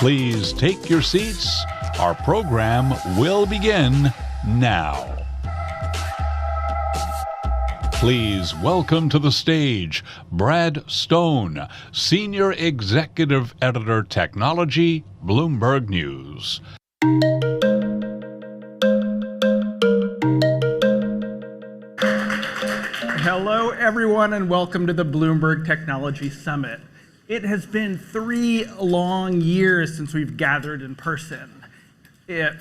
Please take your seats. Our program will begin now. Please welcome to the stage Brad Stone, Senior Executive Editor Technology, Bloomberg News. Hello, everyone, and welcome to the Bloomberg Technology Summit. It has been 3 long years since we've gathered in person.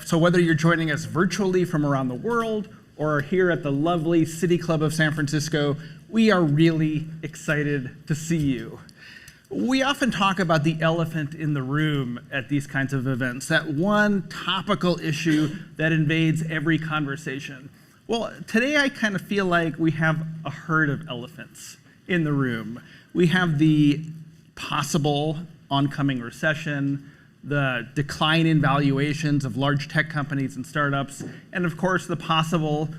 So whether you're joining us virtually from around the world or here at the lovely City Club of San Francisco, we are really excited to see you. We often talk about the elephant in the room at these kinds of events, that one topical issue that invades every conversation. Well, today I kind of feel like we have a herd of elephants in the room. We have the possible oncoming recession, the decline in valuations of large tech companies and startups, and of course the possible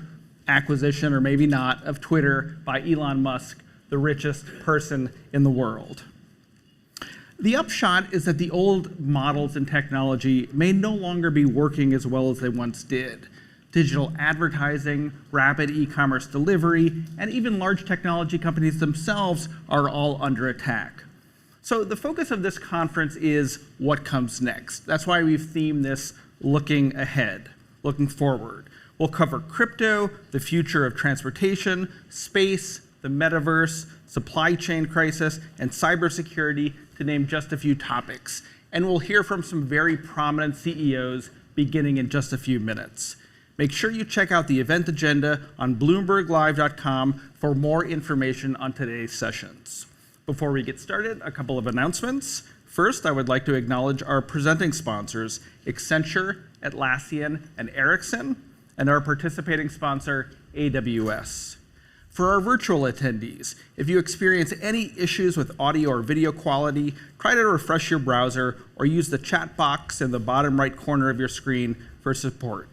acquisition, or maybe not, of Twitter by Elon Musk, the richest person in the world. The upshot is that the old models in technology may no longer be working as well as they once did. Digital advertising, rapid e-commerce delivery, and even large technology companies themselves are all under attack. So the focus of this conference is what comes next. That's why we've themed this looking ahead, looking forward. We'll cover crypto, the future of transportation, space, the metaverse, supply chain crisis, and cybersecurity, to name just a few topics. And we'll hear from some very prominent CEOs beginning in just a few minutes. Make sure you check out the event agenda on BloombergLive.com for more information on today's sessions. Before we get started, a couple of announcements. First, I would like to acknowledge our presenting sponsors, Accenture, Atlassian, and Ericsson, and our participating sponsor, AWS. For our virtual attendees, if you experience any issues with audio or video quality, try to refresh your browser or use the chat box in the bottom right corner of your screen for support.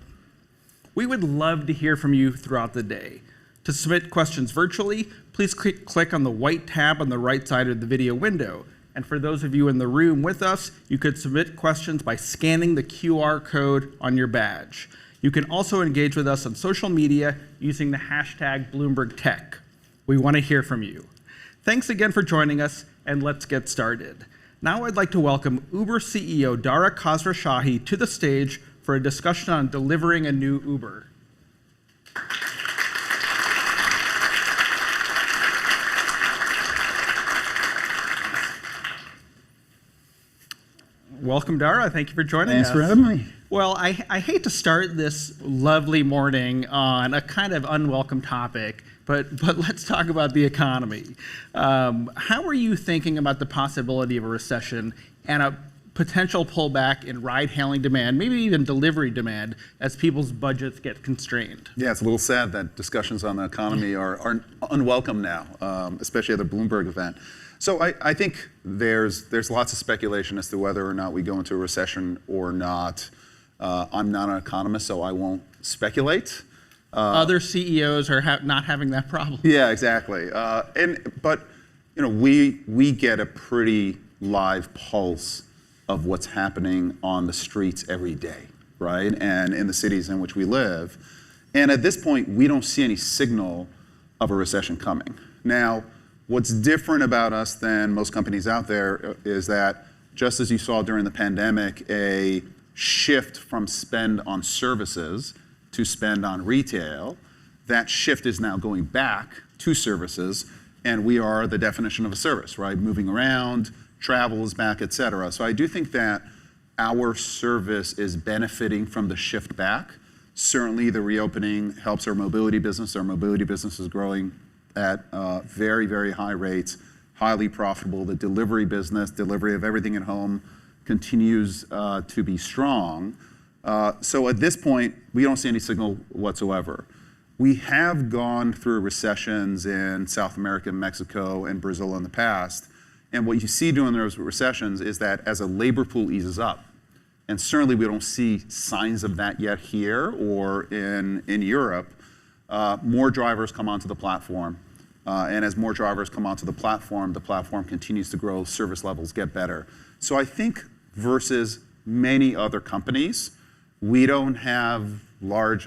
We would love to hear from you throughout the day. To submit questions virtually, please click on the white tab on the right side of the video window. And for those of you in the room with us, you could submit questions by scanning the QR code on your badge. You can also engage with us on social media using the hashtag BloombergTech. We want to hear from you. Thanks again for joining us, and let's get started. Now I'd like to welcome Uber CEO Dara Khosrowshahi to the stage for a discussion on delivering a new Uber. Welcome, Dara. Thank you for joining us. Thanks for having me. Well, I hate to start this lovely morning on a kind of unwelcome topic, but let's talk about the economy. How are you thinking about the possibility of a recession and a potential pullback in ride-hailing demand, maybe even delivery demand, as people's budgets get constrained? Yeah, it's a little sad that discussions on the economy are unwelcome now, especially at the Bloomberg event. So I think there's lots of speculation as to whether or not we go into a recession or not. I'm not an economist, so I won't speculate. Other CEOs are not having that problem. Yeah, exactly. But you know, we get a pretty live pulse of what's happening on the streets every day, right? And in the cities in which we live. And at this point, we don't see any signal of a recession coming. Now, what's different about us than most companies out there is that, just as you saw during the pandemic, a shift from spend on services to spend on retail, that shift is now going back to services, and we are the definition of a service, right? Moving around, travel is back, et cetera. So I do think that our service is benefiting from the shift back. Certainly the reopening helps our mobility business. Our mobility business is growing at very, very high rates, highly profitable. The delivery business, delivery of everything at home, continues to be strong. So at this point, we don't see any signal whatsoever. We have gone through recessions in South America, Mexico, and Brazil in the past. And what you see during those recessions is that as a labor pool eases up, and certainly we don't see signs of that yet here or in Europe, more drivers come onto the platform. And as more drivers come onto the platform continues to grow, service levels get better. So I think versus many other companies, we don't have large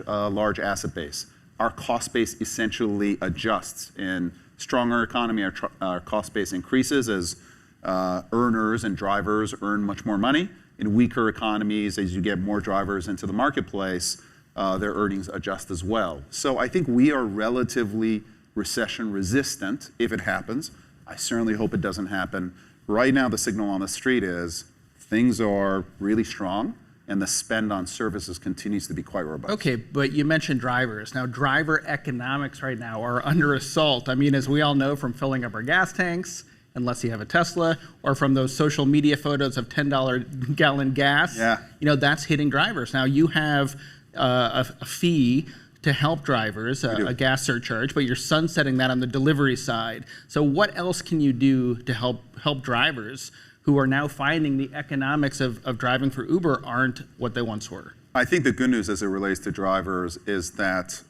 asset base. Our cost base essentially adjusts. In stronger economy, our cost base increases as earners and drivers earn much more money. In weaker economies, as you get more drivers into the marketplace, their earnings adjust as well. So I think we are relatively recession resistant if it happens. I certainly hope it doesn't happen. Right now, the signal on the street is things are really strong, and the spend on services continues to be quite robust. Okay, but you mentioned drivers. Now, driver economics right now are under assault. I mean, as we all know from filling up our gas tanks, unless you have a Tesla, or from those social media photos of $10 gallon gas, that's hitting drivers. Now, you have a fee to help drivers, a gas surcharge, but you're sunsetting that on the delivery side. So what else can you do to help drivers who are now finding the economics of driving for Uber aren't what they once were? I think the good news as it relates to drivers is that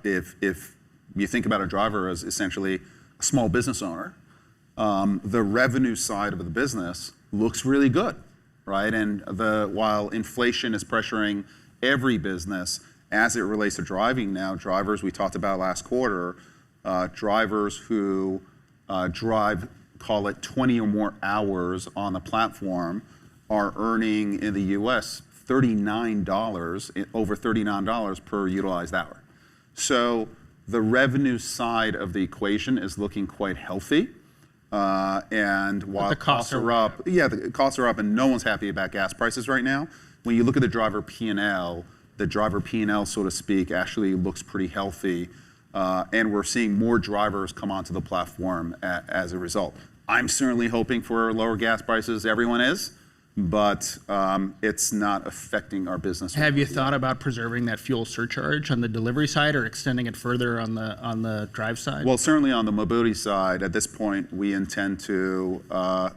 if you think about a driver as essentially a small business owner, the revenue side of the business looks really good, right? And while inflation is pressuring every business, as it relates to driving now, drivers we talked about last quarter, drivers who drive, call it 20 or more hours on the platform, are earning in the US $39, over $39 per utilized hour. So the revenue side of the equation is looking quite healthy. And while the costs are up, the costs are up, and no one's happy about gas prices right now. When you look at the driver P&L, the driver P&L, so to speak, actually looks pretty healthy. And we're seeing more drivers come onto the platform as a result. I'm certainly hoping for lower gas prices, everyone is, but it's not affecting our business. Have you thought about preserving that fuel surcharge on the delivery side or extending it further on the drive side? Well, certainly on the mobility side, at this point, we intend to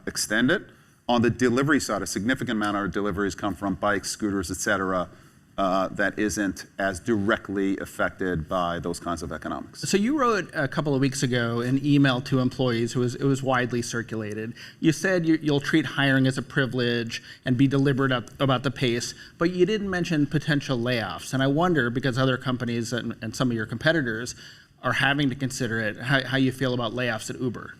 extend it. On the delivery side, a significant amount of our deliveries come from bikes, scooters, et cetera, that isn't as directly affected by those kinds of economics. So you wrote a couple of weeks ago an email to employees. It was widely circulated. You said you'll treat hiring as a privilege and be deliberate about the pace, but you didn't mention potential layoffs. And I wonder, because other companies and some of your competitors are having to consider it, how you feel about layoffs at Uber.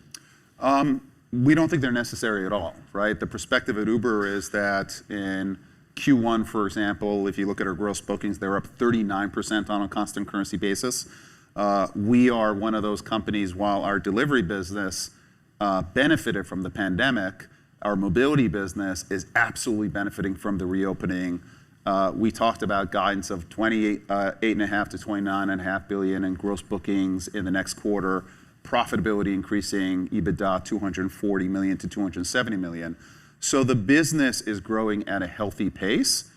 We don't think they're necessary at all, right? The perspective at Uber is that in Q1, for example, if you look at our gross bookings, they're up 39% on a constant currency basis. We are one of those companies, while our delivery business benefited from the pandemic, our mobility business is absolutely benefiting from the reopening. We talked about guidance of $28.5 to $29.5 billion in gross bookings in the next quarter, profitability increasing, EBITDA $240 million to $270 million. So the business is growing at a healthy pace.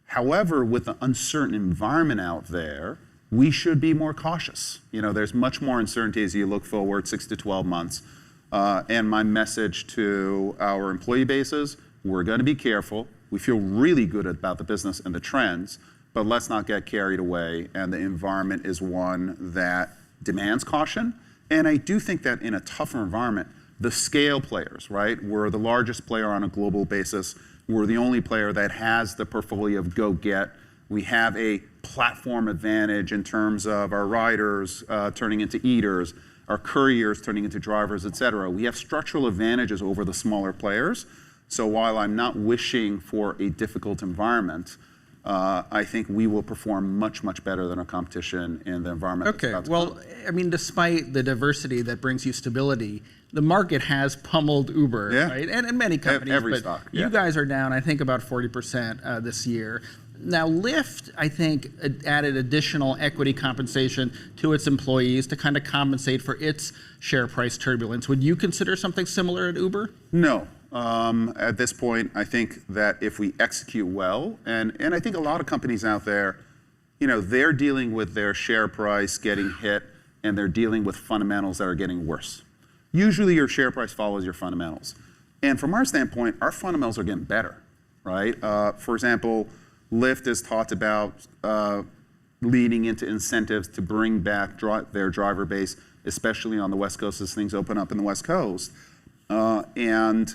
However, with the uncertain environment out there, we should be more cautious. There's much more uncertainty as you look forward 6 to 12 months. And my message to our employee base is, we're going to be careful. We feel really good about the business and the trends, but let's not get carried away. And the environment is one that demands caution. And I do think that in a tougher environment, the scale players, right? We're the largest player on a global basis. We're the only player that has the portfolio of go-get. We have a platform advantage in terms of our riders turning into eaters, our couriers turning into drivers, et cetera. We have structural advantages over the smaller players. So while I'm not wishing for a difficult environment, I think we will perform much, much better than our competition in the environment. Okay, well, I mean, despite the diversity that brings you stability, the market has pummeled Uber, right? And many companies. Every stock. You guys are down, I think, about 40% this year. Now, Lyft, I think, added additional equity compensation to its employees to kind of compensate for its share price turbulence. Would you consider something similar at Uber? No. At this point, I think that if we execute well, and I think a lot of companies out there, they're dealing with their share price getting hit, and they're dealing with fundamentals that are getting worse. Usually your share price follows your fundamentals. And from our standpoint, our fundamentals are getting better, right? For example, Lyft has talked about leaning into incentives to bring back their driver base, especially on the West Coast as things open up in the West Coast. And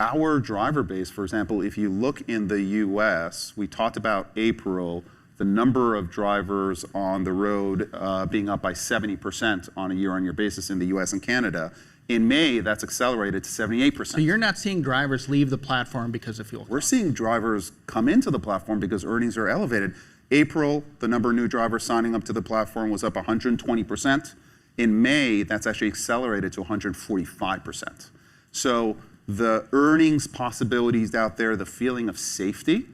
our driver base, for example, if you look in the US, we talked about April, the number of drivers on the road being up by 70% on a year-on-year basis in the US and Canada. In May, that's accelerated to 78%. So you're not seeing drivers leave the platform because of fuel costs? We're seeing drivers come into the platform because earnings are elevated. April, the number of new drivers signing up to the platform was up 120%. In May, that's actually accelerated to 145%. So the earnings possibilities out there, the feeling of safety,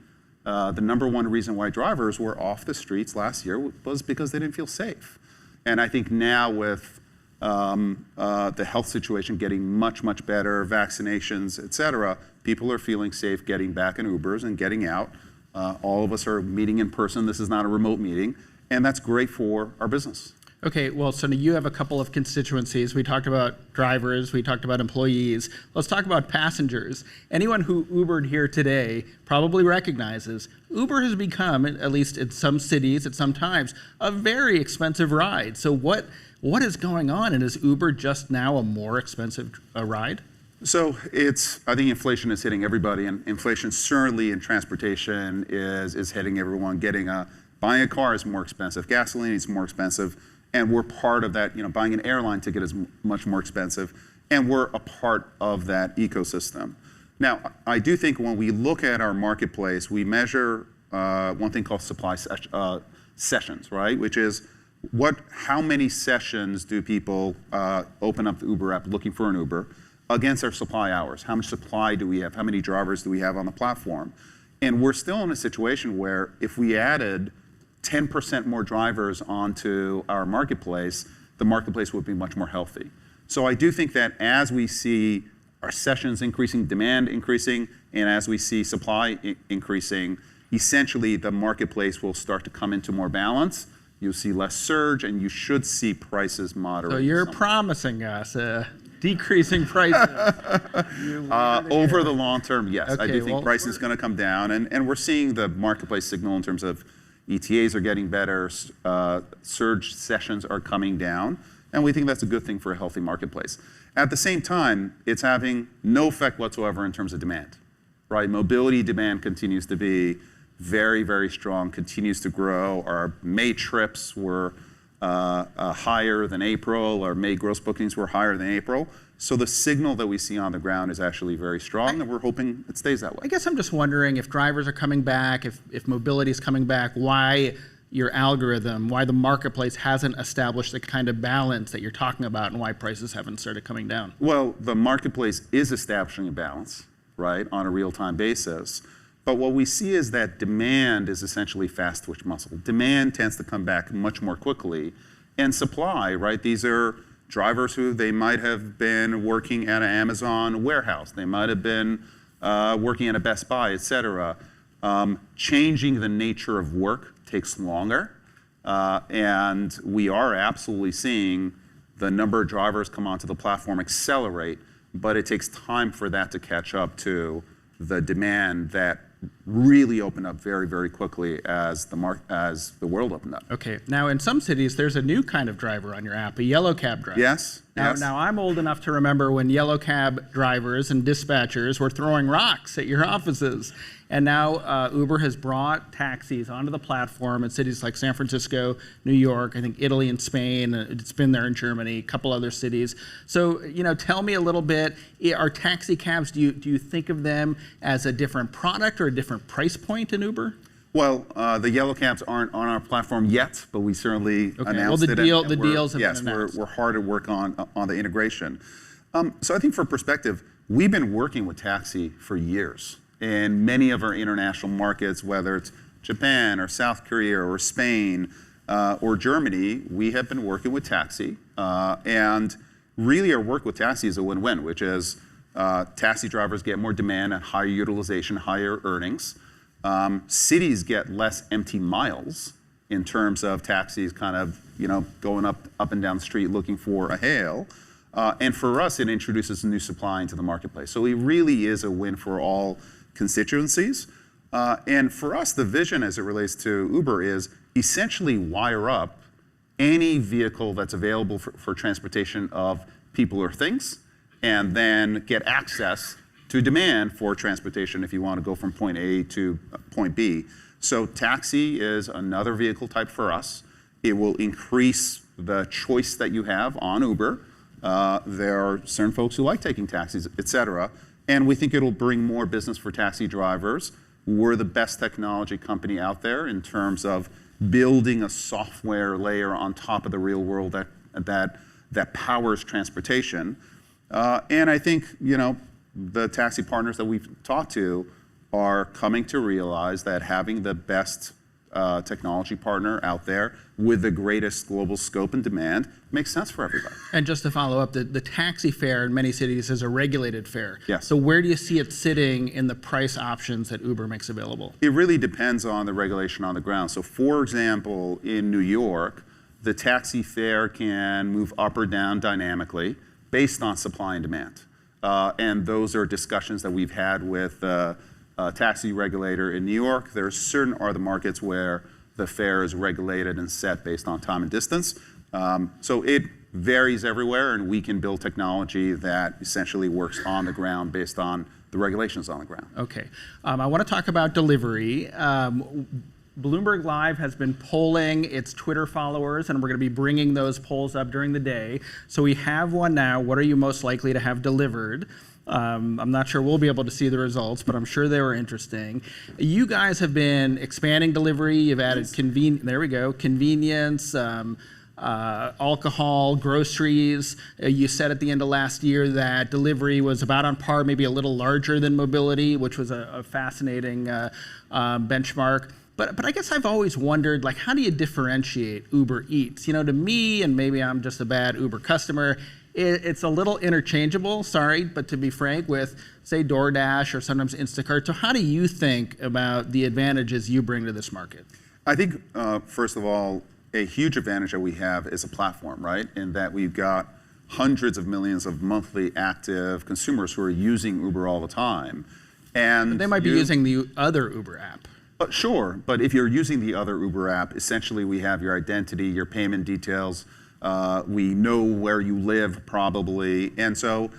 the number one reason why drivers were off the streets last year was because they didn't feel safe. And I think now with the health situation getting much, much better, vaccinations, et cetera, people are feeling safe getting back in Ubers and getting out. All of us are meeting in person. This is not a remote meeting. And that's great for our business. Okay, well, so you have a couple of constituencies. We talked about drivers, we talked about employees. Let's talk about passengers. Anyone who Ubered here today probably recognizes Uber has become, at least in some cities at some times, a very expensive ride. So what is going on, and is Uber just now a more expensive ride? So I think inflation is hitting everybody, and inflation certainly in transportation is hitting everyone. Buying a car is more expensive, gasoline is more expensive, and we're part of that. Buying an airline ticket is much more expensive, and we're a part of that ecosystem. Now, I do think when we look at our marketplace, we measure one thing called supply sessions, right? Which is how many sessions do people open up the Uber app looking for an Uber against our supply hours? How much supply do we have? How many drivers do we have on the platform? And we're still in a situation where if we added 10% more drivers onto our marketplace, the marketplace would be much more healthy. So I do think that as we see our sessions increasing, demand increasing, and as we see supply increasing, essentially the marketplace will start to come into more balance. You'll see less surge, and you should see prices moderate. So you're promising us decreasing prices. Over the long term, yes. Okay, I do think pricing is going to come down, and we're seeing the marketplace signal in terms of ETAs are getting better, surge sessions are coming down, and we think that's a good thing for a healthy marketplace. At the same time, it's having no effect whatsoever in terms of demand, right? Mobility demand continues to be very, very strong, continues to grow. Our May trips were higher than April. Our May gross bookings were higher than April. So the signal that we see on the ground is actually very strong, and we're hoping it stays that way. I guess I'm just wondering if drivers are coming back, if mobility is coming back, why your algorithm, why the marketplace hasn't established the kind of balance that you're talking about, and why prices haven't started coming down. Well, the marketplace is establishing a balance, right, on a real-time basis. But what we see is that demand is essentially fast twitch muscle. Demand tends to come back much more quickly. And supply, right? These are drivers who they might have been working at an Amazon warehouse. They might have been working at a Best Buy, et cetera. Changing the nature of work takes longer. And we are absolutely seeing the number of drivers come onto the platform accelerate, but it takes time for that to catch up to the demand that really opened up very, very quickly as the world opened up. Okay. Now, in some cities, there's a new kind of driver on your app, a yellow cab driver. Yes. Now, I'm old enough to remember when yellow cab drivers and dispatchers were throwing rocks at your offices. And now Uber has brought taxis onto the platform in cities like San Francisco, New York, I think Italy and Spain. It's been there in Germany, a couple other cities. So, tell me a little bit, are taxi cabs, do you think of them as a different product or a different price point in Uber? Well, the yellow cabs aren't on our platform yet, but we certainly announced it. The deals have been announced. Yes, we're hard at work on the integration. So I think for perspective, we've been working with taxi for years. In many of our international markets, whether it's Japan or South Korea or Spain or Germany, we have been working with taxi. And really our work with taxi is a win-win, which is taxi drivers get more demand and higher utilization, higher earnings. Cities get less empty miles in terms of taxis kind of going up and down the street looking for a hail. And for us, it introduces new supply into the marketplace. So it really is a win for all constituencies. And for us, the vision as it relates to Uber is essentially wire up any vehicle that's available for transportation of people or things, and then get access to demand for transportation if you want to go from point A to point B. So taxi is another vehicle type for us. It will increase the choice that you have on Uber. There are certain folks who like taking taxis, et cetera. And we think it'll bring more business for taxi drivers. We're the best technology company out there in terms of building a software layer on top of the real world that powers transportation. And I think, the taxi partners that we've talked to are coming to realize that having the best technology partner out there with the greatest global scope and demand makes sense for everybody. And just to follow up, the taxi fare in many cities is a regulated fare. Yes. So where do you see it sitting in the price options that Uber makes available? It really depends on the regulation on the ground. So for example, in New York, the taxi fare can move up or down dynamically based on supply and demand. And those are discussions that we've had with a taxi regulator in New York. There are certain other markets where the fare is regulated and set based on time and distance. So it varies everywhere, and we can build technology that essentially works on the ground based on the regulations on the ground. Okay. I want to talk about delivery. Bloomberg Live has been polling its Twitter followers, and we're going to be bringing those polls up during the day. So we have one now. What are you most likely to have delivered? I'm not sure we'll be able to see the results, but I'm sure they were interesting. You guys have been expanding delivery. You've added convenience, alcohol, groceries. You said at the end of last year that delivery was about on par, maybe a little larger than mobility, which was a fascinating benchmark. But I guess I've always wondered, how do you differentiate Uber Eats? To me, and maybe I'm just a bad Uber customer, it's a little interchangeable, sorry, but to be frank, with, say, DoorDash or sometimes Instacart. So how do you think about the advantages you bring to this market? I think, first of all, a huge advantage that we have is a platform, right? In that we've got hundreds of millions of monthly active consumers who are using Uber all the time. And but they might be using the other Uber app. Sure, but if you're using the other Uber app, essentially we have your identity, your payment details, we know where you live probably, and so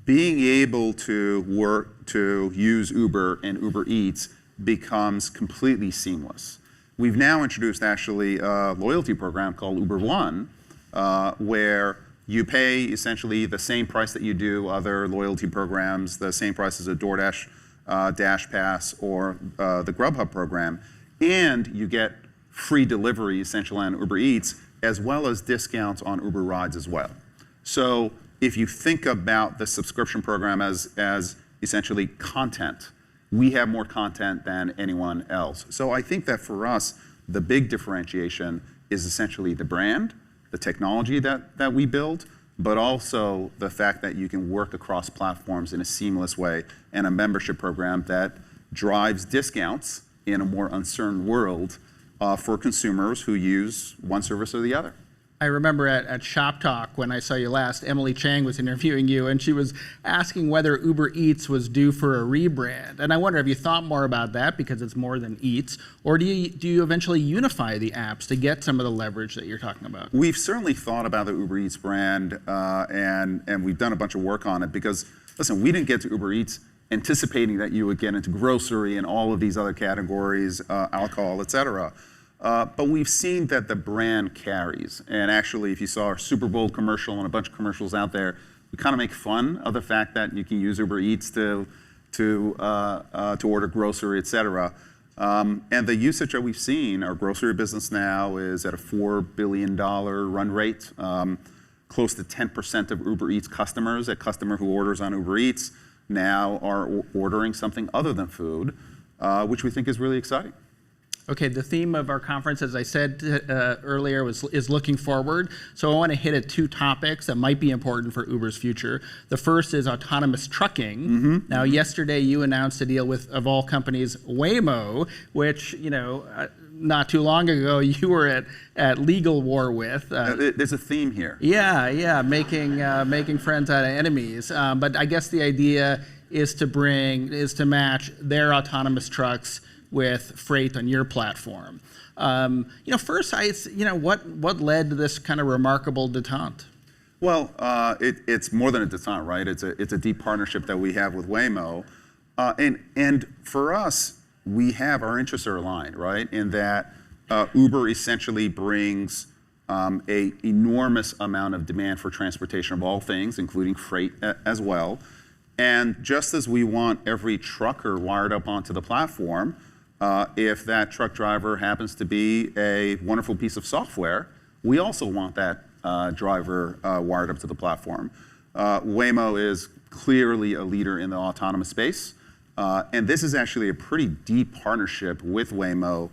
being able to use Uber and Uber Eats becomes completely seamless. We've now introduced actually a loyalty program called Uber One, where you pay essentially the same price that you do other loyalty programs, the same price as a DoorDash Dash Pass or the Grubhub program, and you get free delivery essentially on Uber Eats, as well as discounts on Uber rides as well. So if you think about the subscription program as essentially content, we have more content than anyone else. So I think that for us, the big differentiation is essentially the brand, the technology that we build, but also the fact that you can work across platforms in a seamless way, and a membership program that drives discounts in a more uncertain world for consumers who use one service or the other. I remember at Shop Talk when I saw you last, Emily Chang was interviewing you, and she was asking whether Uber Eats was due for a rebrand. And I wonder, have you thought more about that because it's more than Eats, or do you eventually unify the apps to get some of the leverage that you're talking about? We've certainly thought about the Uber Eats brand, and we've done a bunch of work on it because, listen, we didn't get to Uber Eats anticipating that you would get into grocery and all of these other categories, alcohol, et cetera. But we've seen that the brand carries. And actually, if you saw our Super Bowl commercial and a bunch of commercials out there, we kind of make fun of the fact that you can use Uber Eats to order grocery, et cetera. And the usage that we've seen, our grocery business now is at a $4 billion run rate. Close to 10% of Uber Eats customers, a customer who orders on Uber Eats, now are ordering something other than food, which we think is really exciting. Okay, the theme of our conference, as I said earlier, is looking forward. So I want to hit at two topics that might be important for Uber's future. The first is autonomous trucking. Mm-hmm. Now, yesterday you announced a deal with, of all companies, Waymo, which, not too long ago you were at legal war with. There's a theme here. Yeah, making friends out of enemies. But I guess the idea is to match their autonomous trucks with freight on your platform. First, what led to this kind of remarkable detente? Well, it's more than a design, right? It's a deep partnership that we have with Waymo, and for us, we have our interests are aligned, right? In that Uber essentially brings a enormous amount of demand for transportation of all things, including freight as well. And just as we want every trucker wired up onto the platform, if that truck driver happens to be a wonderful piece of software, we also want that driver wired up to the platform. Waymo is clearly a leader in the autonomous space. And this is actually a pretty deep partnership with Waymo,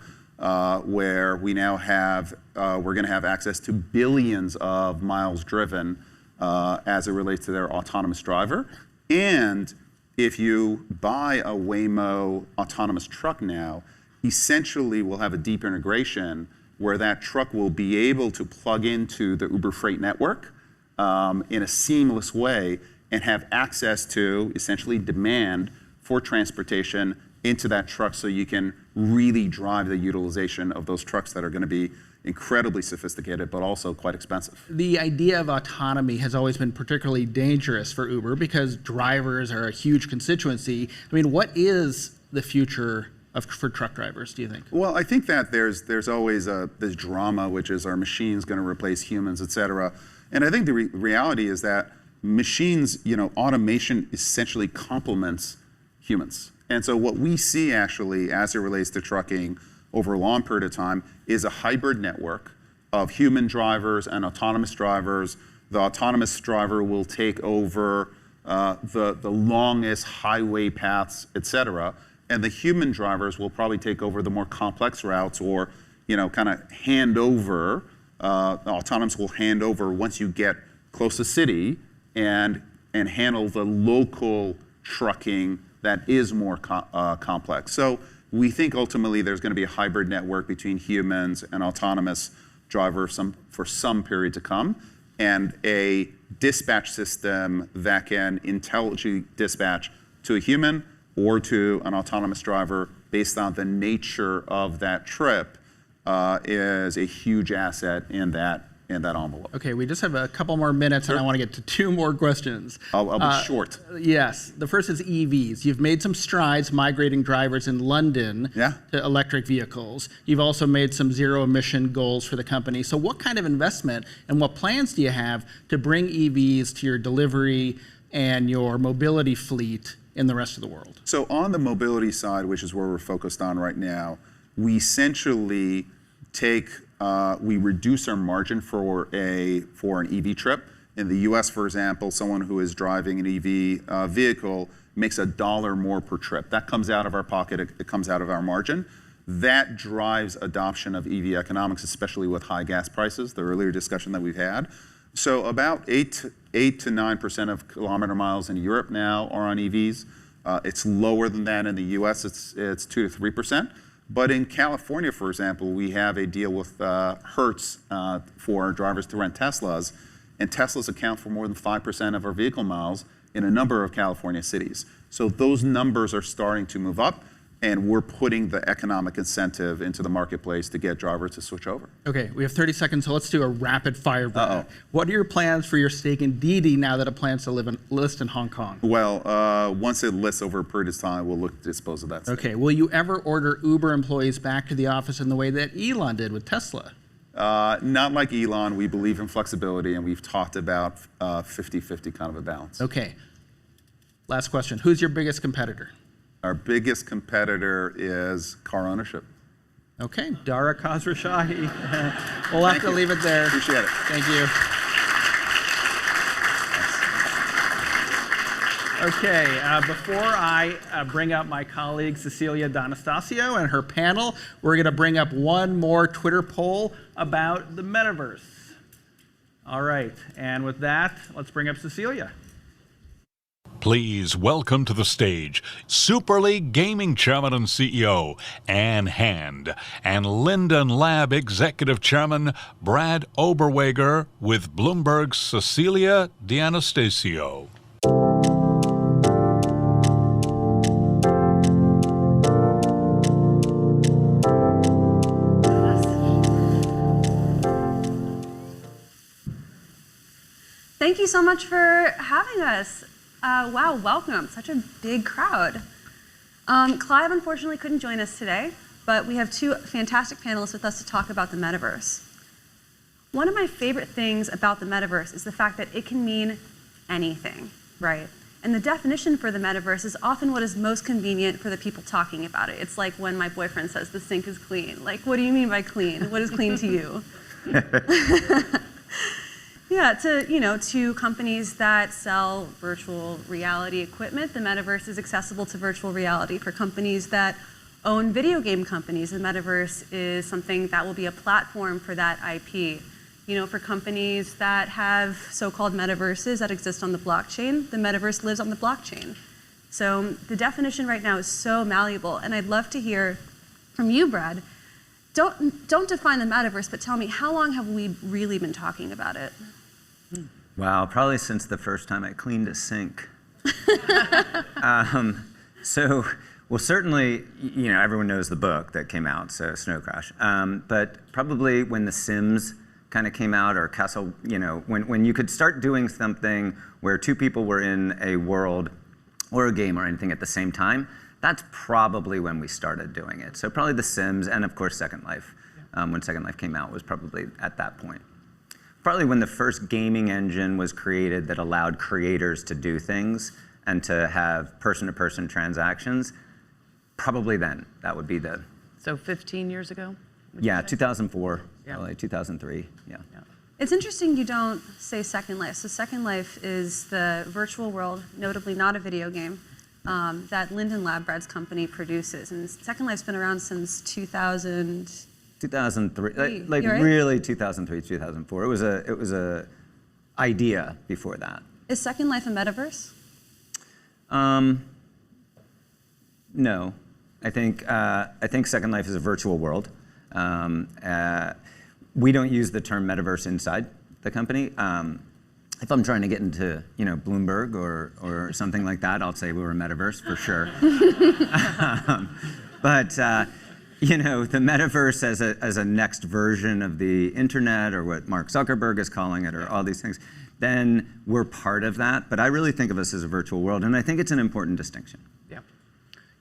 where we now have, we're going to have access to billions of miles driven as it relates to their autonomous driver. And if you buy a Waymo autonomous truck now, essentially we'll have a deep integration where that truck will be able to plug into the Uber Freight network in a seamless way and have access to essentially demand for transportation into that truck, so you can really drive the utilization of those trucks that are going to be incredibly sophisticated, but also quite expensive. The idea of autonomy has always been particularly dangerous for Uber because drivers are a huge constituency. I mean, what is the future for truck drivers, do you think? Well, I think that there's always this drama, which is, are machines going to replace humans, et cetera? And I think the reality is that machines, automation essentially complements humans. And so what we see actually as it relates to trucking over a long period of time is a hybrid network of human drivers and autonomous drivers. The autonomous driver will take over the longest highway paths, et cetera. And the human drivers will probably take over the more complex routes, or kind of hand over. The autonomous will hand over once you get close to city and handle the local trucking that is more complex. So we think ultimately there's going to be a hybrid network between humans and autonomous drivers for some period to come, and a dispatch system that can intelligently dispatch to a human or to an autonomous driver based on the nature of that trip is a huge asset in that envelope. Okay, we just have a couple more minutes, and I want to get to two more questions. I'll be short. Yes, the first is EVs. You've made some strides migrating drivers in London to electric vehicles. You've also made some zero emission goals for the company. So what kind of investment and what plans do you have to bring EVs to your delivery and your mobility fleet in the rest of the world? So on the mobility side, which is where we're focused on right now, we essentially we reduce our margin for an EV trip. In the US, for example, someone who is driving an EV vehicle makes $1 more per trip. That comes out of our pocket, it comes out of our margin. That drives adoption of EV economics, especially with high gas prices, the earlier discussion that we've had. So about 8 to 9% of kilometer miles in Europe now are on EVs. It's lower than that in the US, it's 2 to 3%. But in California, for example, we have a deal with Hertz for drivers to rent Teslas, and Teslas account for more than 5% of our vehicle miles in a number of California cities. So those numbers are starting to move up, and we're putting the economic incentive into the marketplace to get drivers to switch over. Okay, we have 30 seconds, so let's do a rapid fire round. What are your plans for your stake in Didi now that it plans to list in Hong Kong? Well, once it lists over a period of time, we'll look to dispose of that stake. Okay, will you ever order Uber employees back to the office in the way that Elon did with Tesla? Not like Elon. We believe in flexibility, and we've talked about 50-50 kind of a balance. Okay, last question. Who's your biggest competitor? Our biggest competitor is car ownership. Okay, Dara Khosrowshahi. We'll have to leave it there. Appreciate it. Thank you. Okay, before I bring up my colleague Cecilia D'Anastasio and her panel, we're going to bring up one more Twitter poll about the Metaverse. All right, and with that, let's bring up Cecilia. Please welcome to the stage Super League Gaming Chairman and CEO Ann Hand and Linden Lab Executive Chairman Brad Oberweger with Bloomberg's Cecilia D'Anastasio. Thank you so much for having us. Wow, welcome. Such a big crowd. Clive unfortunately couldn't join us today, but we have two fantastic panelists with us to talk about the metaverse. One of my favorite things about the metaverse is the fact that it can mean anything, right? And the definition for the metaverse is often what is most convenient for the people talking about it. It's like when my boyfriend says the sink is clean. Like, what do you mean by clean? What is clean to you? Yeah, to companies that sell virtual reality equipment, the metaverse is accessible to virtual reality. For companies that own video game companies, the metaverse is something that will be a platform for that IP. For companies that have so-called metaverses that exist on the blockchain, the metaverse lives on the blockchain. So the definition right now is so malleable, and I'd love to hear from you, Brad. Don't define the metaverse, but tell me, how long have we really been talking about it? Wow, probably since the first time I cleaned a sink. Well, certainly, everyone knows the book that came out, so Snow Crash. But probably when The Sims kind of came out, or Castle, when you could start doing something where two people were in a world or a game or anything at the same time, that's probably when we started doing it. So probably The Sims, and of course Second Life. When Second Life came out was probably at that point. Probably when the first gaming engine was created that allowed creators to do things and to have person-to-person transactions, probably then. That would be the... So 15 years ago? Yeah, 2004, Yeah. probably 2003, yeah. It's interesting you don't say Second Life. So Second Life is the virtual world, notably not a video game, that Linden Lab, Brad's company, produces. And Second Life's been around since 2000... 2003, like You're right. really 2003, 2004. It was a idea before that. Is Second Life a metaverse? No, I think Second Life is a virtual world. We don't use the term metaverse inside the company. If I'm trying to get into Bloomberg or something like that, I'll say we're a metaverse for sure. But the metaverse as a next version of the internet, or what Mark Zuckerberg is calling it, or all these things, then we're part of that. But I really think of us as a virtual world, and I think it's an important distinction.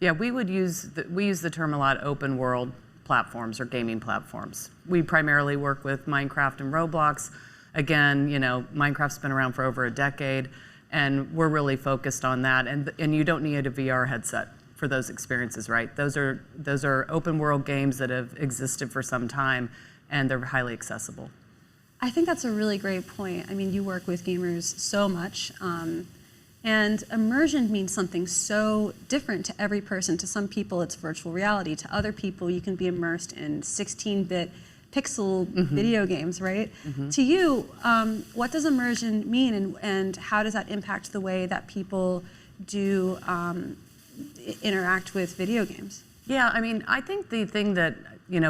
Yeah, we use the term a lot, open world platforms or gaming platforms. We primarily work with Minecraft and Roblox. Again, Minecraft's been around for over a decade, and we're really focused on that. And you don't need a VR headset for those experiences, right? Those are open world games that have existed for some time, and they're highly accessible. I think that's a really great point. I mean, you work with gamers so much, and immersion means something so different to every person. To some people, it's virtual reality. To other people, you can be immersed in 16-bit pixel video games, right? To you, what does immersion mean, and how does that impact the way that people do interact with video games? Yeah, I mean, I think the thing that,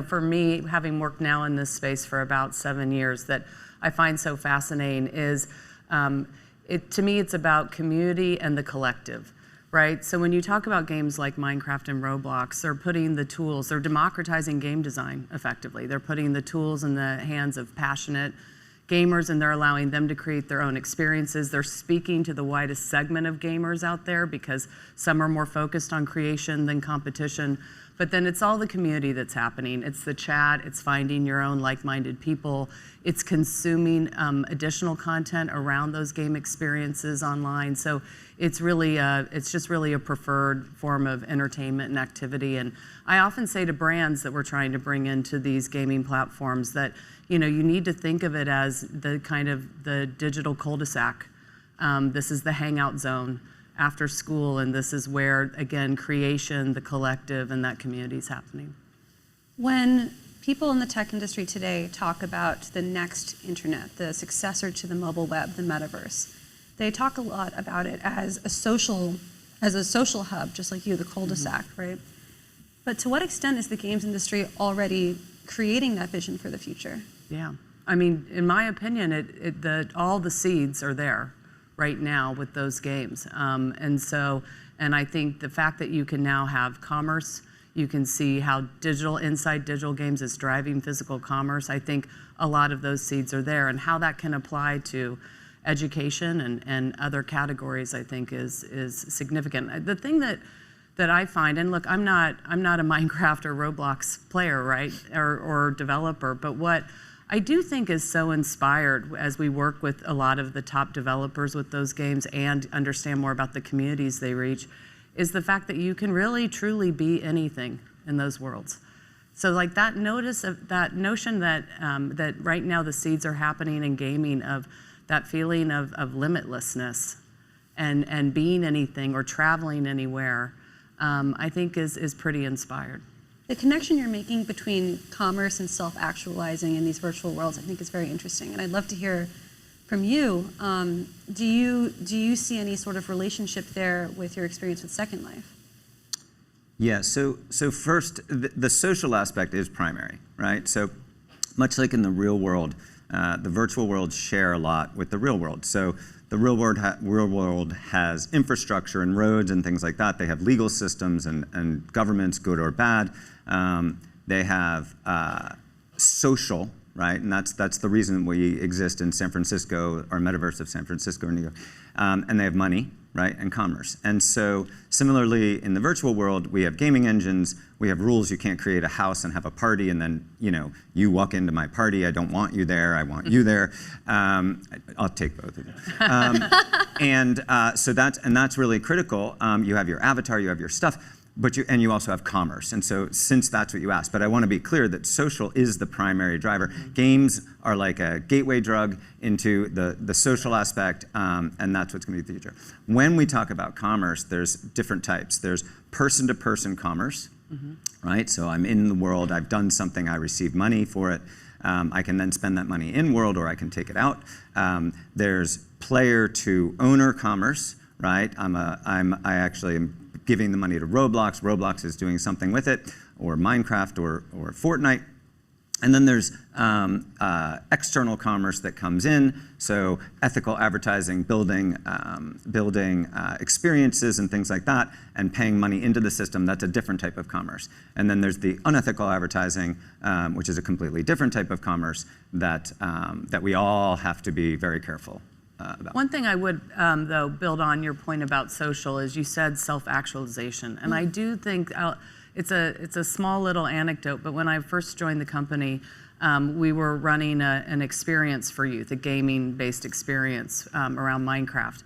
for me, having worked now in this space for about 7 years, that I find so fascinating is, to me, it's about community and the collective, right? So when you talk about games like Minecraft and Roblox, they're putting the tools, they're democratizing game design effectively. They're putting the tools in the hands of passionate gamers, and they're allowing them to create their own experiences. They're speaking to the widest segment of gamers out there, because some are more focused on creation than competition. But then it's all the community that's happening. It's the chat, it's finding your own like-minded people, it's consuming additional content around those game experiences online. So it's really, it's just really a preferred form of entertainment and activity. And I often say to brands that we're trying to bring into these gaming platforms that, you need to think of it as the kind of the digital cul-de-sac. This is the hangout zone after school, and this is where, again, creation, the collective, and that community is happening. When people in the tech industry today talk about the next internet, the successor to the mobile web, the metaverse, they talk a lot about it as a social hub, just like you, the cul-de-sac, right? But to what extent is the games industry already creating that vision for the future? Yeah, I mean, in my opinion, all the seeds are there right now with those games. And I think the fact that you can now have commerce, you can see how inside digital games is driving physical commerce. I think a lot of those seeds are there, and how that can apply to education and other categories, I think is significant. The thing that I find, and look, I'm not a Minecraft or Roblox player, right, or developer, but what I do think is so inspired as we work with a lot of the top developers with those games and understand more about the communities they reach, is the fact that you can really truly be anything in those worlds. So like that notion that that right now the seeds are happening in gaming of that feeling of limitlessness and being anything or traveling anywhere, I think is pretty inspired. The connection you're making between commerce and self-actualizing in these virtual worlds, I think, is very interesting, and I'd love to hear from you. Do you see any sort of relationship there with your experience with Second Life? Yeah. So first, the social aspect is primary, right? So much like in the real world, the virtual worlds share a lot with the real world. So the real world has infrastructure and roads and things like that. They have legal systems and governments, good or bad. They have social, right? And that's the reason we exist in San Francisco, or Metaverse of San Francisco or New York. And they have money, right, and commerce. And so similarly, in the virtual world, we have gaming engines, we have rules. You can't create a house and have a party and then, you walk into my party, I don't want you there, I want you there. I'll take both of you. So that's really critical. You have your avatar, you have your stuff, but you also have commerce. And so since that's what you asked, but I want to be clear that social is the primary driver. Games are like a gateway drug into the social aspect, and that's what's going to be the future. When we talk about commerce, there's different types. There's person-to-person commerce, right? So I'm in the world, I've done something, I receive money for it. I can then spend that money in world, or I can take it out. There's player-to-owner commerce, right? I actually am giving the money to Roblox. Roblox is doing something with it, or Minecraft, or Fortnite. And then there's external commerce that comes in, so ethical advertising, building experiences and things like that, and paying money into the system. That's a different type of commerce. And then there's the unethical advertising, which is a completely different type of commerce that we all have to be very careful about. One thing I would, though, build on your point about social is you said self-actualization. And I do think it's a small little anecdote, but when I first joined the company, we were running an experience for youth, a gaming-based experience around Minecraft.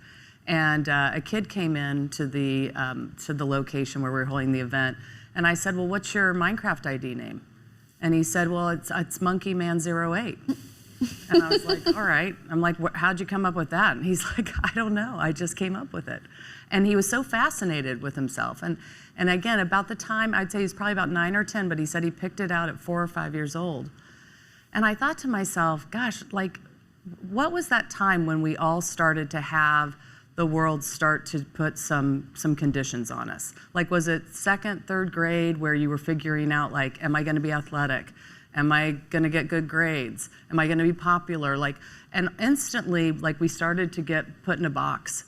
And a kid came in to the location where we were holding the event, and I said, well, what's your Minecraft ID name? And he said, well, it's Monkey Man 08. And I was like, all right. I'm like, how'd you come up with that? And he's like, I don't know. I just came up with it. And he was so fascinated with himself. And again, about the time, I'd say he's probably about 9 or 10, but he said he picked it out at 4 or 5 years old. And I thought to myself, gosh, like, what was that time when we all started to have the world start to put some conditions on us? Like, was it 2nd, 3rd grade where you were figuring out, like, am I going to be athletic? Am I going to get good grades? Am I going to be popular? And instantly, we started to get put in a box.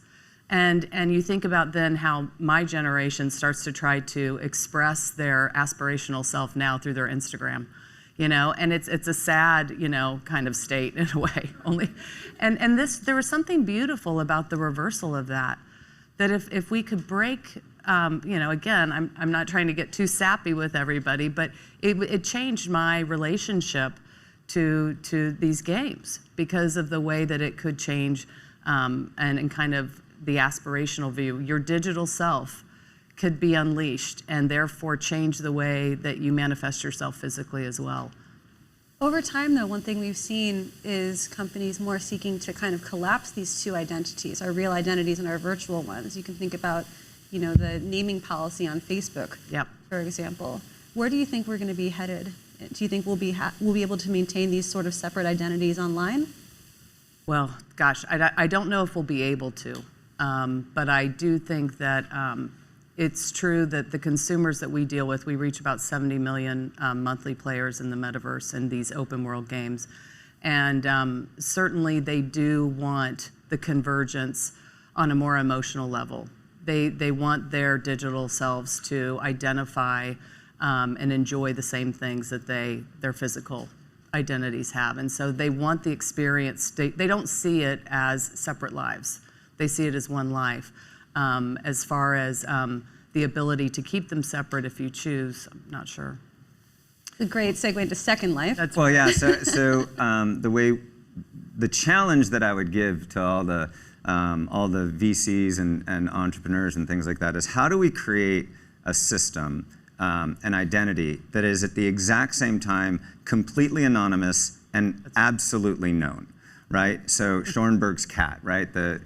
And you think about then how my generation starts to try to express their aspirational self now through their Instagram, and it's a sad, kind of state in a way. And there was something beautiful about the reversal of that if we could break. Again, I'm not trying to get too sappy with everybody, but it changed my relationship to these games because of the way that it could change and kind of the aspirational view. Your digital self could be unleashed and therefore change the way that you manifest yourself physically as well. Over time, though, one thing we've seen is companies more seeking to kind of collapse these two identities, our real identities and our virtual ones. You can think about the naming policy on Facebook, for example. Where do you think we're going to be headed? Do you think we'll be able to maintain these sort of separate identities online? Well, gosh, I don't know if we'll be able to, but I do think that it's true that the consumers that we deal with, we reach about 70 million monthly players in the Metaverse and these open world games. And certainly they do want the convergence on a more emotional level. They want their digital selves to identify and enjoy the same things that their physical identities have. And so they want the experience. They don't see it as separate lives. They see it as one life. As far as the ability to keep them separate if you choose, I'm not sure. A great segue to Second Life. Well, yeah. So the challenge that I would give to all the VCs and entrepreneurs and things like that is, how do we create a system, an identity that is at the exact same time completely anonymous and absolutely known, right? So Schoenberg's cat, right? The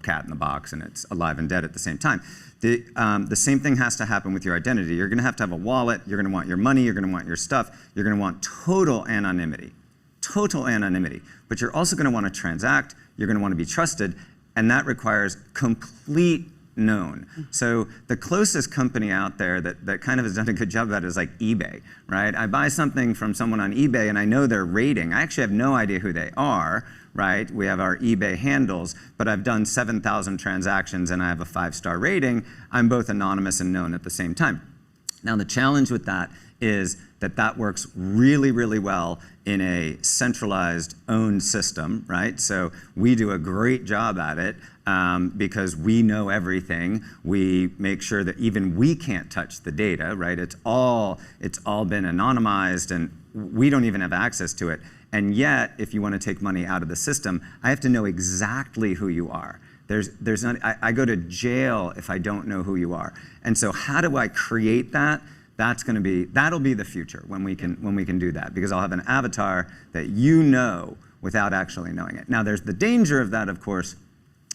cat in the box, and it's alive and dead at the same time. The same thing has to happen with your identity. You're going to have a wallet. You're going to want your money. You're going to want your stuff. You're going to want total anonymity. But you're also going to want to transact. You're going to want to be trusted, and that requires complete known. So the closest company out there that kind of has done a good job of that is like eBay, right? I buy something from someone on eBay and I know their rating. I actually have no idea who they are, right? We have our eBay handles, but I've done 7,000 transactions and I have a 5-star rating. I'm both anonymous and known at the same time. Now the challenge with that is that works really, really well in a centralized owned system, right? So we do a great job at it because we know everything. We make sure that even we can't touch the data, right? It's all been anonymized and we don't even have access to it. And yet, if you want to take money out of the system, I have to know exactly who you are. There's not, I go to jail if I don't know who you are. And so how do I create that? That'll be the future when we can do that, because I'll have an avatar that you know without actually knowing it. Now there's the danger of that, of course,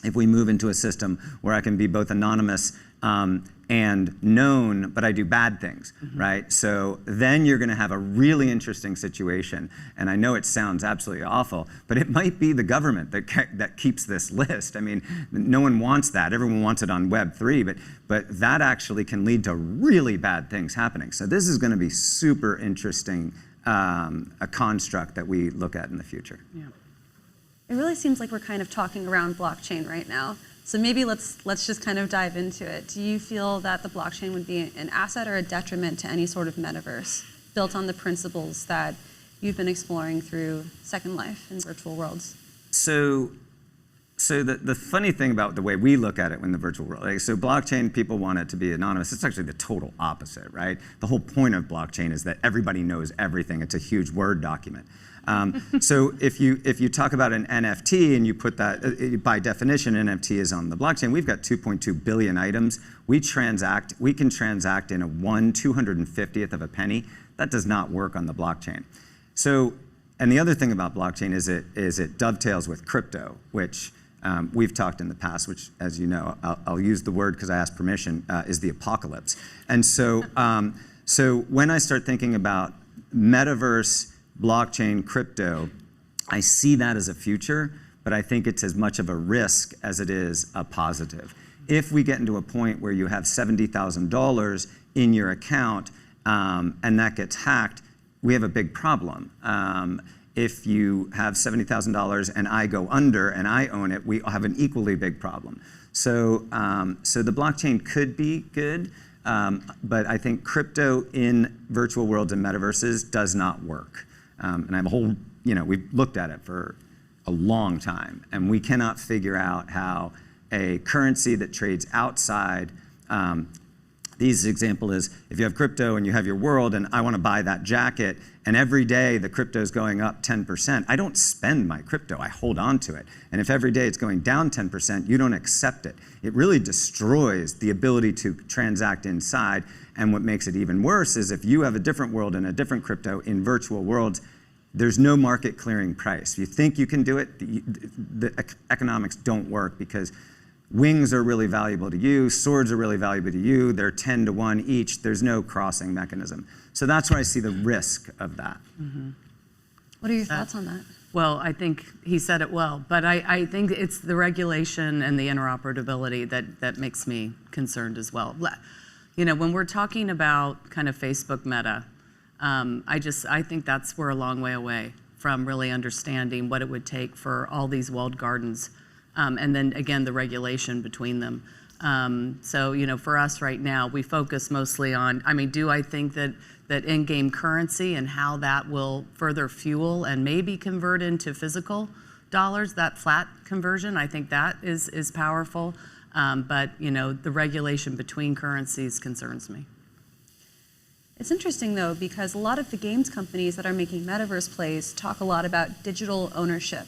if we move into a system where I can be both anonymous and known, but I do bad things, right? So then you're going to have a really interesting situation. And I know it sounds absolutely awful, but it might be the government that keeps this list. I mean, no one wants that. Everyone wants it on Web3, but that actually can lead to really bad things happening. So this is going to be super interesting, a construct that we look at in the future. Yeah. It really seems like we're kind of talking around blockchain right now. So maybe let's just kind of dive into it. Do you feel that the blockchain would be an asset or a detriment to any sort of metaverse built on the principles that you've been exploring through Second Life and virtual worlds? So the funny thing about the way we look at it in the virtual world, like, so blockchain, people want it to be anonymous. It's actually the total opposite, right? The whole point of blockchain is that everybody knows everything. It's a huge Word document. So if you talk about an NFT and you put that, by definition, NFT is on the blockchain, we've got 2.2 billion items. We can transact in a 1/250th of a penny. That does not work on the blockchain. So, and the other thing about blockchain is it dovetails with crypto, which we've talked in the past, which, as you know, I'll use the word because I asked permission, is the apocalypse. And so, so when I start thinking about metaverse, blockchain, crypto, I see that as a future, but I think it's as much of a risk as it is a positive. If we get into a point where you have $70,000 in your account and that gets hacked, we have a big problem. If you have $70,000 and I go under and I own it, we have an equally big problem. So, so the blockchain could be good, but I think crypto in virtual worlds and metaverses does not work. And I have a whole, we've looked at it for a long time, and we cannot figure out how a currency that trades outside, the easiest example is if you have crypto and you have your world and I want to buy that jacket, and every day the crypto is going up 10%, I don't spend my crypto, I hold on to it. And if every day it's going down 10%, you don't accept it. It really destroys the ability to transact inside. And what makes it even worse is if you have a different world and a different crypto in virtual worlds, there's no market clearing price. If you think you can do it, the economics don't work, because wings are really valuable to you, swords are really valuable to you, they're 10 to 1 each, there's no crossing mechanism. So that's where I see the risk of that. Mm-hmm. What are your thoughts on that? Well, I think he said it well, but I think it's the regulation and the interoperability that makes me concerned as well. When we're talking about kind of Facebook Meta, I think we're a long way away from really understanding what it would take for all these walled gardens, and then again the regulation between them. So, for us right now, we focus mostly on, do I think that in-game currency and how that will further fuel and maybe convert into physical dollars, that flat conversion, I think that is powerful. But, the regulation between currencies concerns me. It's interesting, though, because a lot of the games companies that are making metaverse plays talk a lot about digital ownership.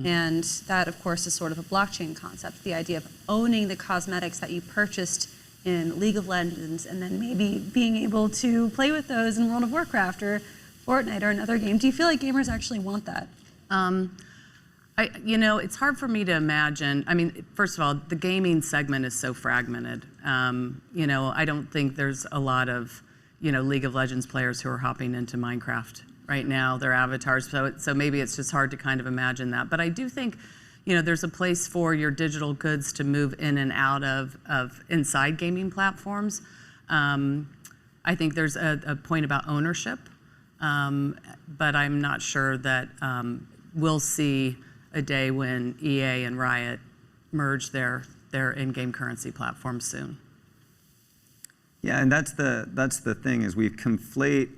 And that, of course, is sort of a blockchain concept, the idea of owning the cosmetics that you purchased in League of Legends and then maybe being able to play with those in World of Warcraft or Fortnite or another game. Do you feel like gamers actually want that? It's hard for me to imagine. First of all, the gaming segment is so fragmented. I don't think there's a lot of League of Legends players who are hopping into Minecraft right now, their avatars, so maybe it's just hard to kind of imagine that. But I do think, there's a place for your digital goods to move in and out of inside gaming platforms. I think there's a point about ownership, but I'm not sure that we'll see a day when EA and Riot merge their in-game currency platforms soon. Yeah, and that's the thing, is we conflate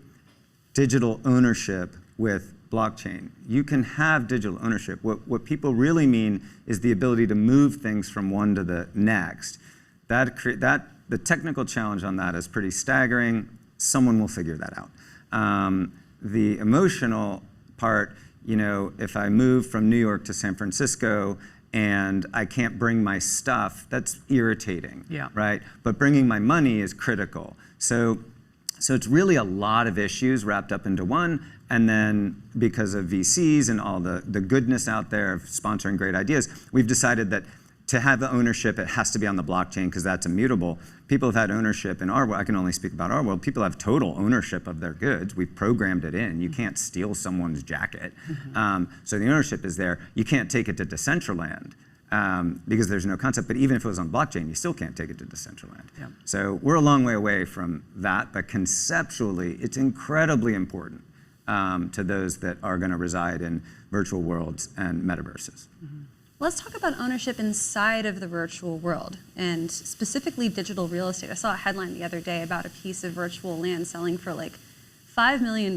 digital ownership with blockchain. You can have digital ownership. What people really mean is the ability to move things from one to the next. The technical challenge on that is pretty staggering. Someone will figure that out. The emotional part, if I move from New York to San Francisco and I can't bring my stuff, that's irritating, right? But bringing my money is critical. So it's really a lot of issues wrapped up into one, and then because of VCs and all the goodness out there of sponsoring great ideas, we've decided that to have the ownership, it has to be on the blockchain because that's immutable. People have had ownership in our world. I can only speak about our world. People have total ownership of their goods. We've programmed it in. You can't steal someone's jacket. So the ownership is there. You can't take it to Decentraland. Because there's no concept, but even if it was on blockchain, you still can't take it to Decentraland. So we're a long way away from that, but conceptually, it's incredibly important to those that are going to reside in virtual worlds and metaverses. Let's talk about ownership inside of the virtual world, and specifically digital real estate. I saw a headline the other day about a piece of virtual land selling for like $5 million,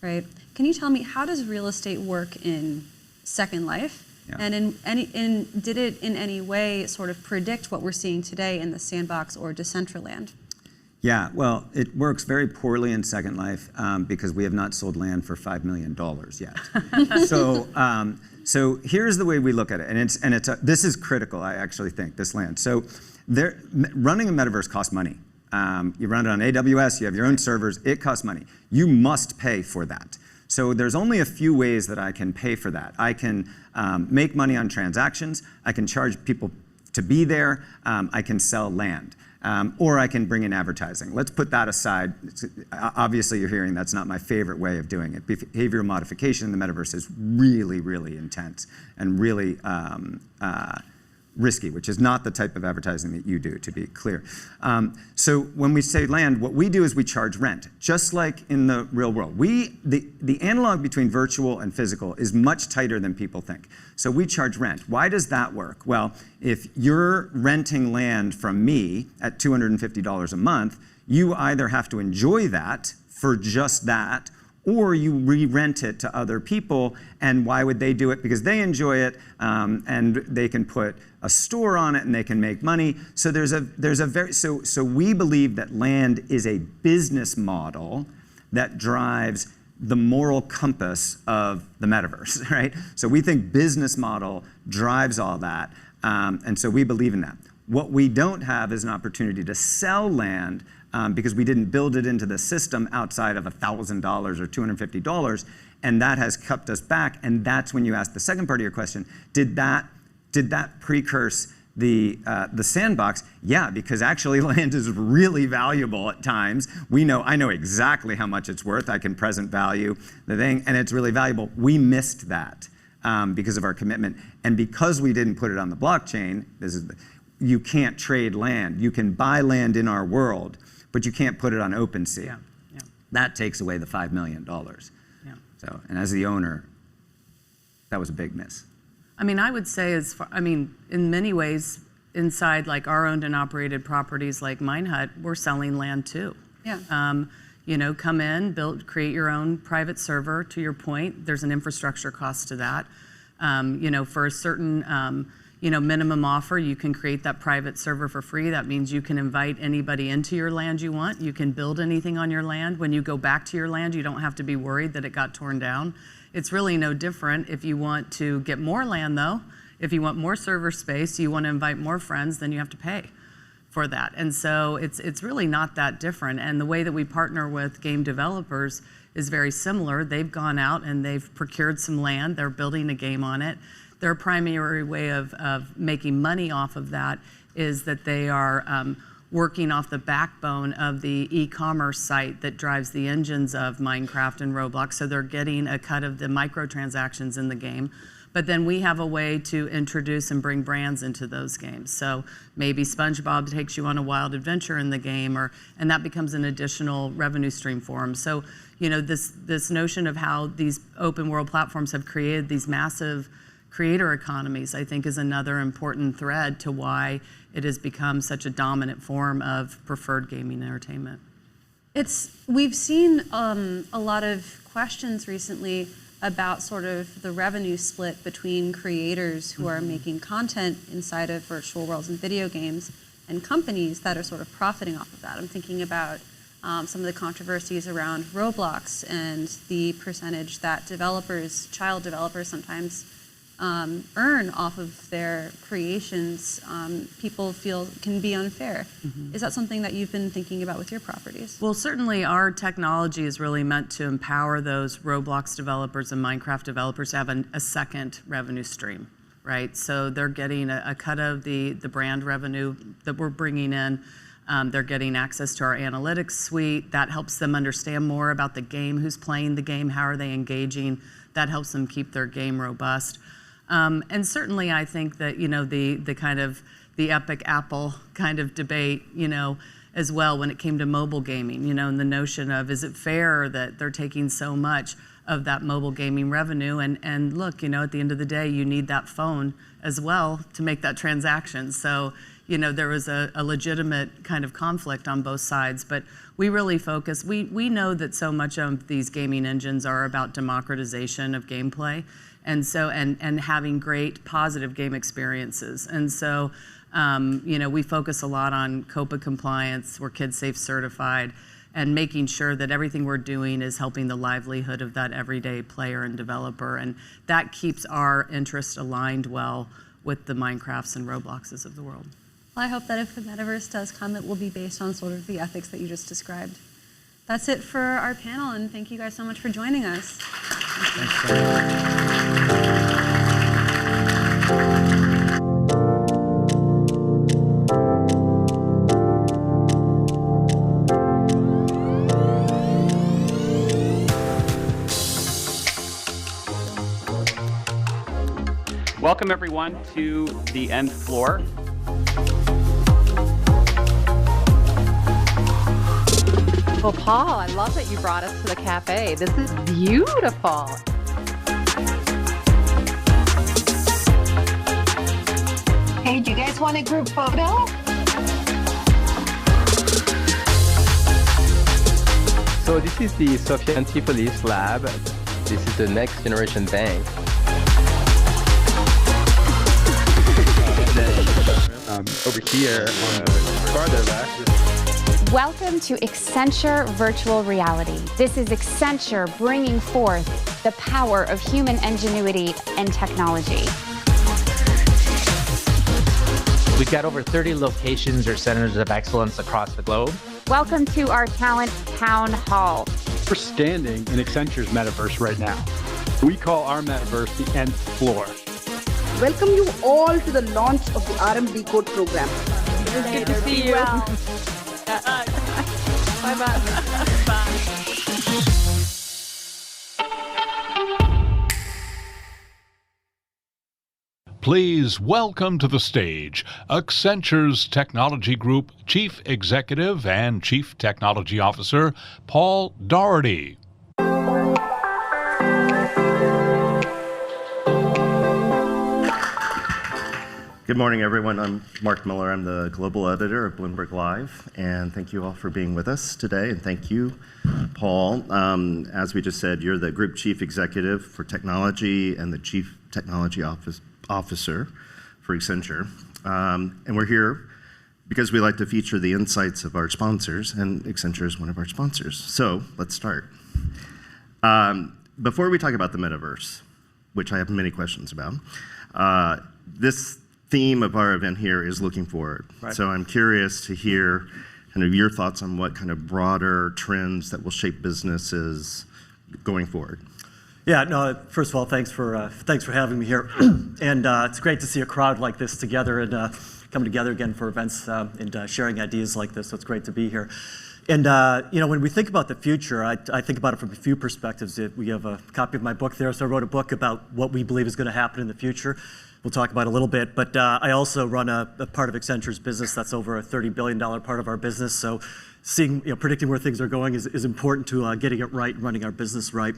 right? Can you tell me, how does real estate work in Second Life? Yeah. And did it in any way sort of predict what we're seeing today in the Sandbox or Decentraland? Yeah, well, it works very poorly in Second Life because we have not sold land for $5 million yet. So here's the way we look at it, and this is critical. I actually think this land. So running a metaverse costs money. You run it on AWS. You have your own servers. It costs money. You must pay for that. So there's only a few ways that I can pay for that. I can make money on transactions. I can charge people to be there. I can sell land. Or I can bring in advertising. Let's put that aside. Obviously, you're hearing that's not my favorite way of doing it. Behavioral modification in the metaverse is really, really intense and really risky, which is not the type of advertising that you do, to be clear. So when we say land, what we do is we charge rent, just like in the real world. The analog between virtual and physical is much tighter than people think. So we charge rent. Why does that work? Well, if you're renting land from me at $250 a month, you either have to enjoy that for just that, or you re-rent it to other people. And why would they do it? Because they enjoy it, and they can put a store on it, and they can make money. So so we believe that land is a business model that drives the moral compass of the metaverse, right? So we think business model drives all that, and so we believe in that. What we don't have is an opportunity to sell land because we didn't build it into the system outside of $1,000 or $250, and that has kept us back. And that's when you ask the second part of your question: did that precurse the sandbox? Yeah, because actually land is really valuable at times. I know exactly how much it's worth. I can present value the thing, and it's really valuable. We missed that because of our commitment, and because we didn't put it on the blockchain. You can't trade land. You can buy land in our world, but you can't put it on OpenSea. Yeah. That takes away the $5 million. Yeah. So, and as the owner, that was a big miss. I mean, I would say in many ways, inside like our owned and operated properties like Minehut, we're selling land too. Yeah. Come in, create your own private server. To your point, there's an infrastructure cost to that. For a certain, minimum offer, you can create that private server for free. That means you can invite anybody into your land you want. You can build anything on your land. When you go back to your land, you don't have to be worried that it got torn down. It's really no different. If you want to get more land though, if you want more server space, you want to invite more friends, then you have to pay for that. And so it's really not that different. And the way that we partner with game developers is very similar. They've gone out and they've procured some land. They're building a game on it. Their primary way of making money off of that is that they are working off the backbone of the e-commerce site that drives the engines of Minecraft and Roblox. So they're getting a cut of the microtransactions in the game. But then we have a way to introduce and bring brands into those games. So maybe SpongeBob takes you on a wild adventure in the game, and that becomes an additional revenue stream for them. So, this notion of how these open world platforms have created these massive creator economies, I think, is another important thread to why it has become such a dominant form of preferred gaming entertainment. We've seen a lot of questions recently about sort of the revenue split between creators who are making content inside of virtual worlds and video games and companies that are sort of profiting off of that. I'm thinking about some of the controversies around Roblox and the percentage that child developers sometimes earn off of their creations, people feel can be unfair. Is that something that you've been thinking about with your properties? Well, certainly our technology is really meant to empower those Roblox developers and Minecraft developers to have a second revenue stream, right? So they're getting a cut of the brand revenue that we're bringing in. They're getting access to our analytics suite. That helps them understand more about the game, who's playing the game, how are they engaging. That helps them keep their game robust. And certainly I think that, the kind of the epic Apple kind of debate, as well when it came to mobile gaming, and the notion of, is it fair that they're taking so much of that mobile gaming revenue? And look, at the end of the day, you need that phone as well to make that transaction. So, there was a legitimate kind of conflict on both sides, but we really focus, we know that so much of these gaming engines are about democratization of gameplay. And so, and having great positive game experiences. And so, we focus a lot on COPPA compliance, we're KidSafe certified, and making sure that everything we're doing is helping the livelihood of that everyday player and developer. And that keeps our interests aligned well with the Minecrafts and Robloxes of the world. Well, I hope that if the Metaverse does come, it will be based on sort of the ethics that you just described. That's it for our panel, and thank you guys so much for joining us. Welcome everyone to the Nth floor. Well, Paul, I love that you brought us to the cafe. This is beautiful. Hey, do you guys want a group photo? So this is the Sofia Antipolis lab. This is the next generation bank. Over here on the farther left. Welcome to Accenture Virtual Reality. This is Accenture bringing forth the power of human ingenuity and technology. We've got over 30 locations or centers of excellence across the globe. Welcome to our Talent Town Hall. We're standing in Accenture's Metaverse right now. We call our Metaverse the Nth floor. Welcome you all to the launch of the RMD Code program. It's good to see you. Bye-bye. Bye. Please welcome to the stage Accenture's Technology Group Chief Executive and Chief Technology Officer, Paul Daugherty. Good morning, everyone. I'm Mark Miller. I'm the global editor of Bloomberg Live, and thank you all for being with us today. And thank you, Paul. As we just said, you're the group chief executive for technology and the chief technology officer for Accenture. And we're here because we like to feature the insights of our sponsors, and Accenture is one of our sponsors. So let's start. Before we talk about the metaverse, which I have many questions about, this theme of our event here is looking forward. Right. So I'm curious to hear kind of your thoughts on what kind of broader trends that will shape businesses going forward. Yeah, no, first of all, thanks for having me here. And it's great to see a crowd like this together and coming together again for events and sharing ideas like this, so it's great to be here. And when we think about the future, I think about it from a few perspectives. We have a copy of my book there, so I wrote a book about what we believe is going to happen in the future. We'll talk about it a little bit, but I also run a part of Accenture's business that's over a $30 billion part of our business. So seeing, predicting where things are going is important to getting it right and running our business right.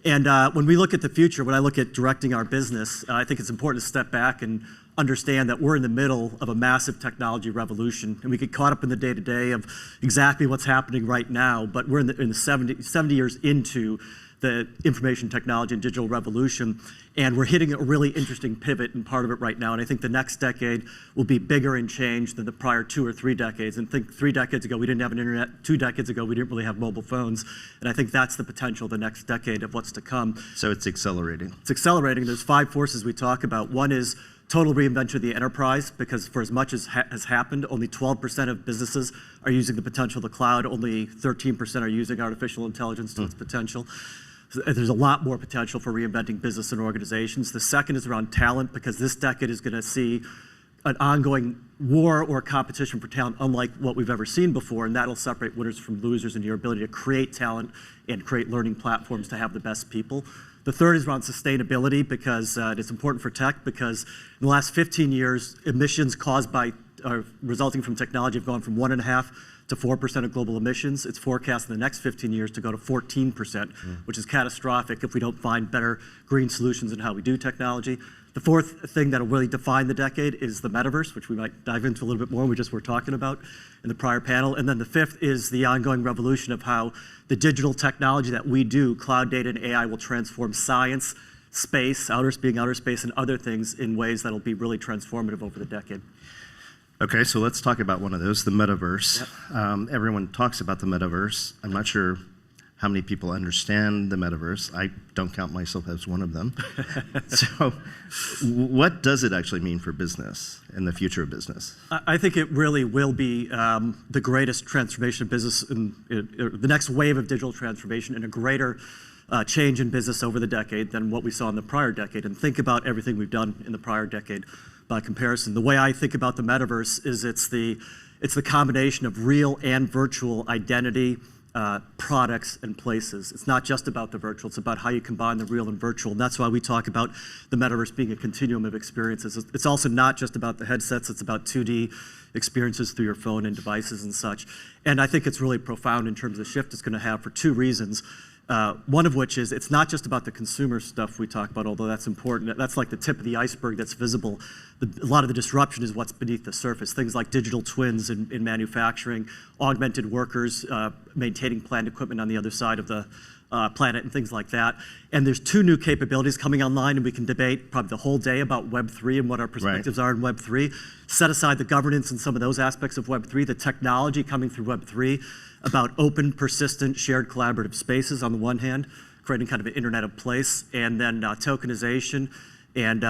And when we look at the future, when I look at directing our business, I think it's important to step back and understand that we're in the middle of a massive technology revolution, and we get caught up in the day-to-day of exactly what's happening right now, but we're in the 70 years into the information technology and digital revolution, and we're hitting a really interesting pivot in part of it right now. And I think the next decade will be bigger in change than the prior 2 or 3 decades. And think 3 decades ago, we didn't have an internet. 2 decades ago, we didn't really have mobile phones. And I think that's the potential of the next decade of what's to come. So it's accelerating. It's accelerating. There's 5 forces we talk about. One is total reinvention of the enterprise, because for as much as has happened, only 12% of businesses are using the potential of the cloud. Only 13% are using artificial intelligence to its potential. There's a lot more potential for reinventing business and organizations. The second is around talent, because this decade is going to see an ongoing war or competition for talent unlike what we've ever seen before, and that'll separate winners from losers in your ability to create talent and create learning platforms to have the best people. The third is around sustainability, because it's important for tech, because in the last 15 years, emissions caused by resulting from technology have gone from 1.5% to 4% of global emissions. It's forecast in the next 15 years to go to 14%, which is catastrophic if we don't find better green solutions in how we do technology. The fourth thing that will really define the decade is the metaverse, which we might dive into a little bit more, we just were talking about in the prior panel. And then the fifth is the ongoing revolution of how the digital technology that we do, cloud data and AI, will transform science, space, outer space, and other things in ways that will be really transformative over the decade. Okay, so let's talk about one of those, the metaverse. Yep. Everyone talks about the metaverse. I'm not sure how many people understand the metaverse. I don't count myself as one of them. So what does it actually mean for business and the future of business? I think it really will be the greatest transformation of business, the next wave of digital transformation, and a greater change in business over the decade than what we saw in the prior decade. And think about everything we've done in the prior decade by comparison. The way I think about the metaverse is it's the combination of real and virtual identity, products, and places. It's not just about the virtual, it's about how you combine the real and virtual. And that's why we talk about the metaverse being a continuum of experiences. It's also not just about the headsets, it's about 2D experiences through your phone and devices and such. And I think it's really profound in terms of the shift it's going to have for 2 reasons. One of which is it's not just about the consumer stuff we talk about, although that's important. That's like the tip of the iceberg that's visible. A lot of the disruption is what's beneath the surface. Things like digital twins in manufacturing, augmented workers, maintaining plant equipment on the other side of the planet, and things like that. And there's 2 new capabilities coming online, and we can debate probably the whole day about Web3 and what our perspectives are in Web3. Set aside the governance and some of those aspects of Web3, the technology coming through Web3, about open, persistent, shared collaborative spaces on the one hand, creating kind of an internet of place, and then tokenization and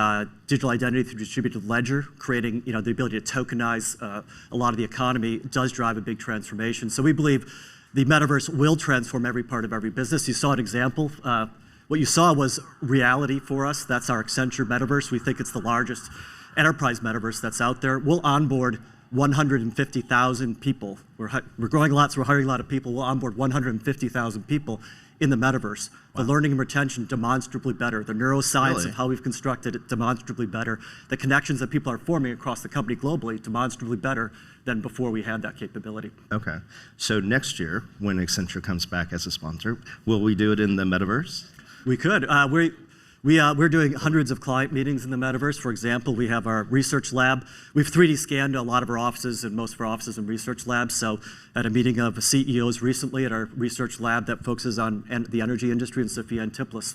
digital identity through distributed ledger, creating the ability to tokenize a lot of the economy does drive a big transformation. So we believe the metaverse will transform every part of every business. You saw an example. What you saw was reality for us. That's our Accenture metaverse. We think it's the largest enterprise metaverse that's out there. We'll onboard 150,000 people. We're growing a lot, so we're hiring a lot of people. We'll onboard 150,000 people in the metaverse. Wow. The learning and retention demonstrably better. The neuroscience of how we've constructed it demonstrably better. The connections that people are forming across the company globally demonstrably better than before we had that capability. Okay, so next year when Accenture comes back as a sponsor, will we do it in the metaverse? We could. We're doing hundreds of client meetings in the metaverse. For example, we have our research lab. We've 3D scanned a lot of our offices and most of our offices and research labs. So at a meeting of CEOs recently at our research lab that focuses on the energy industry in Sophia Antipolis,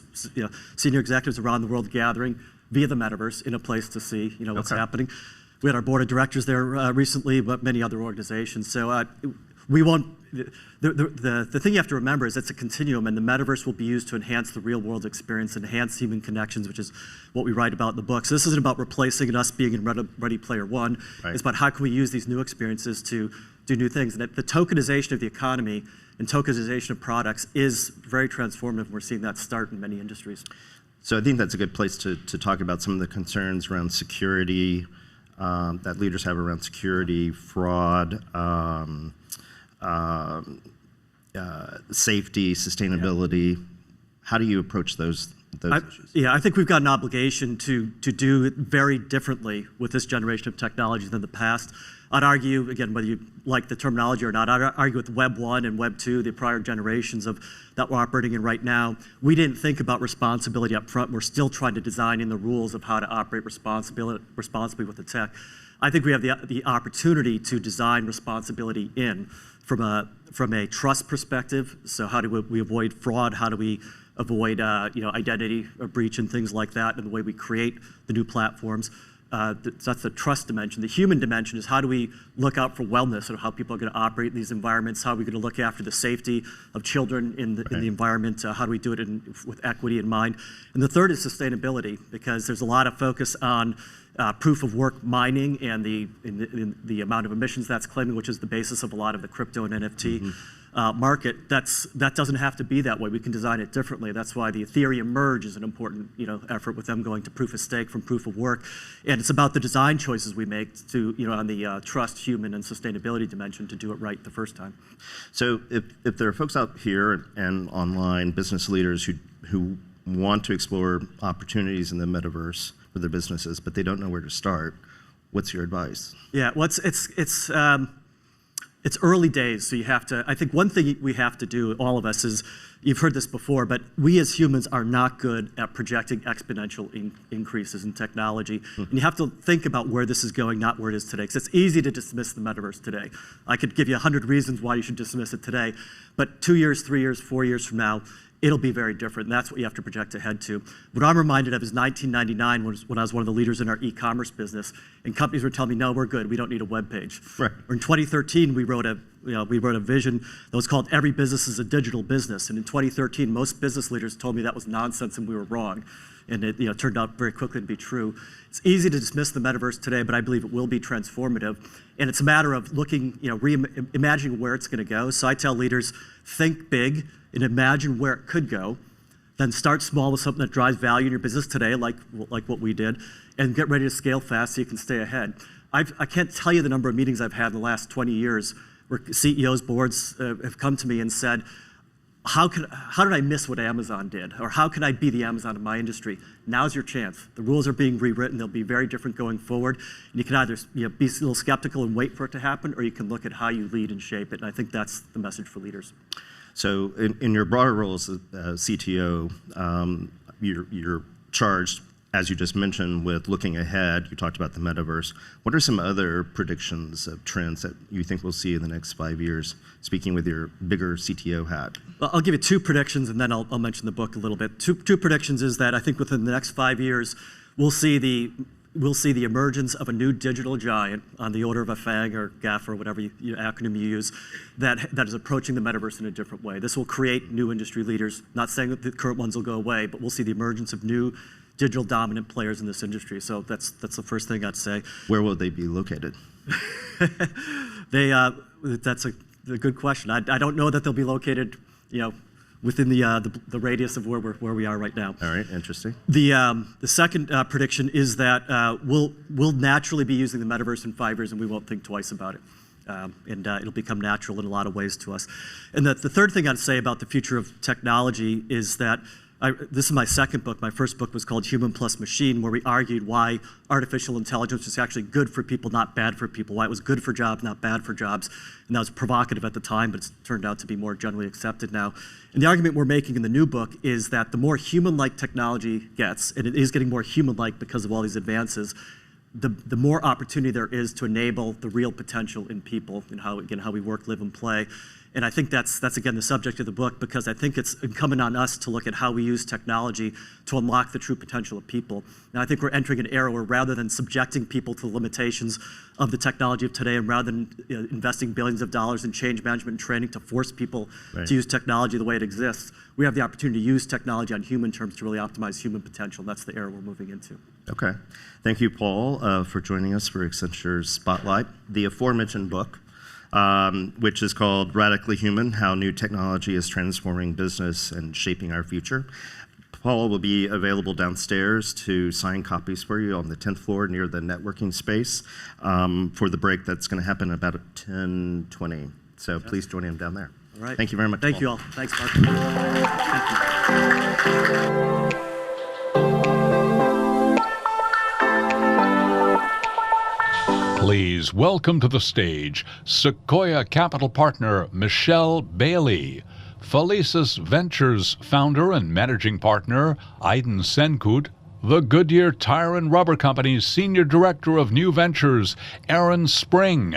senior executives around the world gathering via the metaverse in a place to see what's happening. We had our board of directors there recently, but many other organizations. So we won't. The thing you have to remember is it's a continuum, and the metaverse will be used to enhance the real world experience, enhance human connections, which is what we write about in the book. So this isn't about replacing us being in Ready Player One. Right. It's about how can we use these new experiences to do new things. And the tokenization of the economy and tokenization of products is very transformative. We're seeing that start in many industries. So I think that's a good place to talk about some of the concerns around security that leaders have around security, fraud, safety, sustainability. How do you approach those issues? Yeah, I think we've got an obligation to do it very differently with this generation of technology than the past. I'd argue, again, whether you like the terminology or not, I'd argue with Web 1 and Web 2, the prior generations that we're operating in right now, we didn't think about responsibility up front. We're still trying to design in the rules of how to operate responsibly with the tech. I think we have the opportunity to design responsibility in from a trust perspective. So how do we avoid fraud? How do we avoid identity breach and things like that, and the way we create the new platforms? That's the trust dimension. The human dimension is how do we look out for wellness and how people are going to operate in these environments? How are we going to look after the safety of children in the environment? How do we do it with equity in mind? And the third is sustainability, because there's a lot of focus on proof of work mining and the amount of emissions that's claiming, which is the basis of a lot of the crypto and NFT market. That doesn't have to be that way. We can design it differently. That's why the Ethereum merge is an important effort with them going to proof of stake from proof of work. And it's about the design choices we make to on the trust, human, and sustainability dimension to do it right the first time. So if there are folks out here and online, business leaders who want to explore opportunities in the metaverse for their businesses, but they don't know where to start, what's your advice? Yeah, well, it's early days, so you have to. I think one thing we have to do, all of us, is you've heard this before, but we as humans are not good at projecting exponential increases in technology. And you have to think about where this is going, not where it is today. Because it's easy to dismiss the metaverse today. I could give you 100 reasons why you should dismiss it today, but 2 years, 3 years, 4 years from now, it'll be very different, and that's what you have to project ahead to. What I'm reminded of is 1999, when I was one of the leaders in our e-commerce business, and companies were telling me, "No, we're good. We don't need a web page." Right. Or in 2013, we wrote a vision that was called "Every Business is a Digital Business," and in 2013, most business leaders told me that was nonsense and we were wrong, and it turned out very quickly to be true. It's easy to dismiss the metaverse today, but I believe it will be transformative, and it's a matter of looking, imagining where it's going to go. So I tell leaders, think big and imagine where it could go, then start small with something that drives value in your business today, like what we did, and get ready to scale fast so you can stay ahead. I can't tell you the number of meetings I've had in the last 20 years where CEOs, boards have come to me and said, how did I miss what Amazon did? Or how can I be the Amazon of my industry? Now's your chance. The rules are being rewritten. They'll be very different going forward. And you can either be a little skeptical and wait for it to happen, or you can look at how you lead and shape it. And I think that's the message for leaders. So in your broader role as a CTO, you're charged, as you just mentioned, with looking ahead. You talked about the metaverse. What are some other predictions of trends that you think we'll see in the next 5 years, speaking with your bigger CTO hat? Well, I'll give you two predictions, and then I'll mention the book a little bit. Two predictions is that I think within the next 5 years, we'll see the emergence of a new digital giant on the order of a FANG or GAF or whatever acronym you use that is approaching the metaverse in a different way. This will create new industry leaders. Not saying that the current ones will go away, but we'll see the emergence of new digital dominant players in this industry. So that's the first thing I'd say. Where will they be located? That's a good question. I don't know that they'll be located, within the radius of where we are right now. All right, interesting. The second prediction is that we'll naturally be using the metaverse in 5 years, and we won't think twice about it. And it'll become natural in a lot of ways to us. And the third thing I'd say about the future of technology is that this is my second book. My first book was called Human Plus Machine, where we argued why artificial intelligence was actually good for people, not bad for people, why it was good for jobs, not bad for jobs. And that was provocative at the time, but it's turned out to be more generally accepted now. And the argument we're making in the new book is that the more human-like technology gets, and it is getting more human-like because of all these advances, the more opportunity there is to enable the real potential in people and how we work, live, and play. And I think that's again the subject of the book, because I think it's incumbent on us to look at how we use technology to unlock the true potential of people. And I think we're entering an era where, rather than subjecting people to the limitations of the technology of today, and rather than investing billions of dollars in change management and training to force people to use technology the way it exists, we have the opportunity to use technology on human terms to really optimize human potential. And that's the era we're moving into. Okay. Thank you, Paul, for joining us for Accenture's Spotlight. The aforementioned book, which is called Radically Human: How New Technology is Transforming Business and Shaping Our Future. Paul will be available downstairs to sign copies for you on the 10th floor near the networking space for the break that's going to happen about 10:20. So please join him down there. All right. Thank you very much, Thank Paul. you all. Thanks, Mark. Please welcome to the stage Sequoia Capital Partner Michelle Bailey, Felicis Ventures founder and managing partner Aiden Senkut, the Goodyear Tire and Rubber Company's Senior Director of New Ventures Aaron Spring,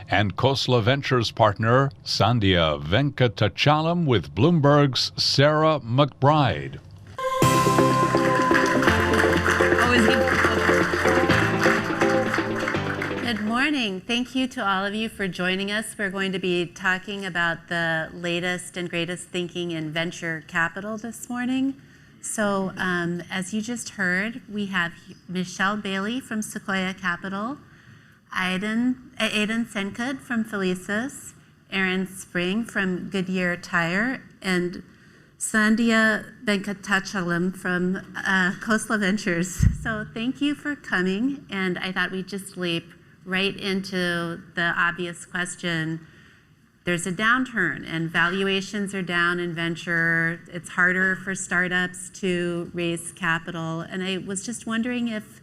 and Khosla Ventures partner Sandhya Venkatachalam with Bloomberg's Sarah McBride. Good morning. Thank you to all of you for joining us. We're going to be talking about the latest and greatest thinking in venture capital this morning. So as you just heard, we have Michelle Bailey from Sequoia Capital, Aiden Senkut from Felicis, Aaron Spring from Goodyear Tire, and Sandhya Venkatachalam from Khosla Ventures. So thank you for coming, and I thought we'd just leap right into the obvious question. There's a downturn, and valuations are down in venture. It's harder for startups to raise capital, and I was just wondering if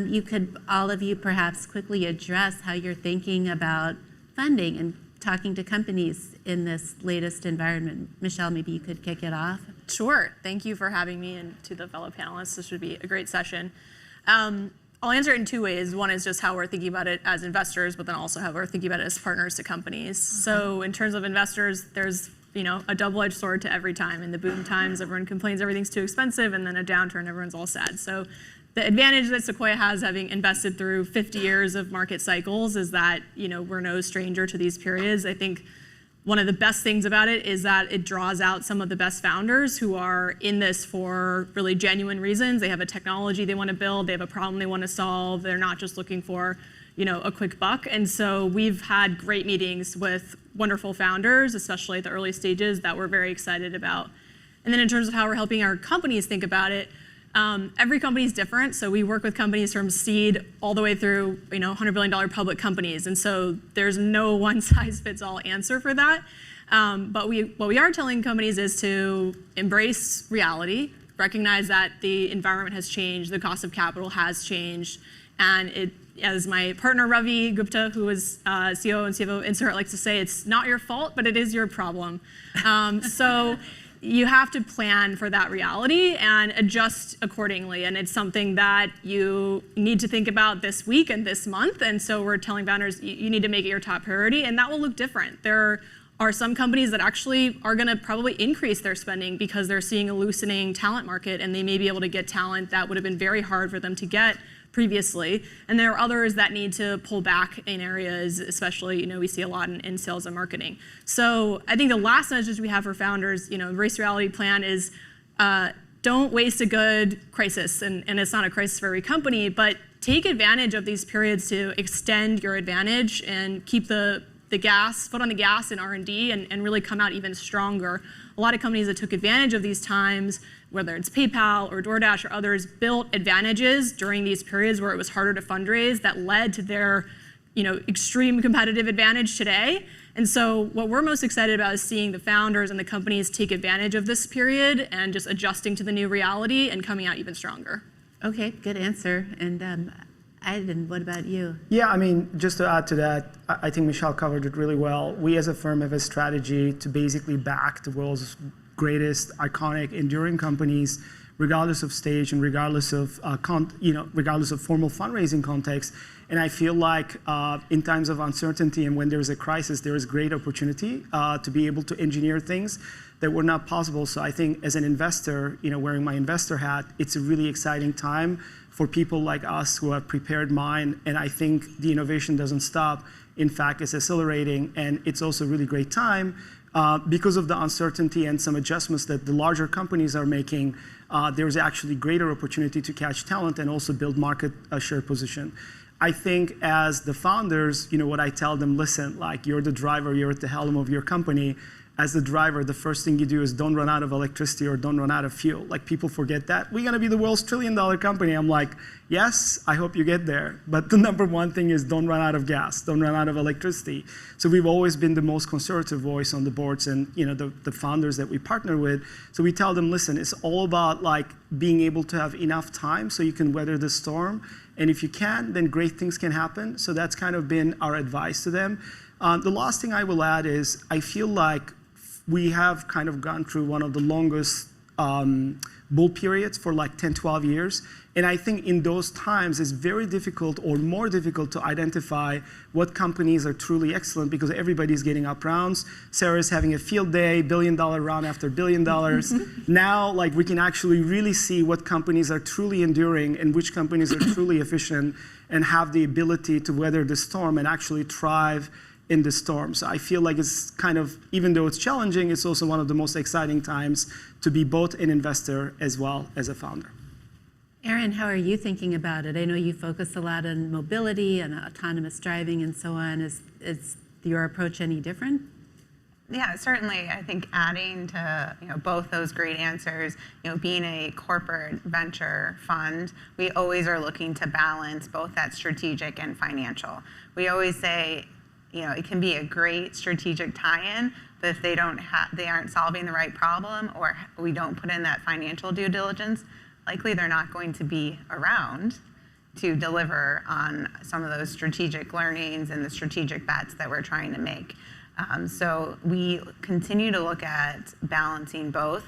you could, all of you, perhaps quickly address how you're thinking about funding and talking to companies in this latest environment. Michelle, maybe you could kick it off. Sure. Thank you for having me, and to the fellow panelists. This should be a great session. I'll answer it in two ways. One is just how we're thinking about it as investors, but then also how we're thinking about it as partners to companies. So in terms of investors, there's a double-edged sword to every time. In the boom times, everyone complains everything's too expensive, and then a downturn, everyone's all sad. So the advantage that Sequoia has, having invested through 50 years of market cycles, is that we're no stranger to these periods. I think one of the best things about it is that it draws out some of the best founders who are in this for really genuine reasons. They have a technology they want to build, they have a problem they want to solve. They're not just looking for a quick buck. And so we've had great meetings with wonderful founders, especially at the early stages, that we're very excited about. And then in terms of how we're helping our companies think about it, every company is different. So we work with companies from seed all the way through $100 billion public companies. And so there's no one size fits all answer for that. But what we are telling companies is to embrace reality, recognize that the environment has changed, the cost of capital has changed. And as my partner Ravi Gupta, who is CEO and CFO of Insert, likes to say, it's not your fault, but it is your problem. So you have to plan for that reality and adjust accordingly. And it's something that you need to think about this week and this month. And so we're telling founders, you need to make it your top priority, and that will look different. There are some companies that actually are going to probably increase their spending because they're seeing a loosening talent market, and they may be able to get talent that would have been very hard for them to get previously. And there are others that need to pull back in areas, especially, we see a lot in sales and marketing. So I think the last message we have for founders, embrace reality plan is don't waste a good crisis. And it's not a crisis for every company, but take advantage of these periods to extend your advantage and keep the foot on the gas in R&D and really come out even stronger. A lot of companies that took advantage of these times, whether it's PayPal or DoorDash or others, built advantages during these periods where it was harder to fundraise that led to their extreme competitive advantage today. And so what we're most excited about is seeing the founders and the companies take advantage of this period and just adjusting to the new reality and coming out even stronger. Okay, good answer. And Aiden, what about you? Yeah, I mean, just to add to that, I think Michelle covered it really well. We as a firm have a strategy to basically back the world's greatest, iconic, enduring companies, regardless of stage and regardless of regardless of formal fundraising context. And I feel like in times of uncertainty and when there's a crisis, there is great opportunity to be able to engineer things that were not possible. So I think as an investor, wearing my investor hat, it's a really exciting time for people like us who have prepared mind. And I think the innovation doesn't stop. In fact, it's accelerating. And it's also a really great time because of the uncertainty and some adjustments that the larger companies are making. There's actually greater opportunity to catch talent and also build market share position. I think as the founders, what I tell them, listen, like you're the driver, you're at the helm of your company. As the driver, the first thing you do is don't run out of electricity or don't run out of fuel. Like people forget that. We're gonna be the world's $1 trillion company. I'm like, yes, I hope you get there. But the number one thing is don't run out of gas, don't run out of electricity. So we've always been the most conservative voice on the boards and the founders that we partner with. So we tell them, listen, it's all about like being able to have enough time so you can weather the storm. And if you can, then great things can happen. So that's kind of been our advice to them. The last thing I will add is I feel like we have kind of gone through one of the longest bull periods for like 10, 12 years. And I think in those times, it's very difficult or more difficult to identify what companies are truly excellent because everybody's getting up rounds. Sarah's having a field day, $1 billion round after $1 billion. Now, like we can actually really see what companies are truly enduring and which companies are truly efficient and have the ability to weather the storm and actually thrive in the storm. So I feel like it's kind of, even though it's challenging, it's also one of the most exciting times to be both an investor as well as a founder. Aaron, how are you thinking about it? I know you focus a lot on mobility and autonomous driving and so on. Is your approach any different? Yeah, certainly. I think adding to both those great answers, being a corporate venture fund, we always are looking to balance both that strategic and financial. We always say, it can be a great strategic tie-in, but if they aren't solving the right problem or we don't put in that financial due diligence, likely they're not going to be around to deliver on some of those strategic learnings and the strategic bets that we're trying to make. So we continue to look at balancing both.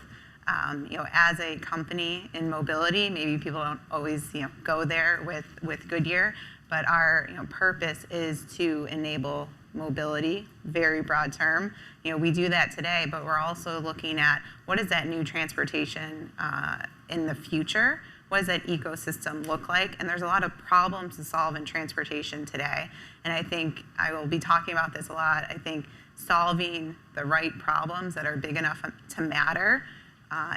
As a company in mobility, maybe people don't always go there with Goodyear, but our purpose is to enable mobility, very broad term. We do that today, but we're also looking at what is that new transportation in the future? What does that ecosystem look like? And there's a lot of problems to solve in transportation today. And I think I will be talking about this a lot. I think solving the right problems that are big enough to matter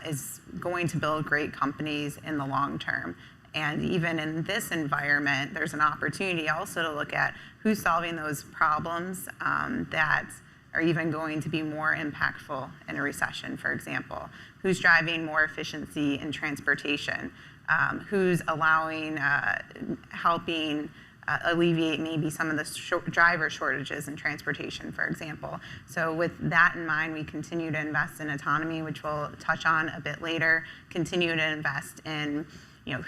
is going to build great companies in the long term. And even in this environment, there's an opportunity also to look at who's solving those problems that are even going to be more impactful in a recession, for example. Who's driving more efficiency in transportation? Who's allowing, helping alleviate maybe some of the driver shortages in transportation, for example. So with that in mind, we continue to invest in autonomy, which we'll touch on a bit later, continue to invest in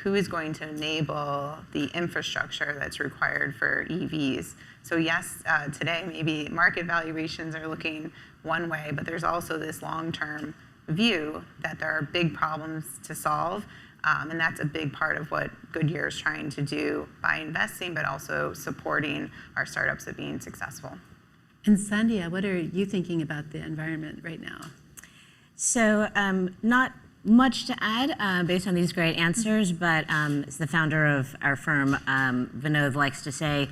who is going to enable the infrastructure that's required for EVs. So yes, today maybe market valuations are looking one way, but there's also this long-term view that there are big problems to solve, and that's a big part of what Goodyear is trying to do by investing, but also supporting our startups at being successful. And Sandhya, what are you thinking about the environment right now? So not much to add based on these great answers, but as the founder of our firm, Vinod likes to say,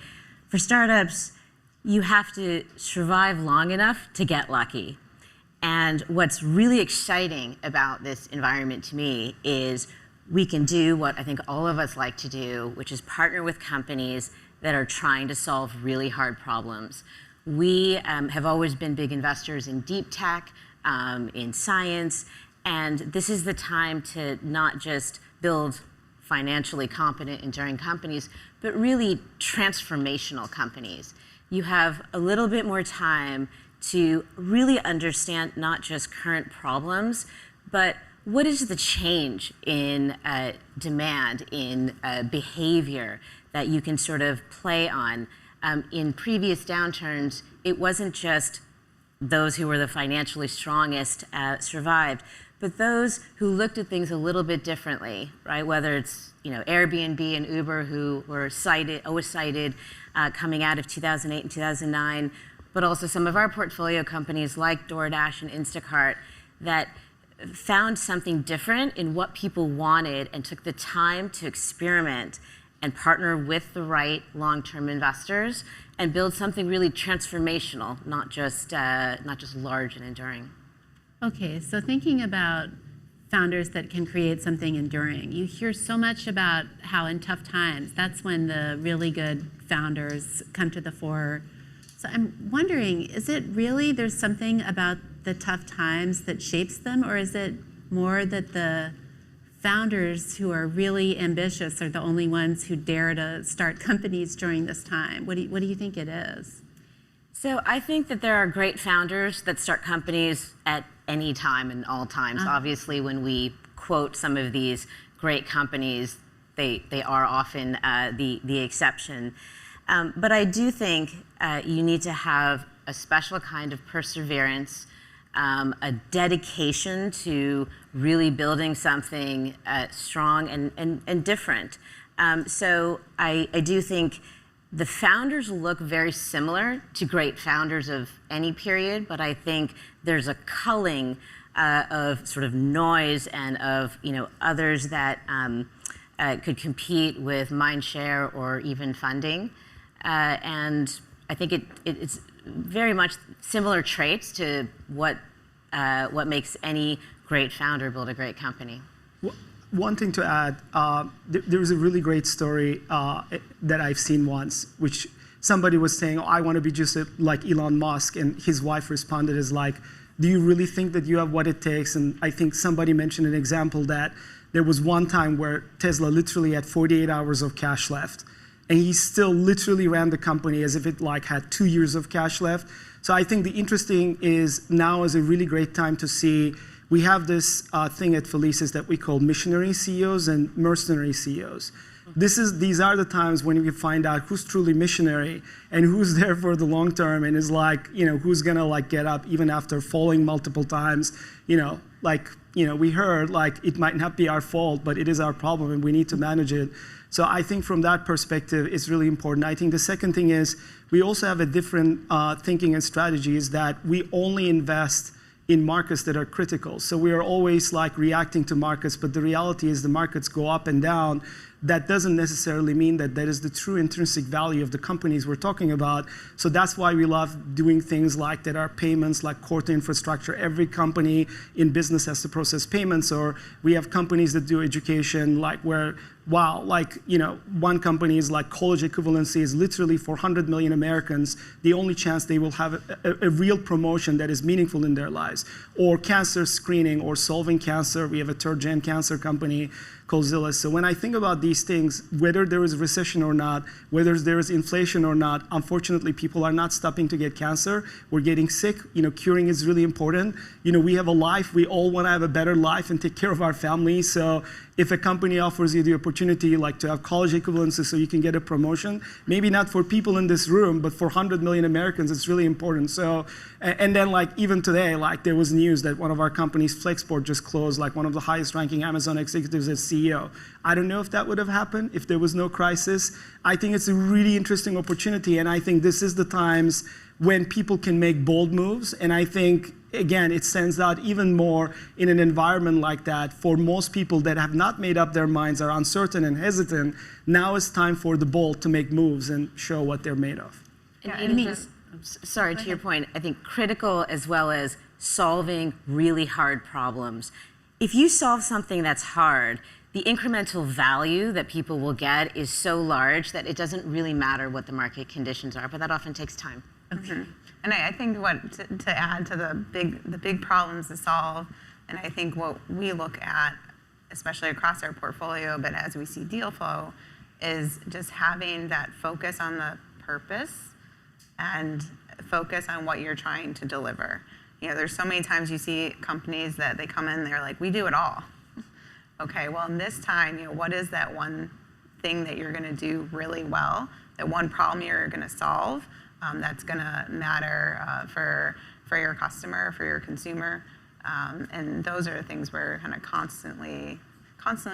for startups, you have to survive long enough to get lucky. And what's really exciting about this environment to me is we can do what I think all of us like to do, which is partner with companies that are trying to solve really hard problems. We have always been big investors in deep tech, in science, and this is the time to not just build financially competent, enduring companies, but really transformational companies. You have a little bit more time to really understand not just current problems, but what is the change in demand, in behavior that you can sort of play on. In previous downturns, it wasn't just those who were the financially strongest survived, but those who looked at things a little bit differently, right? Whether it's Airbnb and Uber, who were always cited coming out of 2008 and 2009, but also some of our portfolio companies like DoorDash and Instacart that found something different in what people wanted and took the time to experiment and partner with the right long-term investors and build something really transformational, not just large and enduring. Okay, so thinking about founders that can create something enduring, you hear so much about how in tough times, that's when the really good founders come to the fore. So I'm wondering, is it really there's something about the tough times that shapes them, or is it more that the founders who are really ambitious are the only ones who dare to start companies during this time? What do you think it is? So I think that there are great founders that start companies at any time and all times. Obviously, when we quote some of these great companies, they are often the exception. But I do think you need to have a special kind of perseverance, a dedication to really building something strong and different. So I do think the founders look very similar to great founders of any period, but I think there's a culling of sort of noise and of others that could compete with mindshare or even funding. And I think it's very much similar traits to what makes any great founder build a great company. One thing to add, there was a really great story that I've seen once, which somebody was saying, I want to be just like Elon Musk, and his wife responded as like, do you really think that you have what it takes? And I think somebody mentioned an example that there was one time where Tesla literally had 48 hours of cash left, and he still literally ran the company as if it had 2 years of cash left. So I think the interesting is now is a really great time to see. We have this thing at Felices that we call missionary CEOs and mercenary CEOs. These are the times when we find out who's truly missionary and who's there for the long term and is who's gonna get up even after falling multiple times. We heard it might not be our fault, but it is our problem and we need to manage it. So I think from that perspective, it's really important. I think the second thing is we also have a different thinking and strategy is that we only invest in markets that are critical. So we are always reacting to markets, but the reality is the markets go up and down. That doesn't necessarily mean that that is the true intrinsic value of the companies we're talking about. So that's why we love doing things like that are payments, like core to infrastructure. Every company in business has to process payments, or we have companies that do education, one company is college equivalency is literally for 100 million Americans, the only chance they will have a real promotion that is meaningful in their lives. Or cancer screening or solving cancer. We have a third-gen cancer company called Zillis. So when I think about these things, whether there is recession or not, whether there is inflation or not, unfortunately, people are not stopping to get cancer. We're getting sick. Curing is really important. We have a life. We all want to have a better life and take care of our families. So if a company offers you the opportunity to have college equivalency so you can get a promotion, maybe not for people in this room, but for 100 million Americans, it's really important. So, and then even today, there was news that one of our companies, Flexport, just closed, one of the highest ranking Amazon executives as CEO. I don't know if that would have happened if there was no crisis. I think it's a really interesting opportunity, and I think this is the times when people can make bold moves, and I think, again, it stands out even more in an environment like that. For most people that have not made up their minds, are uncertain and hesitant, now is time for the bold to make moves and show what they're made of. Sorry, to your point, I think critical as well as solving really hard problems. If you solve something that's hard, the incremental value that people will get is so large that it doesn't really matter what the market conditions are, but that often takes time. Okay. And I think to add to the big problems to solve, and I think what we look at, especially across our portfolio, but as we see deal flow, is just having that focus on the purpose and focus on what you're trying to deliver. There's so many times you see companies that they come in, they're like, we do it all. Okay, well, in this time, what is that one thing that you're going to do really well, that one problem you're going to solve that's going to matter for your customer, for your consumer, and those are the things we're kind of constantly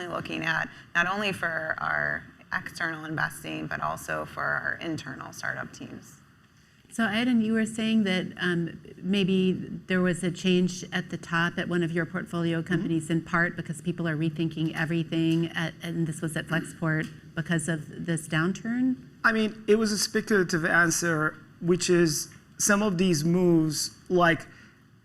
looking at, not only for our external investing, but also for our internal startup teams. So Eden, you were saying that maybe there was a change at the top at one of your portfolio companies in part because people are rethinking everything, and this was at Flexport because of this downturn? I mean, it was a speculative answer, which is some of these moves, like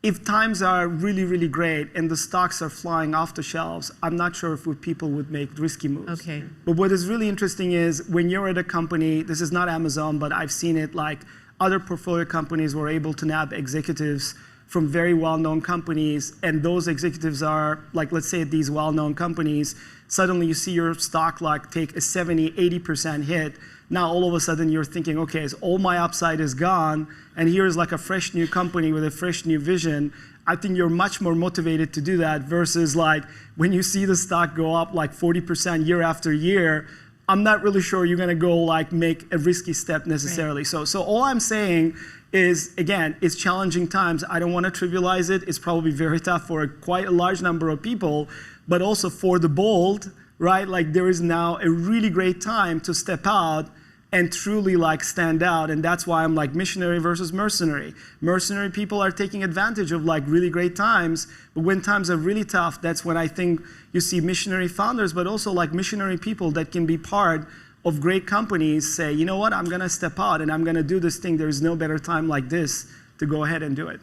if times are really, really great and the stocks are flying off the shelves, I'm not sure if people would make risky moves. Okay. But what is really interesting is when you're at a company, this is not Amazon, but I've seen it, like other portfolio companies were able to nab executives from very well-known companies, and those executives are, like, let's say at these well-known companies, suddenly you see your stock like take a 70, 80% hit. Now all of a sudden you're thinking, okay, so all my upside is gone, and here's like a fresh new company with a fresh new vision. I think you're much more motivated to do that versus like when you see the stock go up like 40% year after year, I'm not really sure you're going to go like make a risky step necessarily. Right. So all I'm saying is, again, it's challenging times. I don't want to trivialize it. It's probably very tough for quite a large number of people, but also for the bold, right? Like there is now a really great time to step out and truly like stand out. And that's why I'm like missionary versus mercenary. Mercenary people are taking advantage of like really great times, but when times are really tough, that's when I think you see missionary founders, but also like missionary people that can be part of great companies say, you know what, I'm gonna step out and I'm gonna do this thing. There's no better time like this to go ahead and do it.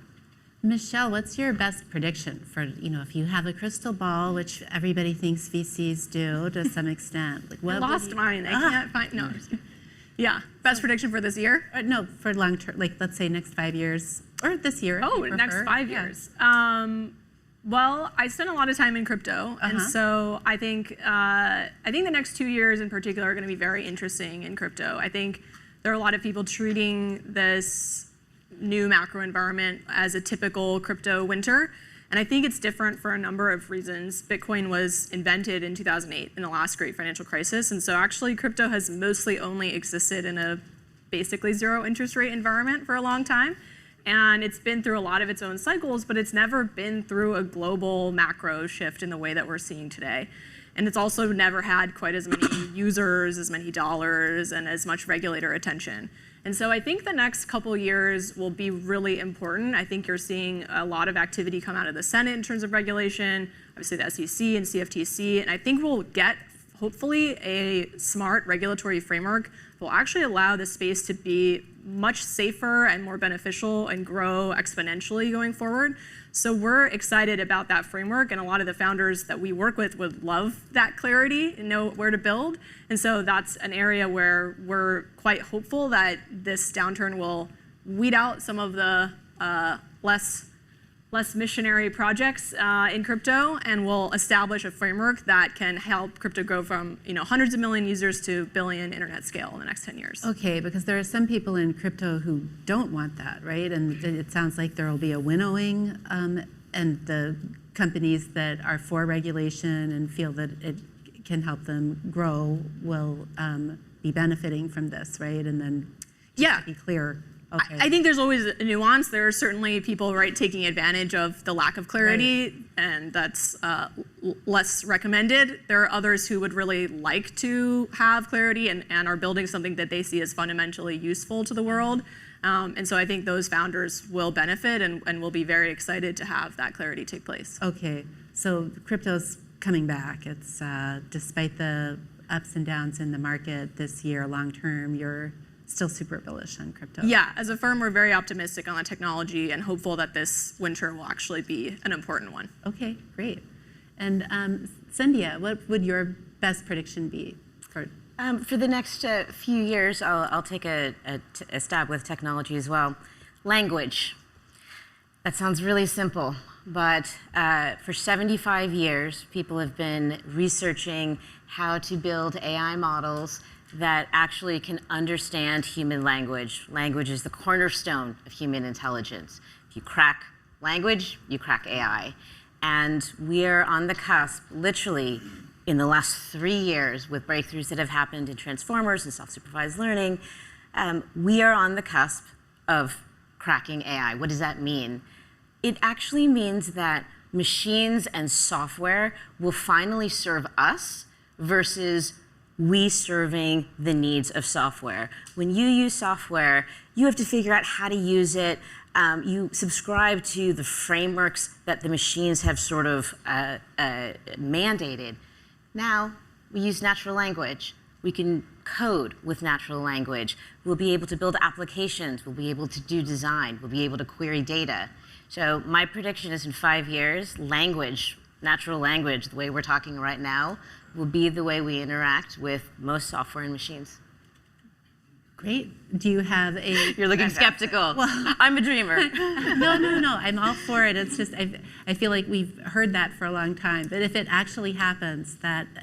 Michelle, what's your best prediction for, if you have a crystal ball, which everybody thinks VCs do to some extent? Like, what I lost mine. I can't find, no. Yeah, best prediction for this year? No, for long term, like let's say next 5 years, or this year. Oh, next 5 years. Well, I spent a lot of time in crypto, and so I think the next 2 years in particular are going to be very interesting in crypto. I think there are a lot of people treating this new macro environment as a typical crypto winter. And I think it's different for a number of reasons. Bitcoin was invented in 2008 in the last great financial crisis. And so actually crypto has mostly only existed in a basically zero interest rate environment for a long time. And it's been through a lot of its own cycles, but it's never been through a global macro shift in the way that we're seeing today. And it's also never had quite as many users, as many dollars, and as much regulator attention. And so I think the next couple years will be really important. I think you're seeing a lot of activity come out of the Senate in terms of regulation, obviously the SEC and CFTC, and I think we'll get, hopefully, a smart regulatory framework that will actually allow the space to be much safer and more beneficial and grow exponentially going forward. So we're excited about that framework, and a lot of the founders that we work with would love that clarity and know where to build. And so that's an area where we're quite hopeful that this downturn will weed out some of the less missionary projects in crypto, and will establish a framework that can help crypto grow from hundreds of million users to billion internet scale in the next 10 years. Okay, because there are some people in crypto who don't want that, right? And it sounds like there will be a winnowing, and the companies that are for regulation and feel that it can help them grow will be benefiting from this, right? And then to be clear. Okay. I think there's always a nuance. There are certainly people, taking advantage of the lack of clarity, and that's less recommended. There are others who would really like to have clarity and are building something that they see as fundamentally useful to the world. And so I think those founders will benefit and will be very excited to have that clarity take place. Okay, so crypto's coming back. It's despite the ups and downs in the market this year, long term, you're still super bullish on crypto. Yeah, as a firm, we're very optimistic on the technology and hopeful that this winter will actually be an important one. Okay, great. And Sandhya, what would your best prediction be for the next few years? I'll take a stab with technology as well. Language. That sounds really simple, but for 75 years, people have been researching how to build AI models that actually can understand human language. Language is the cornerstone of human intelligence. If you crack language, you crack AI. And we are on the cusp, literally, in the last 3 years, with breakthroughs that have happened in transformers and self-supervised learning, we are on the cusp of cracking AI. What does that mean? It actually means that machines and software will finally serve us versus we serving the needs of software. When you use software, you have to figure out how to use it. You subscribe to the frameworks that the machines have sort of mandated. Now, we use natural language. We can code with natural language. We'll be able to build applications. We'll be able to do design. We'll be able to query data. So my prediction is in 5 years, language, natural language, the way we're talking right now, will be the way we interact with most software and machines. Great. Do you have a... You're looking skeptical. Well, I'm a dreamer. No. I'm all for it. It's just, I feel like we've heard that for a long time. But if it actually happens,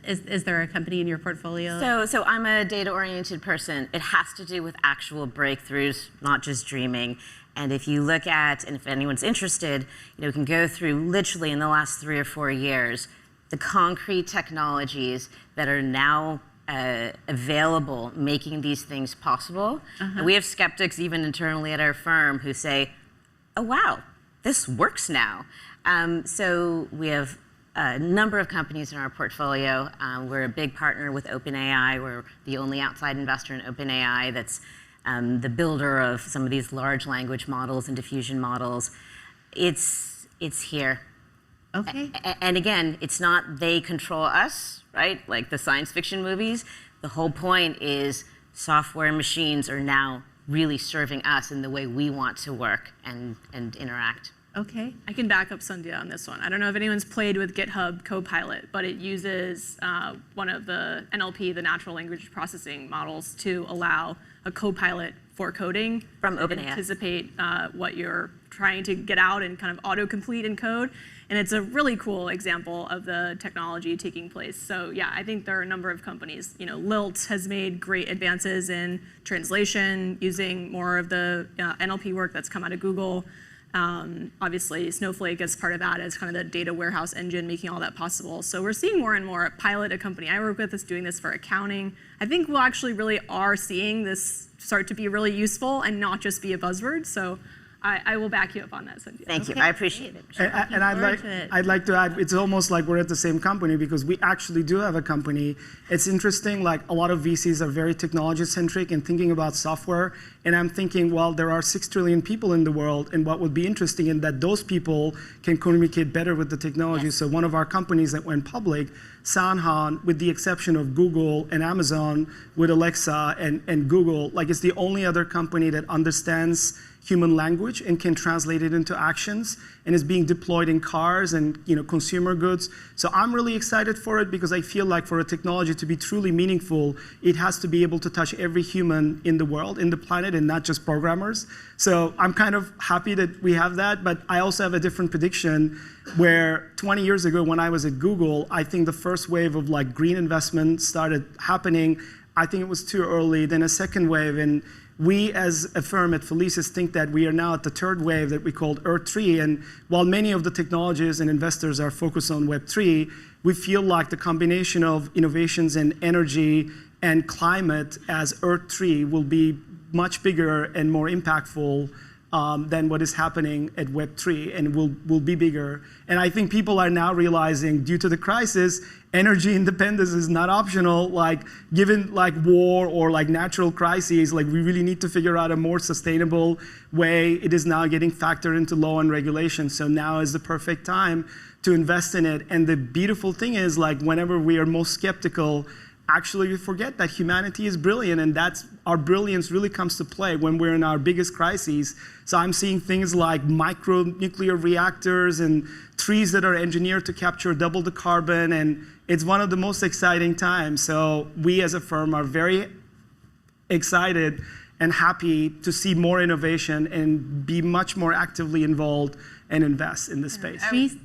is there a company in your portfolio? So I'm a data-oriented person. It has to do with actual breakthroughs, not just dreaming. And if you look at, and if anyone's interested, we can go through literally in the last 3 or 4 years, the concrete technologies that are now available, making these things possible. And we have skeptics even internally at our firm who say, oh, wow, this works now. So we have a number of companies in our portfolio. We're a big partner with OpenAI. We're the only outside investor in OpenAI that's the builder of some of these large language models and diffusion models. It's here. Okay. And again, it's not they control us, right? Like the science fiction movies. The whole point is software and machines are now really serving us in the way we want to work and interact. Okay. I can back up Sandhya on this one. I don't know if anyone's played with GitHub Copilot, but it uses one of the NLP, the natural language processing models, to allow a copilot for coding from OpenAI. Anticipate what you're trying to get out and kind of autocomplete in code. And it's a really cool example of the technology taking place. So yeah, I think there are a number of companies. Lilt has made great advances in translation using more of the NLP work that's come out of Google. Obviously, Snowflake as part of that as kind of the data warehouse engine making all that possible. So we're seeing more and more. Pilot, a company I work with, is doing this for accounting. I think we actually really are seeing this start to be really useful and not just be a buzzword. So I will back you up on that, Sandhya. Thank you. I appreciate it. And I'd like to add, it's almost like we're at the same company because we actually do have a company. It's interesting, like a lot of VCs are very technology-centric and thinking about software. And I'm thinking, well, there are 6 trillion people in the world, and what would be interesting is that those people can communicate better with the technology. Yes. So one of our companies that went public, Sanhan, with the exception of Google and Amazon, with Alexa and Google, like it's the only other company that understands human language and can translate it into actions, and is being deployed in cars and consumer goods. So I'm really excited for it because I feel like for a technology to be truly meaningful, it has to be able to touch every human in the world, in the planet, and not just programmers. So I'm kind of happy that we have that, but I also have a different prediction where 20 years ago when I was at Google, I think the first wave of like green investment started happening. I think it was too early, then a second wave, and we as a firm at Felicis think that we are now at the third wave that we called Earth 3. And while many of the technologists and investors are focused on Web 3, we feel like the combination of innovations in energy and climate as Earth 3 will be much bigger and more impactful than what is happening at Web 3, and will be bigger. And I think people are now realizing, due to the crisis, energy independence is not optional. Like, given like war or like natural crises, like we really need to figure out a more sustainable way. It is now getting factored into law and regulation. So now is the perfect time to invest in it. And the beautiful thing is, like, whenever we are most skeptical, actually we forget that humanity is brilliant, and that's our brilliance really comes to play when we're in our biggest crises. So I'm seeing things like micro nuclear reactors and trees that are engineered to capture double the carbon, and it's one of the most exciting times. So we as a firm are very excited and happy to see more innovation and be much more actively involved and invest in this space. Trees,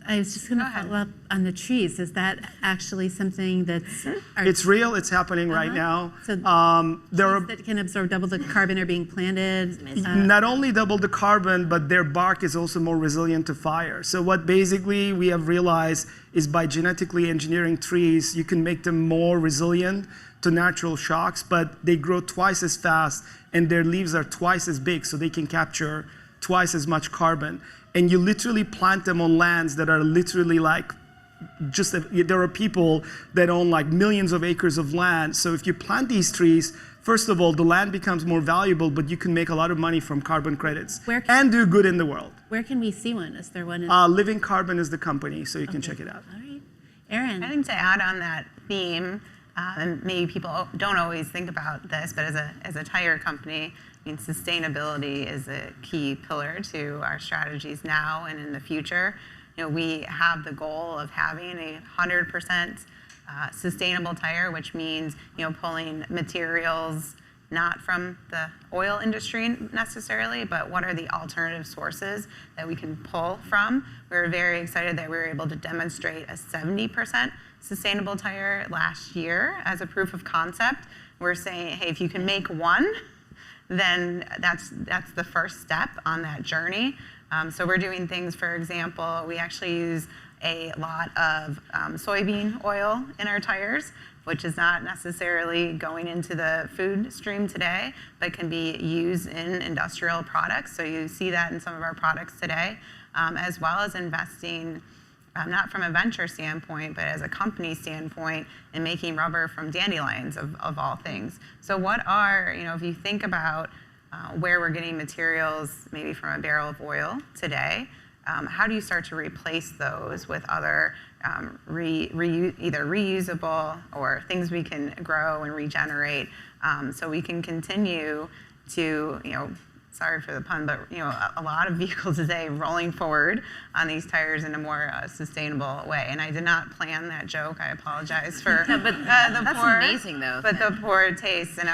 I was just going to follow up on the trees. Is that actually something that's... It's real. It's happening right now. So there are that can absorb double the carbon are being planted. not only double the carbon, but their bark is also more resilient to fire. So what basically we have realized is by genetically engineering trees, you can make them more resilient to natural shocks, but they grow twice as fast and their leaves are twice as big, so they can capture twice as much carbon. And you literally plant them on lands that are literally like there are people that own like millions of acres of land. So if you plant these trees, first of all, the land becomes more valuable, but you can make a lot of money from carbon credits and do good in the world. Where can we see one? Is there one? Living Carbon is the company, so you can check it out. All right. Erin. I think to add on that theme, and maybe people don't always think about this, but as a tire company, I mean, sustainability is a key pillar to our strategies now and in the future. You know, we have the goal of having 100% sustainable tire, which means, you know, pulling materials not from the oil industry necessarily, but what are the alternative sources that we can pull from. We're very excited that we were able to demonstrate a 70% sustainable tire last year as a proof of concept. We're saying, hey, if you can make one, then that's the first step on that journey. So we're doing things, for example, we actually use a lot of soybean oil in our tires, which is not necessarily going into the food stream today, but can be used in industrial products. So you see that in some of our products today, as well as investing, not from a venture standpoint, but as a company standpoint, in making rubber from dandelions, of all things. So what are, you know, if you think about where we're getting materials, maybe from a barrel of oil today, how do you start to replace those with other either reusable or things we can grow and regenerate, so we can continue to, you know, sorry for the pun, but you know, a lot of vehicles today rolling forward on these tires in a more sustainable way. And I did not plan that joke. I apologize for that's amazing, though. But the poor taste, and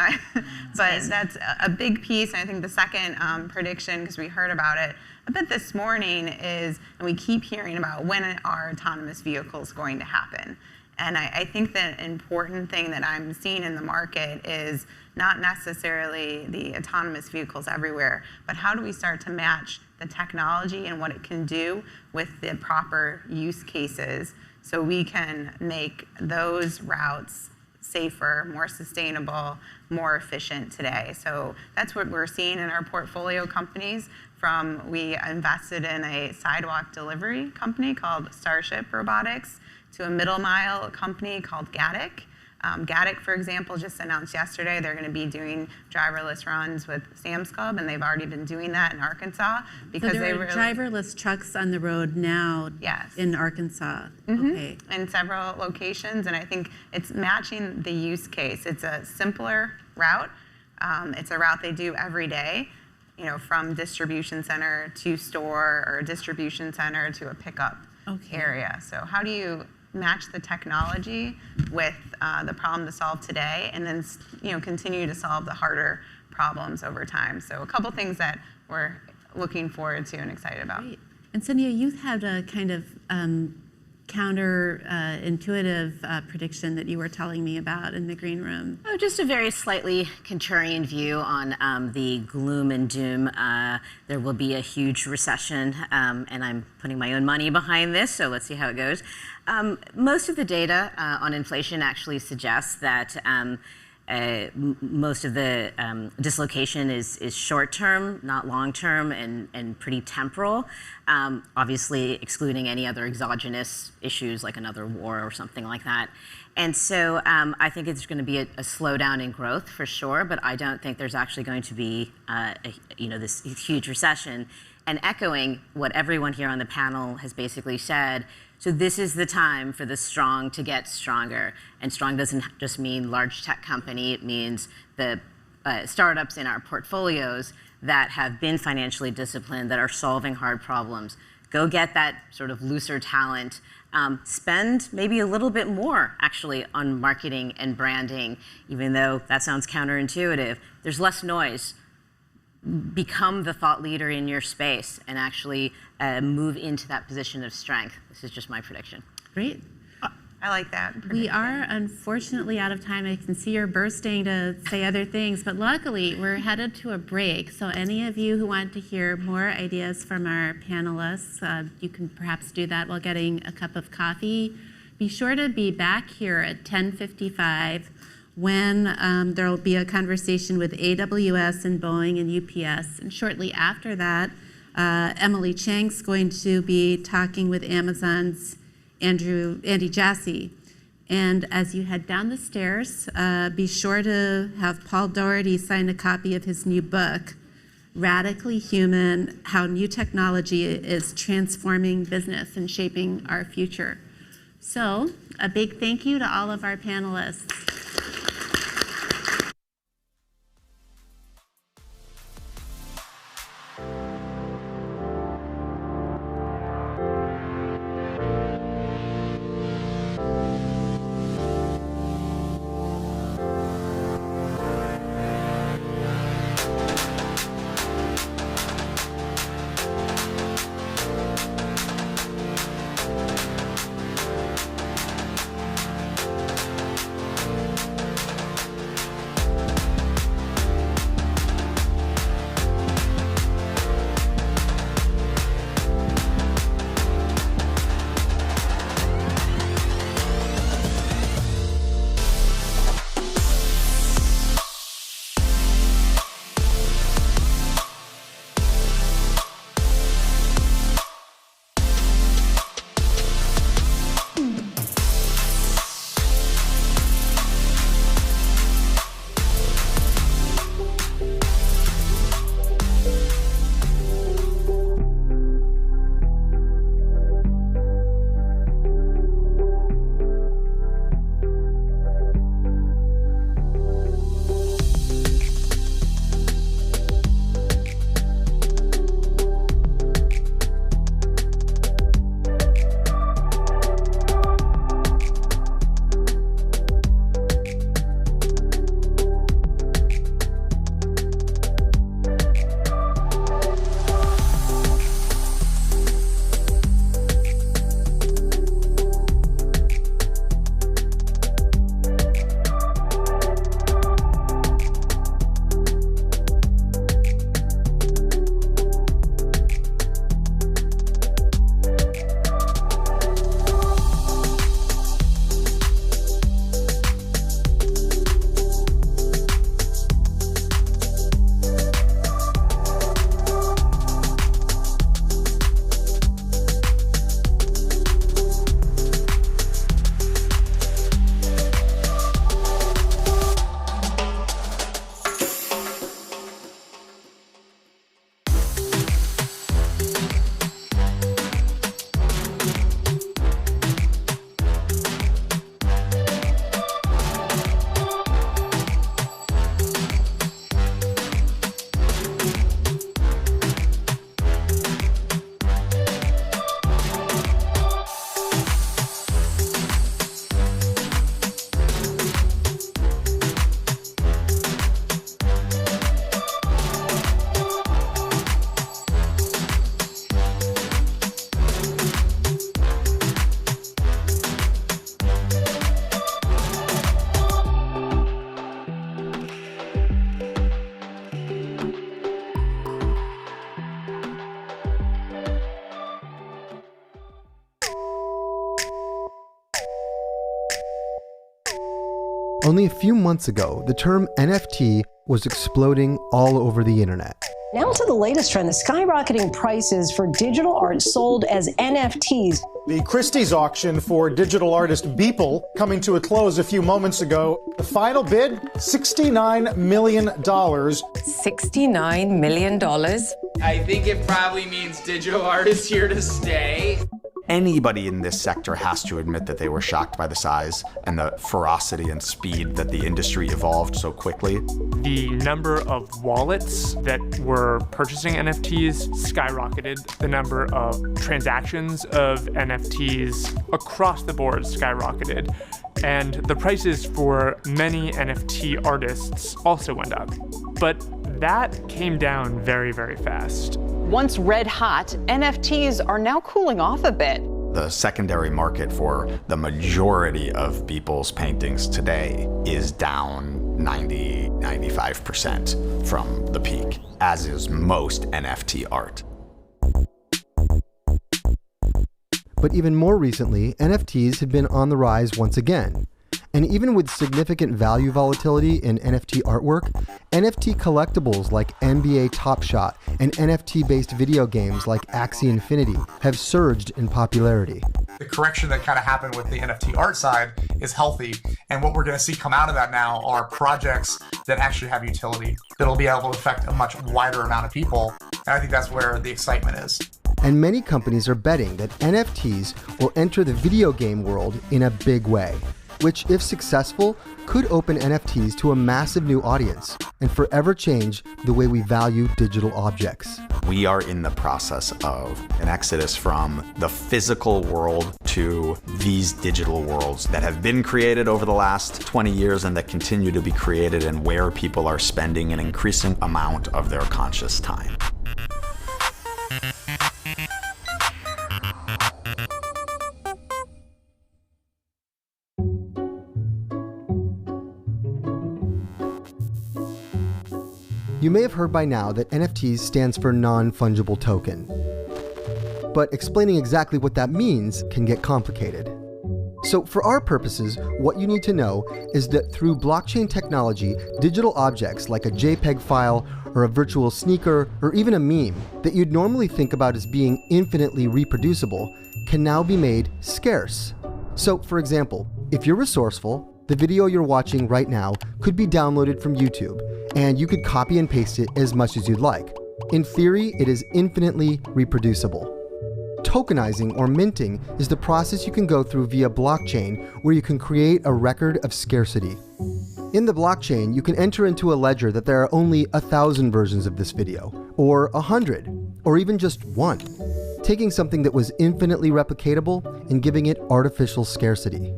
but that's a big piece. And I think the second prediction, because we heard about it a bit this morning, is, and we keep hearing about when are autonomous vehicles going to happen. And I think the important thing that I'm seeing in the market is not necessarily the autonomous vehicles everywhere, but how do we start to match the technology and what it can do with the proper use cases so we can make those routes safer, more sustainable, more efficient today. So that's what we're seeing in our portfolio companies. We invested in a sidewalk delivery company called Starship Robotics, to a middle mile company called Gatik. Gatik, for example, just announced yesterday they're going to be doing driverless runs with Sam's Club, and they've already been doing that in Arkansas because so there are driverless trucks on the road now. Yes. In Arkansas. Mm-hmm. Okay. In several locations, and I think it's matching the use case. It's a simpler route. It's a route they do every day, you know, from distribution center to store or distribution center to a pickup area. So how do you match the technology with the problem to solve today, and then, you know, continue to solve the harder problems over time? So a couple things that we're looking forward to and excited about. Great. And Sonia, you had a kind of counter-intuitive prediction that you were telling me about in the green room. Oh, just a very slightly contrarian view on the gloom and doom. There will be a huge recession, and I'm putting my own money behind this, so let's see how it goes. Most of the data on inflation actually suggests that most of the dislocation is short-term, not long-term, and pretty temporal, obviously excluding any other exogenous issues like another war or something like that. And so I think it's going to be a slowdown in growth for sure, but I don't think there's actually going to be this huge recession. And echoing what everyone here on the panel has basically said, so this is the time for the strong to get stronger. And strong doesn't just mean large tech company, it means the startups in our portfolios that have been financially disciplined, that are solving hard problems. Go get that sort of looser talent. Spend maybe a little bit more actually on marketing and branding, even though that sounds counterintuitive. There's less noise. become the thought leader in your space and actually move into that position of strength. This is just my prediction. Great. I like that. We are unfortunately out of time. I can see you're bursting to say other things, but luckily we're headed to a break. So any of you who want to hear more ideas from our panelists, you can perhaps do that while getting a cup of coffee. Be sure to be back here at 10:55 when there will be a conversation with AWS and Boeing and UPS. And shortly after that, Emily Chang's going to be talking with Amazon's Andy Jassy. And as you head down the stairs, be sure to have Paul Doherty sign a copy of his new book, Radically Human: How New Technology is Transforming Business and Shaping Our Future. So a big thank you to all of our panelists. Only a few months ago, the term NFT was exploding all over the internet. Now to the latest trend, the skyrocketing prices for digital art sold as NFTs. The Christie's auction for digital artist Beeple coming to a close a few moments ago. The final bid, $69 million. $69 million? I think it probably means digital art is here to stay. Anybody in this sector has to admit that they were shocked by the size and the ferocity and speed that the industry evolved so quickly. The number of wallets that were purchasing NFTs skyrocketed. The number of transactions of NFTs across the board skyrocketed. And the prices for many NFT artists also went up. But that came down very, very fast. Once red hot, NFTs are now cooling off a bit. The secondary market for the majority of people's paintings today is down 90-95% from the peak, as is most NFT art. But even more recently, NFTs have been on the rise once again. And even with significant value volatility in NFT artwork, NFT collectibles like NBA Top Shot and NFT-based video games like Axie Infinity have surged in popularity. The correction that kind of happened with the NFT art side is healthy, and what we're going to see come out of that now are projects that actually have utility, that'll be able to affect a much wider amount of people, and I think that's where the excitement is. And many companies are betting that NFTs will enter the video game world in a big way, which, if successful, could open NFTs to a massive new audience and forever change the way we value digital objects. We are in the process of an exodus from the physical world to these digital worlds that have been created over the last 20 years and that continue to be created, and where people are spending an increasing amount of their conscious time. You may have heard by now that NFTs stands for non-fungible token. But explaining exactly what that means can get complicated. So for our purposes, what you need to know is that through blockchain technology, digital objects like a JPEG file or a virtual sneaker or even a meme that you'd normally think about as being infinitely reproducible can now be made scarce. So for example, if you're resourceful, the video you're watching right now could be downloaded from YouTube, and you could copy and paste it as much as you'd like. In theory, it is infinitely reproducible. Tokenizing or minting is the process you can go through via blockchain, where you can create a record of scarcity. In the blockchain, you can enter into a ledger that there are only 1,000 versions of this video, or 100, or even just one, taking something that was infinitely replicatable and giving it artificial scarcity.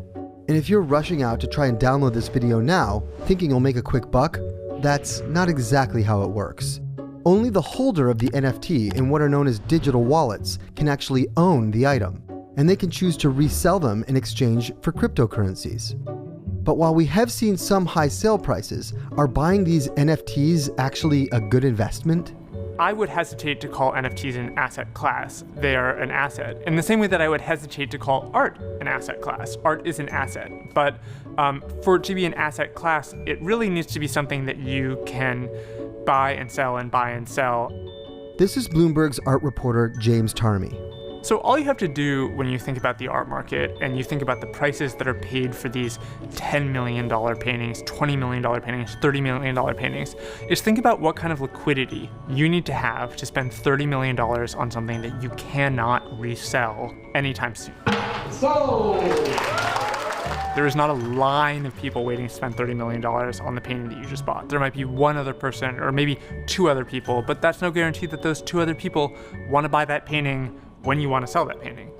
And if you're rushing out to try and download this video now, thinking you'll make a quick buck, that's not exactly how it works. Only the holder of the NFT in what are known as digital wallets can actually own the item, and they can choose to resell them in exchange for cryptocurrencies. But while we have seen some high sale prices, are buying these NFTs actually a good investment? I would hesitate to call NFTs an asset class. They are an asset. In the same way that I would hesitate to call art an asset class. Art is an asset. But for it to be an asset class, it really needs to be something that you can buy and sell and buy and sell. This is Bloomberg's art reporter, James Tarmy. So all you have to do when you think about the art market and you think about the prices that are paid for these $10 million paintings, $20 million paintings, $30 million paintings, is think about what kind of liquidity you need to have to spend $30 million on something that you cannot resell anytime soon. There is not a line of people waiting to spend $30 million on the painting that you just bought. There might be one other person or maybe two other people, but that's no guarantee that those two other people want to buy that painting when you want to sell that painting.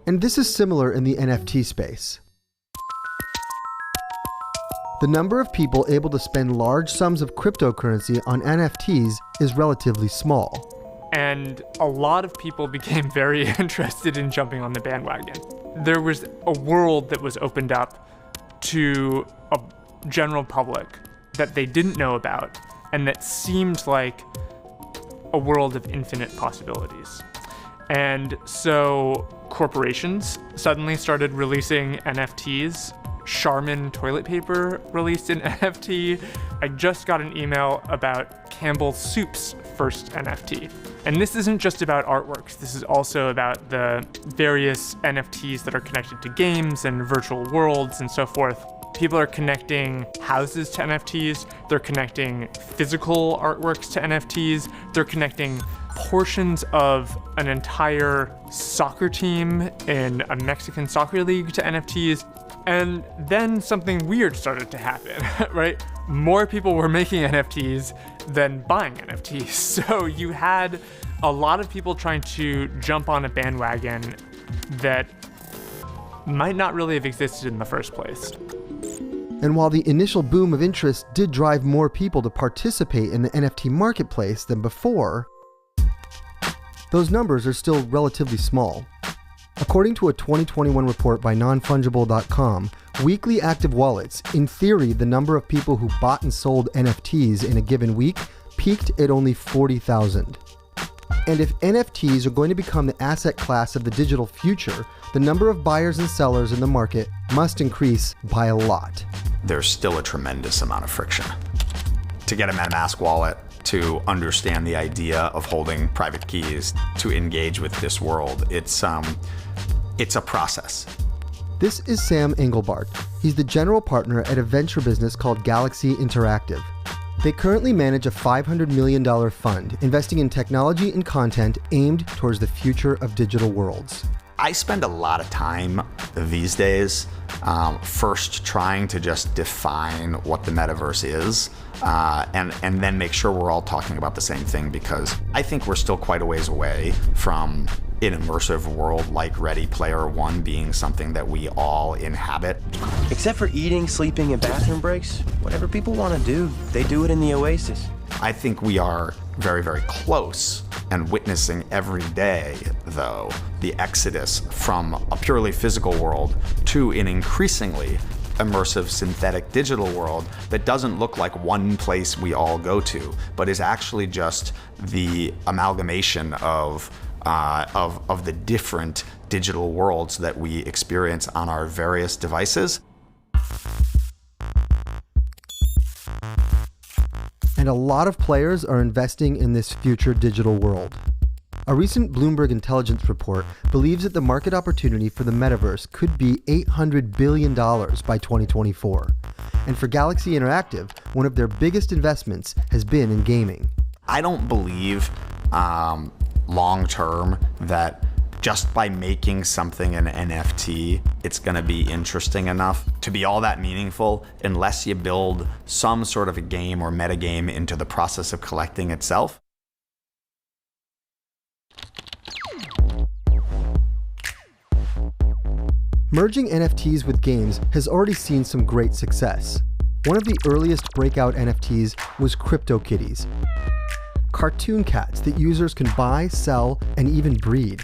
And this is similar in the NFT space. The number of people able to spend large sums of cryptocurrency on NFTs is relatively small. And a lot of people became very interested in jumping on the bandwagon. There was a world that was opened up to a general public that they didn't know about, and that seemed like a world of infinite possibilities. And so corporations suddenly started releasing NFTs. Charmin toilet paper released an NFT. I just got an email about Campbell Soup's first NFT. And this isn't just about artworks. This is also about the various NFTs that are connected to games and virtual worlds and so forth. People are connecting houses to NFTs. They're connecting physical artworks to NFTs. They're connecting portions of an entire soccer team in a Mexican soccer league to NFTs. And then something weird started to happen, right? More people were making NFTs than buying NFTs. So you had a lot of people trying to jump on a bandwagon that might not really have existed in the first place. And while the initial boom of interest did drive more people to participate in the NFT marketplace than before, those numbers are still relatively small. According to a 2021 report by nonfungible.com, weekly active wallets, in theory, the number of people who bought and sold NFTs in a given week, peaked at only 40,000. And if NFTs are going to become the asset class of the digital future, the number of buyers and sellers in the market must increase by a lot. There's still a tremendous amount of friction. To get a MetaMask wallet, to understand the idea of holding private keys, to engage with this world, it's a process. This is Sam Engelbart. He's the general partner at a venture business called Galaxy Interactive. They currently manage a $500 million fund investing in technology and content aimed towards the future of digital worlds. I spend a lot of time these days first trying to just define what the metaverse is and then make sure we're all talking about the same thing, because I think we're still quite a ways away from an immersive world like Ready Player One being something that we all inhabit. Except for eating, sleeping, and bathroom breaks, whatever people want to do, they do it in the Oasis. I think we are very, very close and witnessing every day, though, the exodus from a purely physical world to an increasingly immersive synthetic digital world that doesn't look like one place we all go to, but is actually just the amalgamation of the different digital worlds that we experience on our various devices. And a lot of players are investing in this future digital world. A recent Bloomberg intelligence report believes that the market opportunity for the metaverse could be $800 billion by 2024. And for Galaxy Interactive, one of their biggest investments has been in gaming. I don't believe long term that just by making something an NFT, it's going to be interesting enough to be all that meaningful unless you build some sort of a game or metagame into the process of collecting itself. Merging NFTs with games has already seen some great success. One of the earliest breakout NFTs was CryptoKitties, cartoon cats that users can buy, sell, and even breed.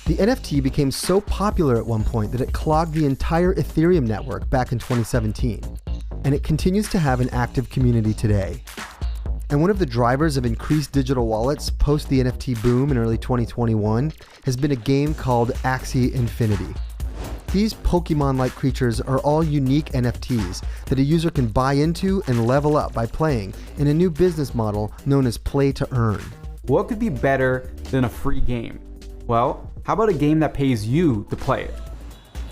The NFT became so popular at one point that it clogged the entire Ethereum network back in 2017, and it continues to have an active community today. And one of the drivers of increased digital wallets post the NFT boom in early 2021 has been a game called Axie Infinity. These Pokemon-like creatures are all unique NFTs that a user can buy into and level up by playing in a new business model known as play to earn. What could be better than a free game? Well, how about a game that pays you to play it?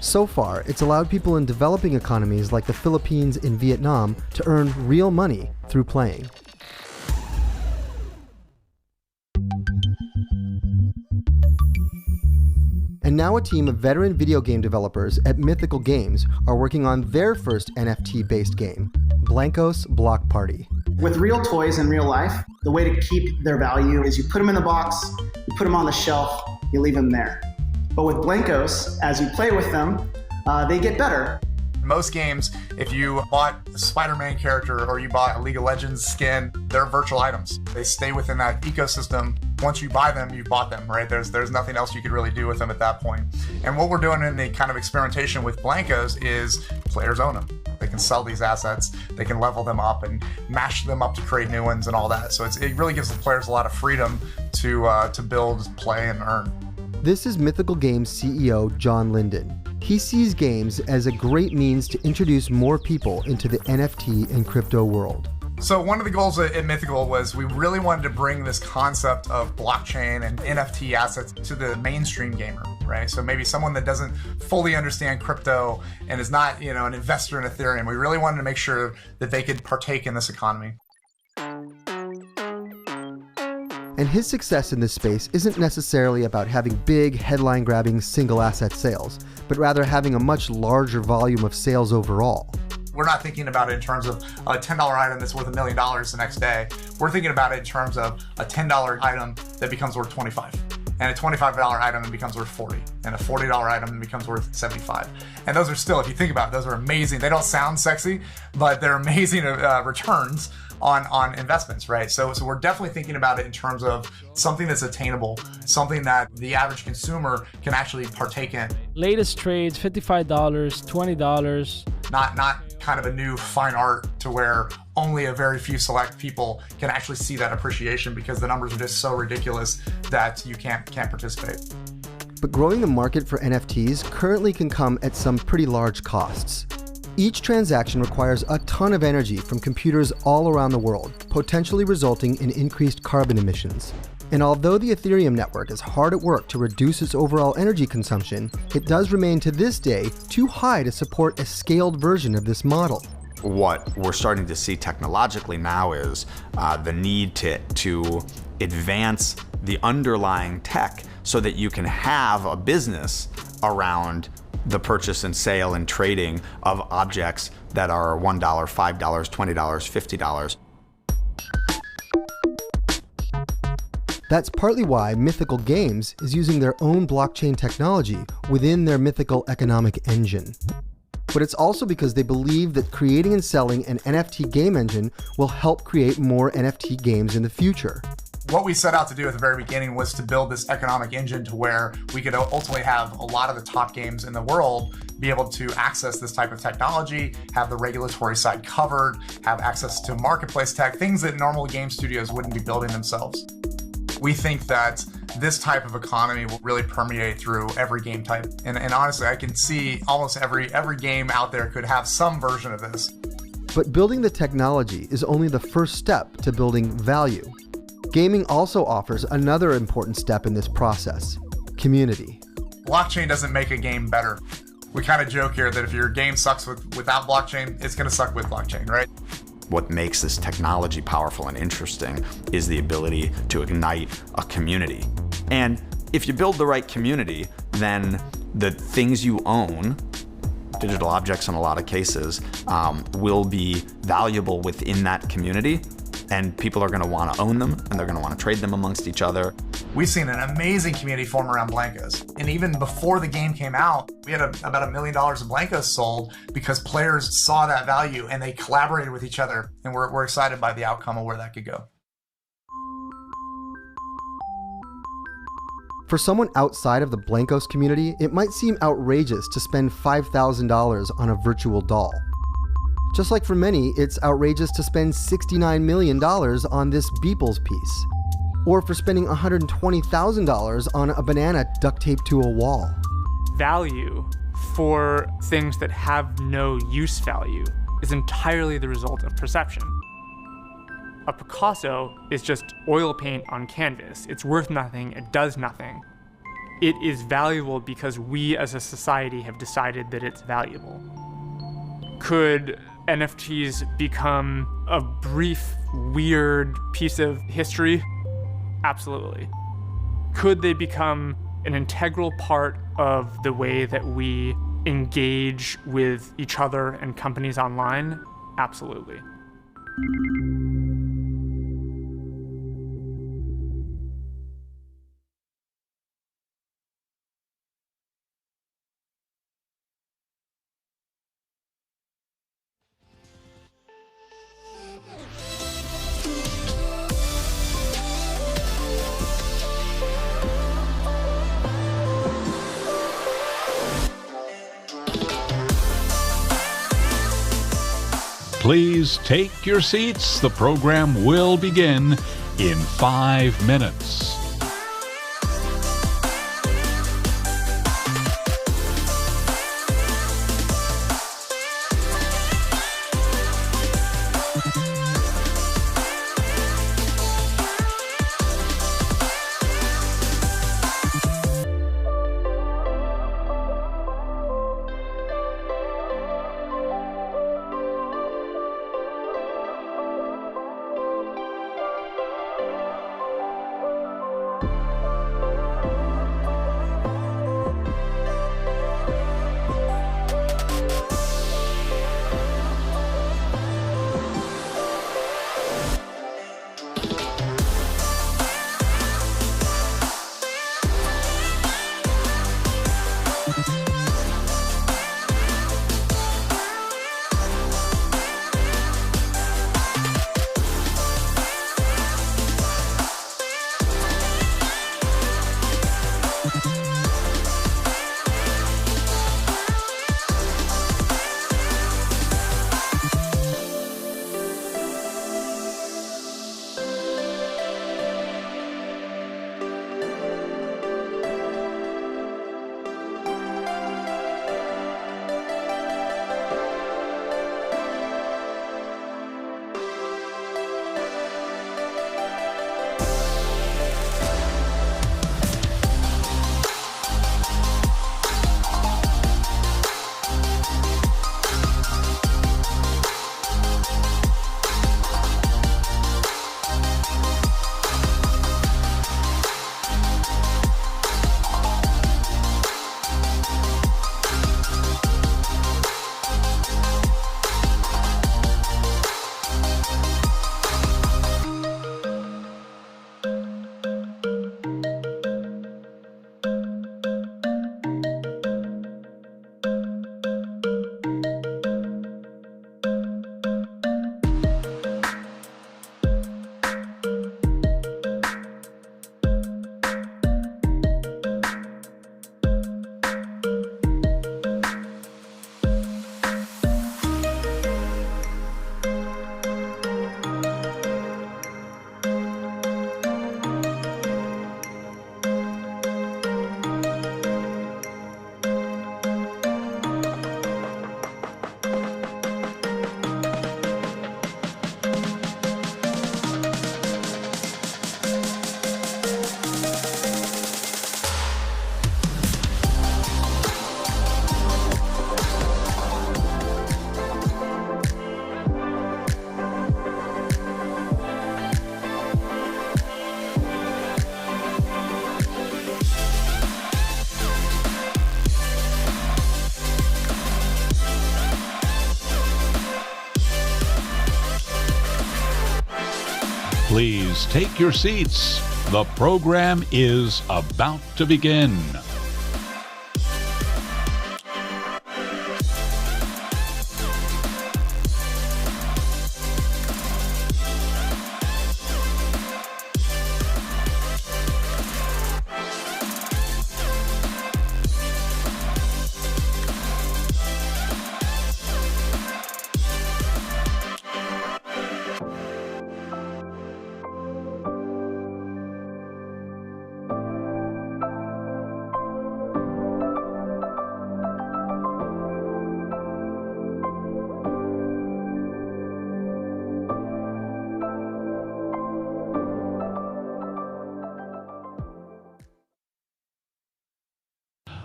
So far, it's allowed people in developing economies like the Philippines and Vietnam to earn real money through playing. And now a team of veteran video game developers at Mythical Games are working on their first NFT-based game, Blankos Block Party. With real toys in real life, the way to keep their value is you put them in the box, you put them on the shelf, you leave them there. But with Blankos, as you play with them, they get better. Most games, if you bought a Spider-Man character or you bought a League of Legends skin, they're virtual items. They stay within that ecosystem. Once you buy them, you've bought them, right? There's nothing else you could really do with them at that point. And what we're doing in the kind of experimentation with Blankos is players own them. They can sell these assets, they can level them up and mash them up to create new ones and all that. So it really gives the players a lot of freedom to build, play, and earn. This is Mythical Games CEO John Linden. He sees games as a great means to introduce more people into the NFT and crypto world. So one of the goals at Mythical was we really wanted to bring this concept of blockchain and NFT assets to the mainstream gamer, right? So maybe someone that doesn't fully understand crypto and is not, an investor in Ethereum. We really wanted to make sure that they could partake in this economy. And his success in this space isn't necessarily about having big, headline-grabbing single asset sales, but rather having a much larger volume of sales overall. We're not thinking about it in terms of a $10 item that's worth $1 million the next day. We're thinking about it in terms of a $10 item that becomes worth $25. and a $25 item and becomes worth 40, and a $40 item and becomes worth 75. And those are still, if you think about it, those are amazing. They don't sound sexy, but they're amazing returns on investments, right? So we're definitely thinking about it in terms of something that's attainable, something that the average consumer can actually partake in. Latest trades, $55, $20. Not kind of a new fine art to where only a very few select people can actually see that appreciation because the numbers are just so ridiculous that you can't participate. But growing the market for NFTs currently can come at some pretty large costs. Each transaction requires a ton of energy from computers all around the world, potentially resulting in increased carbon emissions. And although the Ethereum network is hard at work to reduce its overall energy consumption, it does remain to this day too high to support a scaled version of this model. What we're starting to see technologically now is the need to advance the underlying tech so that you can have a business around the purchase and sale and trading of objects that are $1, $5, $20, $50. That's partly why Mythical Games is using their own blockchain technology within their Mythical economic engine. But it's also because they believe that creating and selling an NFT game engine will help create more NFT games in the future. What we set out to do at the very beginning was to build this economic engine to where we could ultimately have a lot of the top games in the world be able to access this type of technology, have the regulatory side covered, have access to marketplace tech, things that normal game studios wouldn't be building themselves. We think that this type of economy will really permeate through every game type. And honestly, I can see almost every game out there could have some version of this. But building the technology is only the first step to building value. Gaming also offers another important step in this process: community. Blockchain doesn't make a game better. We kind of joke here that if your game sucks without blockchain, it's going to suck with blockchain, right? What makes this technology powerful and interesting is the ability to ignite a community. And if you build the right community, then the things you own, digital objects in a lot of cases, will be valuable within that community. And people are going to want to own them, and they're going to want to trade them amongst each other. We've seen an amazing community form around Blankos. And even before the game came out, we had about $1 million of Blankos sold because players saw that value and they collaborated with each other. And we're excited by the outcome of where that could go. For someone outside of the Blankos community, it might seem outrageous to spend $5,000 on a virtual doll. Just like for many, it's outrageous to spend $69 million on this Beeple's piece, or for spending $120,000 on a banana duct taped to a wall. Value for things that have no use value is entirely the result of perception. A Picasso is just oil paint on canvas. It's worth nothing, it does nothing. It is valuable because we as a society have decided that it's valuable. Could NFTs become a brief, weird piece of history? Absolutely. Could they become an integral part of the way that we engage with each other and companies online? Absolutely. Please take your seats. The program will begin in 5 minutes. Please take your seats. The program is about to begin.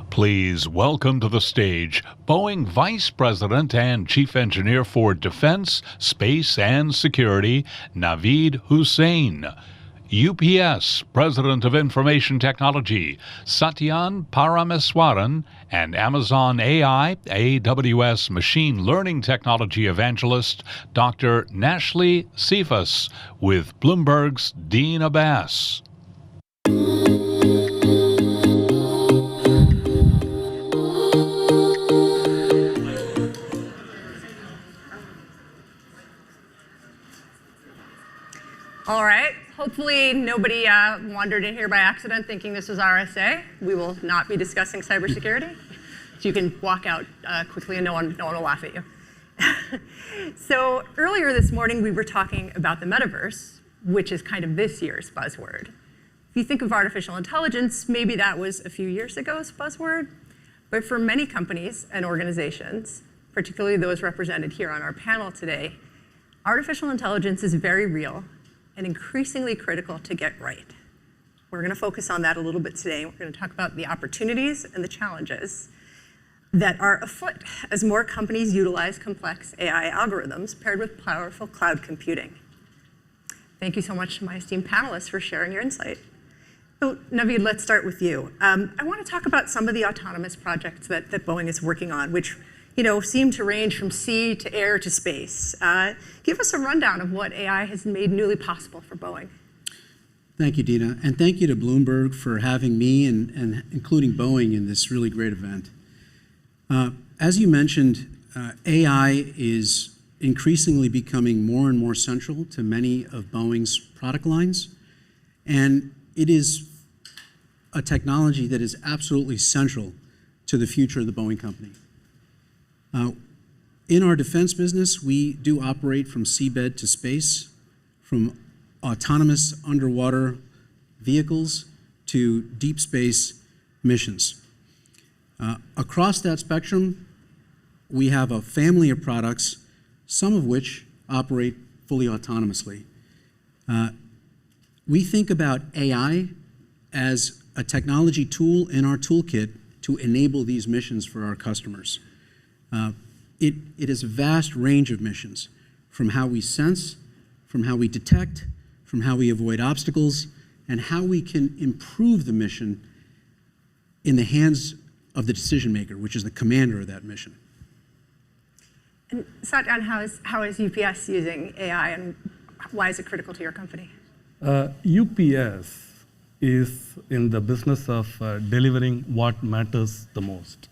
Please welcome to the stage Boeing Vice President and Chief Engineer for Defense, Space, and Security, Naveed Hussain. UPS President of Information Technology, Satyan Parameswaran, and Amazon AI, AWS Machine Learning Technology Evangelist, Dr. Nashli Cephas, with Bloomberg's Dean Abbas. All right. Hopefully nobody wandered in here by accident thinking this was RSA. We will not be discussing cybersecurity. So you can walk out quickly and no one will laugh at you. So earlier this morning we were talking about the metaverse, which is kind of this year's buzzword. If you think of artificial intelligence, maybe that was a few years ago's buzzword. But for many companies and organizations, particularly those represented here on our panel today, artificial intelligence is very real and increasingly critical to get right. We're going to focus on that a little bit today. We're going to talk about the opportunities and the challenges that are afoot as more companies utilize complex AI algorithms paired with powerful cloud computing. Thank you so much to my esteemed panelists for sharing your insight. So, Naveed, let's start with you. I want to talk about some of the autonomous projects that Boeing is working on, which seem to range from sea to air to space. Give us a rundown of what AI has made newly possible for Boeing. Thank you, Dina. And thank you to Bloomberg for having me and including Boeing in this really great event. As you mentioned, AI is increasingly becoming more and more central to many of Boeing's product lines. And it is a technology that is absolutely central to the future of the Boeing company. In our defense business, we do operate from seabed to space, from autonomous underwater vehicles to deep space missions. Across that spectrum, we have a family of products, some of which operate fully autonomously. We think about AI as a technology tool in our toolkit to enable these missions for our customers. It is a vast range of missions, from how we sense, from how we detect, from how we avoid obstacles, and how we can improve the mission in the hands of the decision maker, which is the commander of that mission. And Satyan, how is UPS using AI, and why is it critical to your company? UPS is in the business of delivering what matters the most.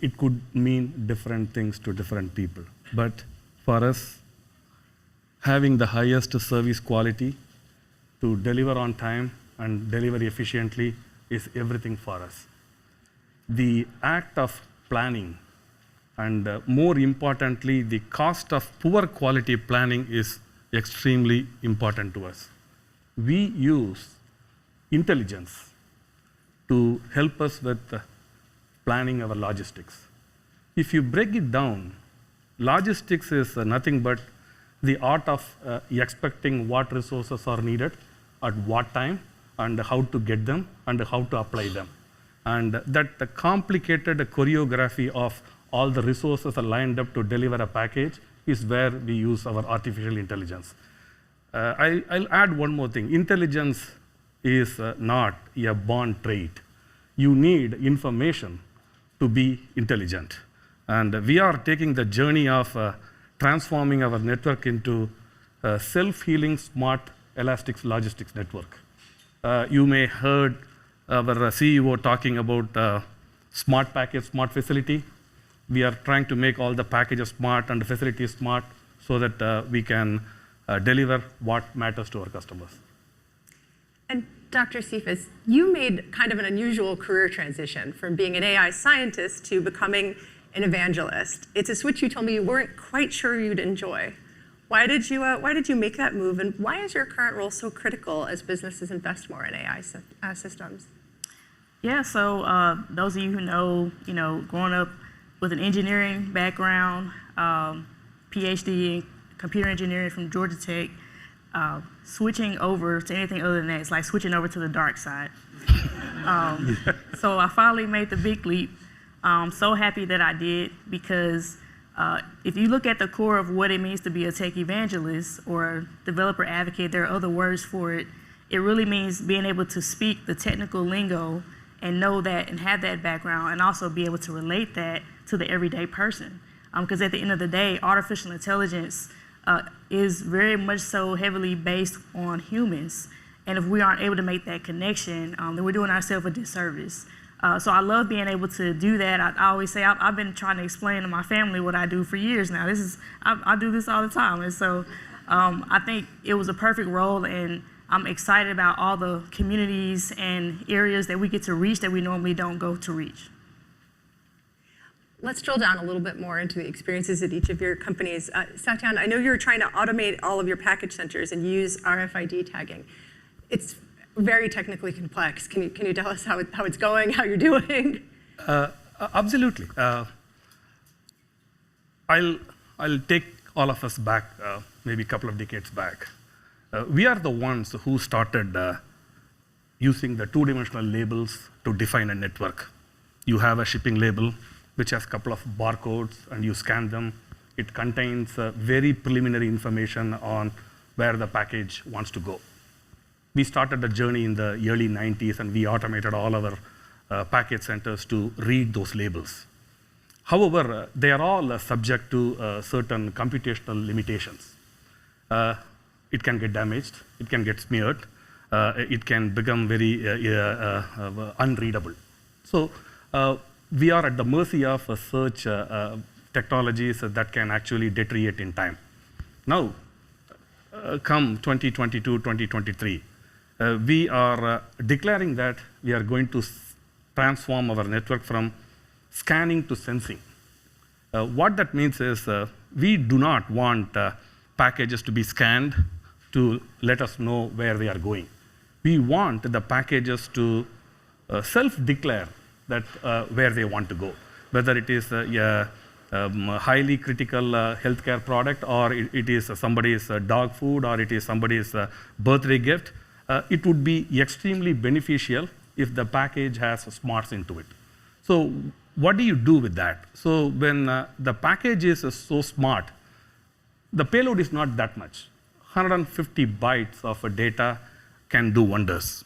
It could mean different things to different people. But for us, having the highest service quality to deliver on time and deliver efficiently is everything for us. The act of planning, and more importantly, the cost of poor quality planning is extremely important to us. We use intelligence to help us with planning our logistics. If you break it down, logistics is nothing but the art of expecting what resources are needed at what time and how to get them and how to apply them. And that the complicated choreography of all the resources are lined up to deliver a package is where we use our artificial intelligence. I'll add one more thing. Intelligence is not a born trait. You need information to be intelligent. And we are taking the journey of transforming our network into self-healing smart elastic logistics network. You may heard our CEO talking about smart package, smart facility. We are trying to make all the packages smart and the facilities smart so that we can deliver what matters to our customers. And Dr. Cephas, you made kind of an unusual career transition from being an AI scientist to becoming an evangelist. It's a switch you told me you weren't quite sure you'd enjoy. Why did you make that move, and why is your current role so critical as businesses invest more in AI systems? Yeah, so those of you who know, growing up with an engineering background, PhD in computer engineering from Georgia Tech, switching over to anything other than that, it's like switching over to the dark side. So I finally made the big leap. I'm so happy that I did, because if you look at the core of what it means to be a tech evangelist or developer advocate, there are other words for it. It really means being able to speak the technical lingo and know that and have that background, and also be able to relate that to the everyday person. Because at the end of the day, artificial intelligence is very much so heavily based on humans. And if we aren't able to make that connection, then we're doing ourselves a disservice. So I love being able to do that. I always say I've been trying to explain to my family what I do for years now. I do this all the time. And so I think it was a perfect role, and I'm excited about all the communities and areas that we get to reach that we normally don't go to reach. Let's drill down a little bit more into the experiences at each of your companies. Satyan, I know you're trying to automate all of your package centers and use RFID tagging. It's very technically complex. Can you tell us how it's going, how you're doing? Absolutely. I'll take all of us back, maybe a couple of decades back. We are the ones who started using the two-dimensional labels to define a network. You have a shipping label which has a couple of barcodes, and you scan them. It contains very preliminary information on where the package wants to go. We started the journey in the early 90s, and we automated all our package centers to read those labels. However, they are all subject to certain computational limitations. It can get damaged, it can get smeared, it can become very unreadable. So we are at the mercy of search technologies that can actually deteriorate in time. Now, come 2022, 2023, we are declaring that we are going to transform our network from scanning to sensing. What that means is we do not want packages to be scanned to let us know where they are going. We want the packages to self-declare that where they want to go, whether it is a highly critical healthcare product, or it is somebody's dog food, or it is somebody's birthday gift. It would be extremely beneficial if the package has smarts into it. So what do you do with that? So when the package is so smart, the payload is not that much. 150 bytes of data can do wonders.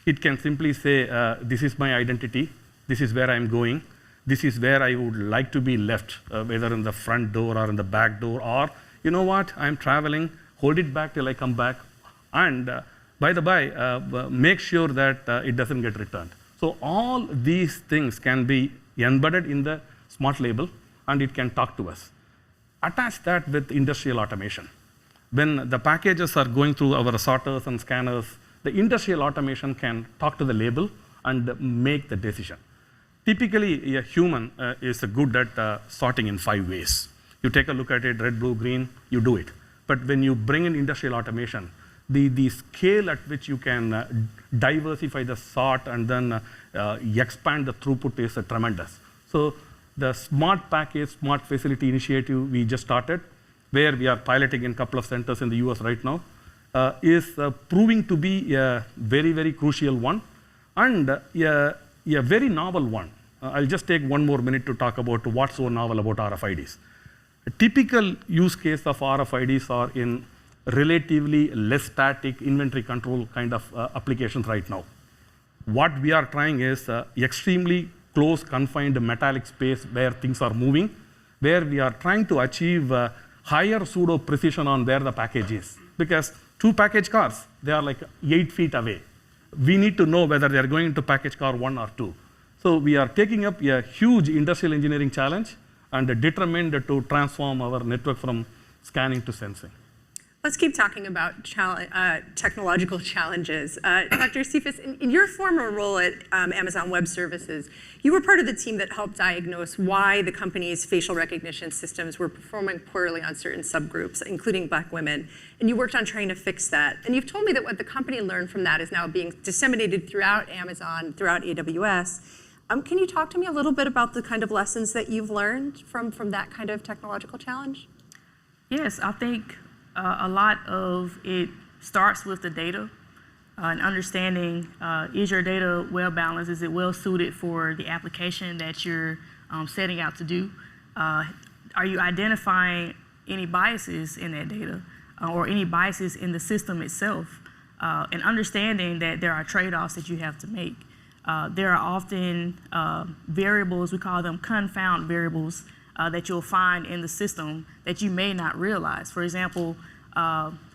It can simply say, this is my identity, this is where I'm going, this is where I would like to be left, whether in the front door or in the back door, or, you know what, I'm traveling, hold it back till I come back, and by the by, make sure that it doesn't get returned. So all these things can be embedded in the smart label, and it can talk to us. Attach that with industrial automation. When the packages are going through our sorters and scanners, the industrial automation can talk to the label and make the decision. Typically, a human is good at sorting in 5 ways. You take a look at it, red, blue, green, you do it. But when you bring in industrial automation, the scale at which you can diversify the sort and then expand the throughput is tremendous. So the smart package, smart facility initiative we just started, where we are piloting in a couple of centers in the US right now, is proving to be a very, very crucial one, and a very novel one. I'll just take one more minute to talk about what's so novel about RFIDs. A typical use case of RFIDs are in relatively less static inventory control kind of applications right now. What we are trying is extremely close, confined metallic space where things are moving, where we are trying to achieve higher pseudo precision on where the package is. Because 2 package cars, they are like 8 feet away. We need to know whether they are going into package car 1 or 2. So we are taking up a huge industrial engineering challenge and determined to transform our network from scanning to sensing. Let's keep talking about technological challenges. Dr. Cephas, in your former role at Amazon Web Services, you were part of the team that helped diagnose why the company's facial recognition systems were performing poorly on certain subgroups, including Black women. And you worked on trying to fix that. And you've told me that what the company learned from that is now being disseminated throughout Amazon, throughout AWS. Can you talk to me a little bit about the kind of lessons that you've learned from that kind of technological challenge? Yes, I think a lot of it starts with the data and understanding, is your data well balanced? Is it well suited for the application that you're setting out to do? Are you identifying any biases in that data or any biases in the system itself? And understanding that there are trade-offs that you have to make. There are often variables, we call them confound variables, that you'll find in the system that you may not realize. For example,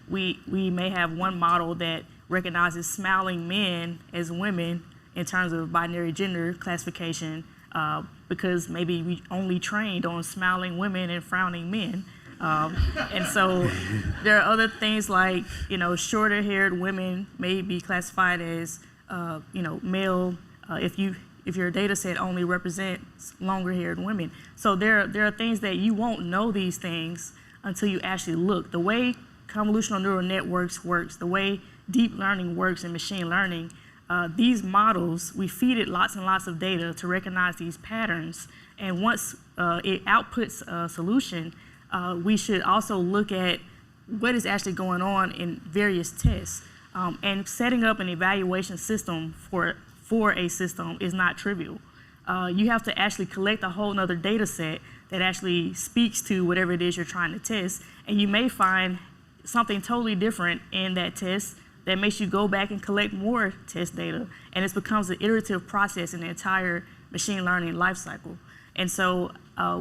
we may have one model that recognizes smiling men as women in terms of binary gender classification because maybe we only trained on smiling women and frowning men. And so there are other things like, shorter haired women may be classified as, male if your data set only represents longer haired women. So there are things that you won't know these things until you actually look. The way convolutional neural networks works, the way deep learning works in machine learning, these models, we feed it lots and lots of data to recognize these patterns. And once it outputs a solution, we should also look at what is actually going on in various tests. And setting up an evaluation system for a system is not trivial. You have to actually collect a whole nother data set that actually speaks to whatever it is you're trying to test. And you may find something totally different in that test that makes you go back and collect more test data. And it becomes an iterative process in the entire machine learning lifecycle. And so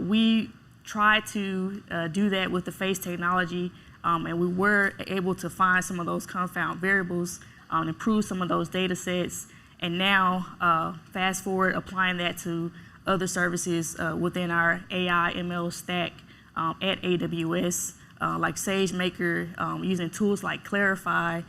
we try to do that with the face technology. And we were able to find some of those confound variables, improve some of those data sets, and now fast forward applying that to other services within our AI ML stack at AWS, like SageMaker, using tools like Clarify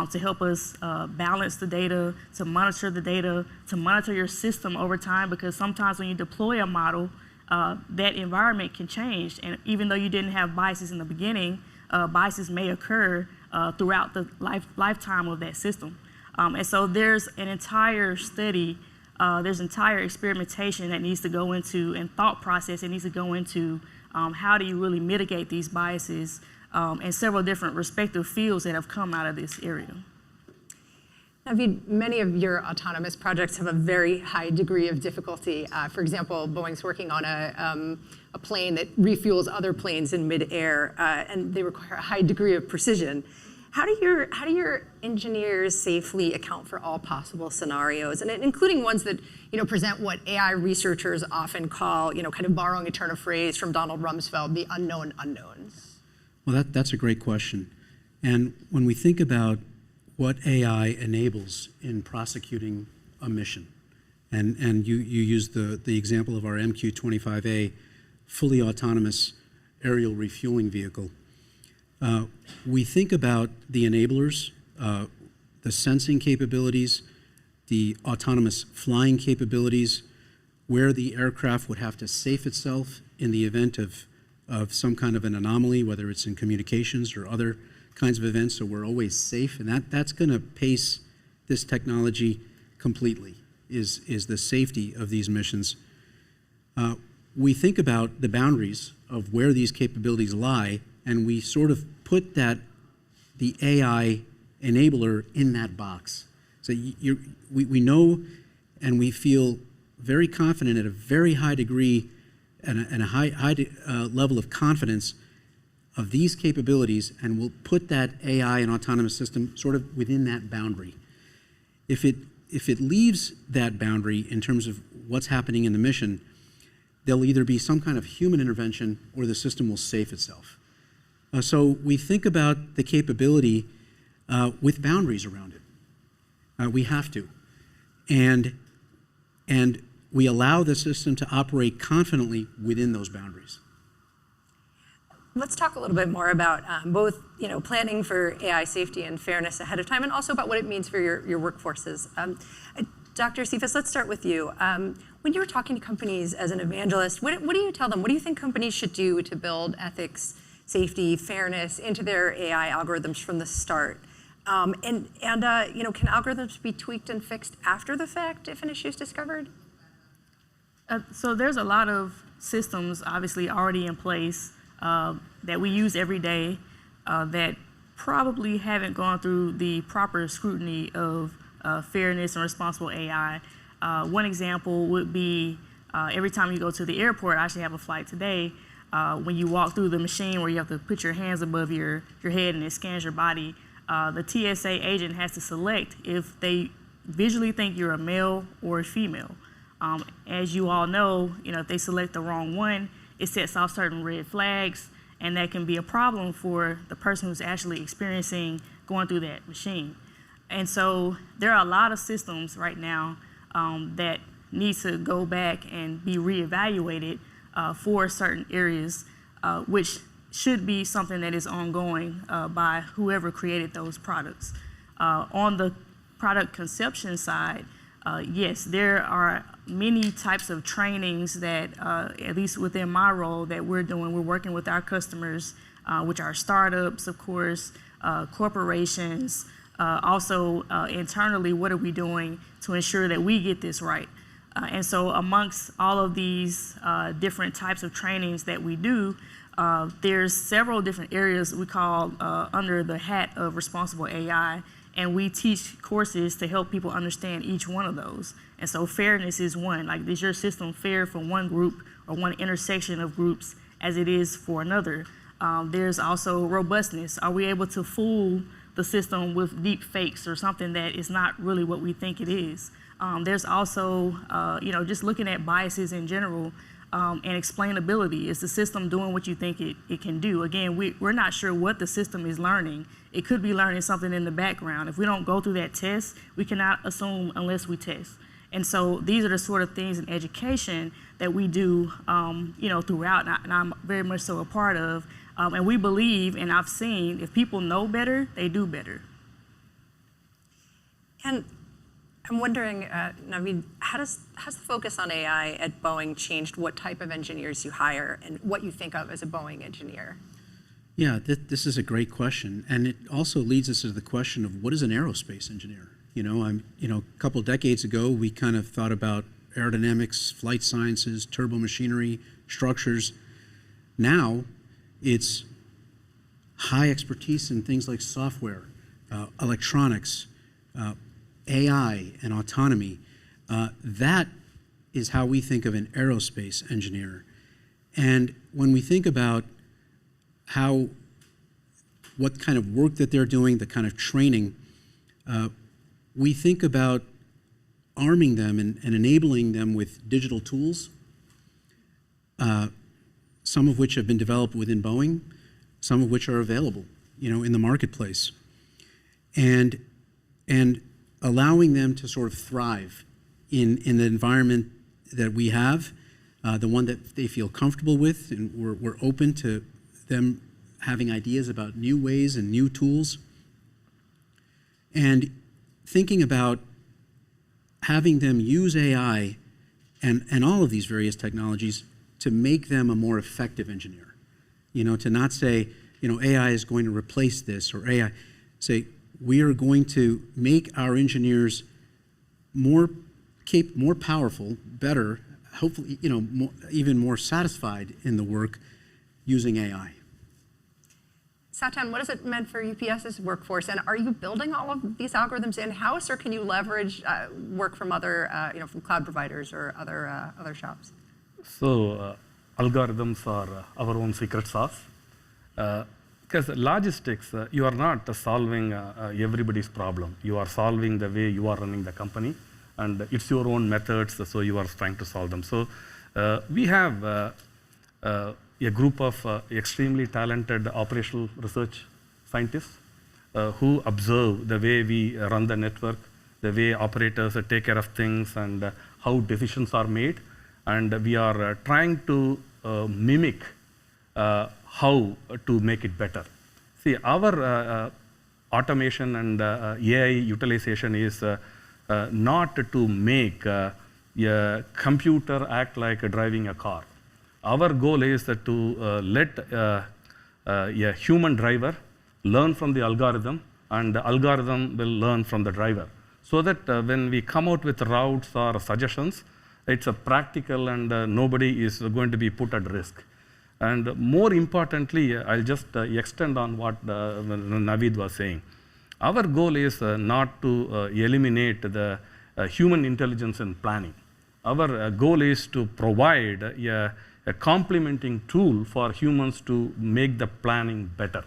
to help us balance the data, to monitor the data, to monitor your system over time, because sometimes when you deploy a model, that environment can change. And even though you didn't have biases in the beginning, biases may occur throughout the lifetime of that system. And so there's an entire study, there's entire experimentation that needs to go into, and thought process that needs to go into how do you really mitigate these biases, and several different respective fields that have come out of this area. Naveed, many of your autonomous projects have a very high degree of difficulty. For example, Boeing's working on a plane that refuels other planes in midair, and they require a high degree of precision. How do your engineers safely account for all possible scenarios, and including ones that present what AI researchers often call, kind of borrowing a turn of phrase from Donald Rumsfeld, the unknown unknowns? Well, that's a great question. And when we think about what AI enables in prosecuting a mission, and you used the example of our MQ-25A fully autonomous aerial refueling vehicle, we think about the enablers, the sensing capabilities, the autonomous flying capabilities, where the aircraft would have to safe itself in the event of some kind of an anomaly, whether it's in communications or other kinds of events, so we're always safe. And that's going to pace this technology completely, is the safety of these missions. We think about the boundaries of where these capabilities lie, and we sort of put the AI enabler in that box. So we know and we feel very confident at a very high degree and a high level of confidence of these capabilities, and we'll put that AI and autonomous system sort of within that boundary. If it leaves that boundary in terms of what's happening in the mission, there'll either be some kind of human intervention or the system will safe itself. So we think about the capability with boundaries around it. We have to. And we allow the system to operate confidently within those boundaries. Let's talk a little bit more about both, planning for AI safety and fairness ahead of time, and also about what it means for your workforces. Dr. Cephas, let's start with you. When you're talking to companies as an evangelist, what do you tell them? What do you think companies should do to build ethics, safety, fairness into their AI algorithms from the start? Can algorithms be tweaked and fixed after the fact if an issue is discovered? So there's a lot of systems obviously already in place that we use every day that probably haven't gone through the proper scrutiny of fairness and responsible AI. One example would be every time you go to the airport, I actually have a flight today, when you walk through the machine where you have to put your hands above your head and it scans your body, the TSA agent has to select if they visually think you're a male or a female. As you all know, if they select the wrong one, it sets off certain red flags, and that can be a problem for the person who's actually experiencing going through that machine. And so there are a lot of systems right now that need to go back and be reevaluated for certain areas, which should be something that is ongoing by whoever created those products. On the product conception side, yes, there are many types of trainings that, at least within my role, that we're doing. We're working with our customers, which are startups, of course, corporations. Also, internally, what are we doing to ensure that we get this right? And so amongst all of these different types of trainings that we do, there's several different areas we call under the hat of responsible AI, and we teach courses to help people understand each one of those. And so fairness is one. Like, is your system fair for one group or one intersection of groups as it is for another? There's also robustness. Are we able to fool the system with deep fakes or something that is not really what we think it is? There's also, just looking at biases in general and explainability. Is the system doing what you think it can do? Again, we're not sure what the system is learning. It could be learning something in the background. If we don't go through that test, we cannot assume unless we test. And so these are the sort of things in education that we do, throughout, and I'm very much so a part of. And we believe, and I've seen, if people know better, they do better. And I'm wondering, Naveed, how has the focus on AI at Boeing changed what type of engineers you hire and what you think of as a Boeing engineer? Yeah, this is a great question, and it also leads us to the question of what is an aerospace engineer? A couple decades ago, we kind of thought about aerodynamics, flight sciences, turbo machinery, structures. Now, it's high expertise in things like software, electronics, AI, and autonomy. That is how we think of an aerospace engineer. And when we think about what kind of work that they're doing, the kind of training, we think about arming them and enabling them with digital tools, some of which have been developed within Boeing, some of which are available, in the marketplace, and allowing them to sort of thrive in the environment that we have, the one that they feel comfortable with, and we're open to them having ideas about new ways and new tools, and thinking about having them use AI and all of these various technologies to make them a more effective engineer. To not say, AI is going to replace this, or AI, say, we are going to make our engineers more powerful, better, hopefully, even more satisfied in the work using AI. Satan, what has it meant for UPS's workforce? And are you building all of these algorithms in-house, or can you leverage work from other, from cloud providers or other shops? So algorithms are our own secret sauce. Because logistics, you are not solving everybody's problem. You are solving the way you are running the company, and it's your own methods, so you are trying to solve them. So we have a group of extremely talented operational research scientists who observe the way we run the network, the way operators take care of things, and how decisions are made. And we are trying to mimic how to make it better. See, our automation and AI utilization is not to make a computer act like driving a car. Our goal is to let a human driver learn from the algorithm, and the algorithm will learn from the driver. So that when we come out with routes or suggestions, it's a practical and nobody is going to be put at risk. And more importantly, I'll just extend on what Naveed was saying. Our goal is not to eliminate the human intelligence in planning. Our goal is to provide a complementing tool for humans to make the planning better.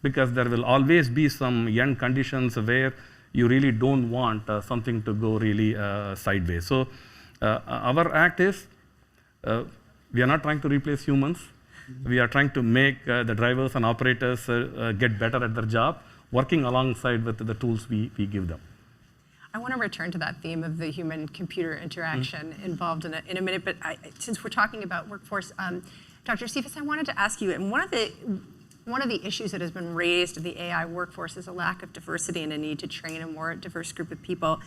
Because there will always be some end conditions where you really don't want something to go really sideways. So our act is, we are not trying to replace humans. We are trying to make the drivers and operators get better at their job, working alongside with the tools we give them. I want to return to that theme of the human-computer interaction involved in a minute, but since we're talking about workforce, Dr. Cephas, I wanted to ask you, and one of the issues that has been raised in the AI workforce is a lack of diversity and a need to train a more diverse group of people.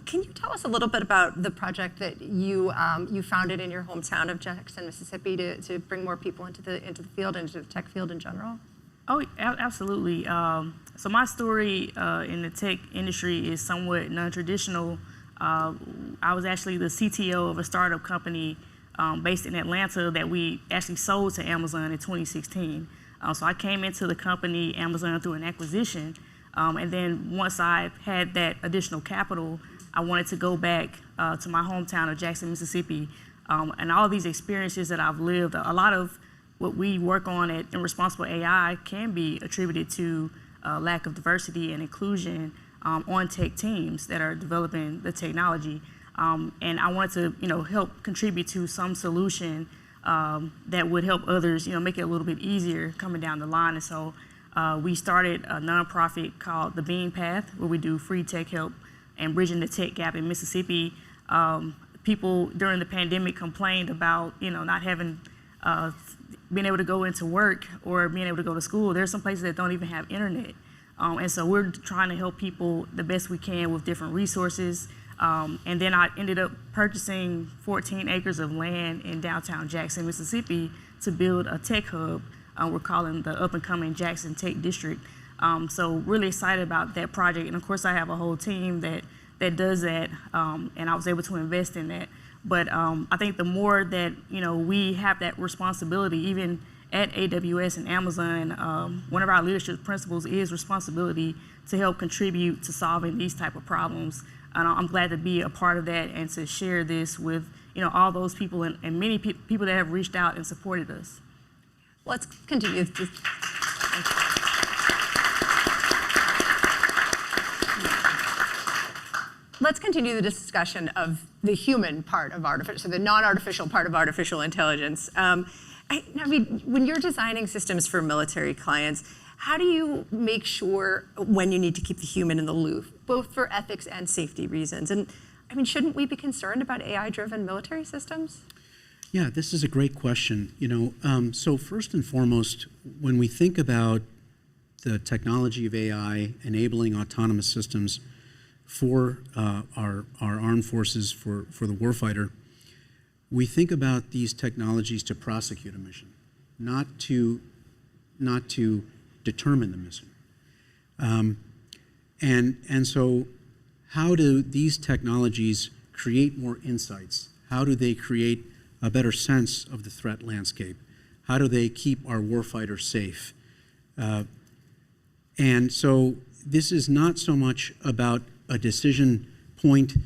Can you tell us a little bit about the project that you founded in your hometown of Jackson, Mississippi, to bring more people into the field and into the tech field in general? Oh, absolutely. So my story in the tech industry is somewhat non-traditional. I was actually the CTO of a startup company based in Atlanta that we actually sold to Amazon in 2016. So I came into the company, Amazon, through an acquisition. And then once I had that additional capital, I wanted to go back to my hometown of Jackson, Mississippi. And all these experiences that I've lived, a lot of what we work on in responsible AI can be attributed to lack of diversity and inclusion on tech teams that are developing the technology. And I wanted to, help contribute to some solution that would help others, make it a little bit easier coming down the line. And so we started a nonprofit called The Beam Path, where we do free tech help and bridging the tech gap in Mississippi. People during the pandemic complained about, not having being able to go into work or being able to go to school. There's some places that don't even have internet. And so we're trying to help people the best we can with different resources. And then I ended up purchasing 14 acres of land in downtown Jackson, Mississippi to build a tech hub. We're calling the up and coming Jackson Tech District. So really excited about that project. And of course I have a whole team that does that. And I was able to invest in that. But I think the more that we have that responsibility, even at AWS and Amazon, one of our leadership principles is responsibility to help contribute to solving these type of problems. And I'm glad to be a part of that and to share this with all those people and many people that have reached out and supported us. Let's continue. Let's continue the discussion of the human part of artificial, so the non-artificial part of artificial intelligence. When you're designing systems for military clients, how do you make sure when you need to keep the human in the loop, both for ethics and safety reasons? And shouldn't we be concerned about AI-driven military systems? Yeah, this is a great question. So first and foremost, when we think about the technology of AI enabling autonomous systems for our armed forces, for the warfighter, we think about these technologies to prosecute a mission, not to determine the mission. And so how do these technologies create more insights? How do they create a better sense of the threat landscape? How do they keep our warfighters safe? And so this is not so much about a decision point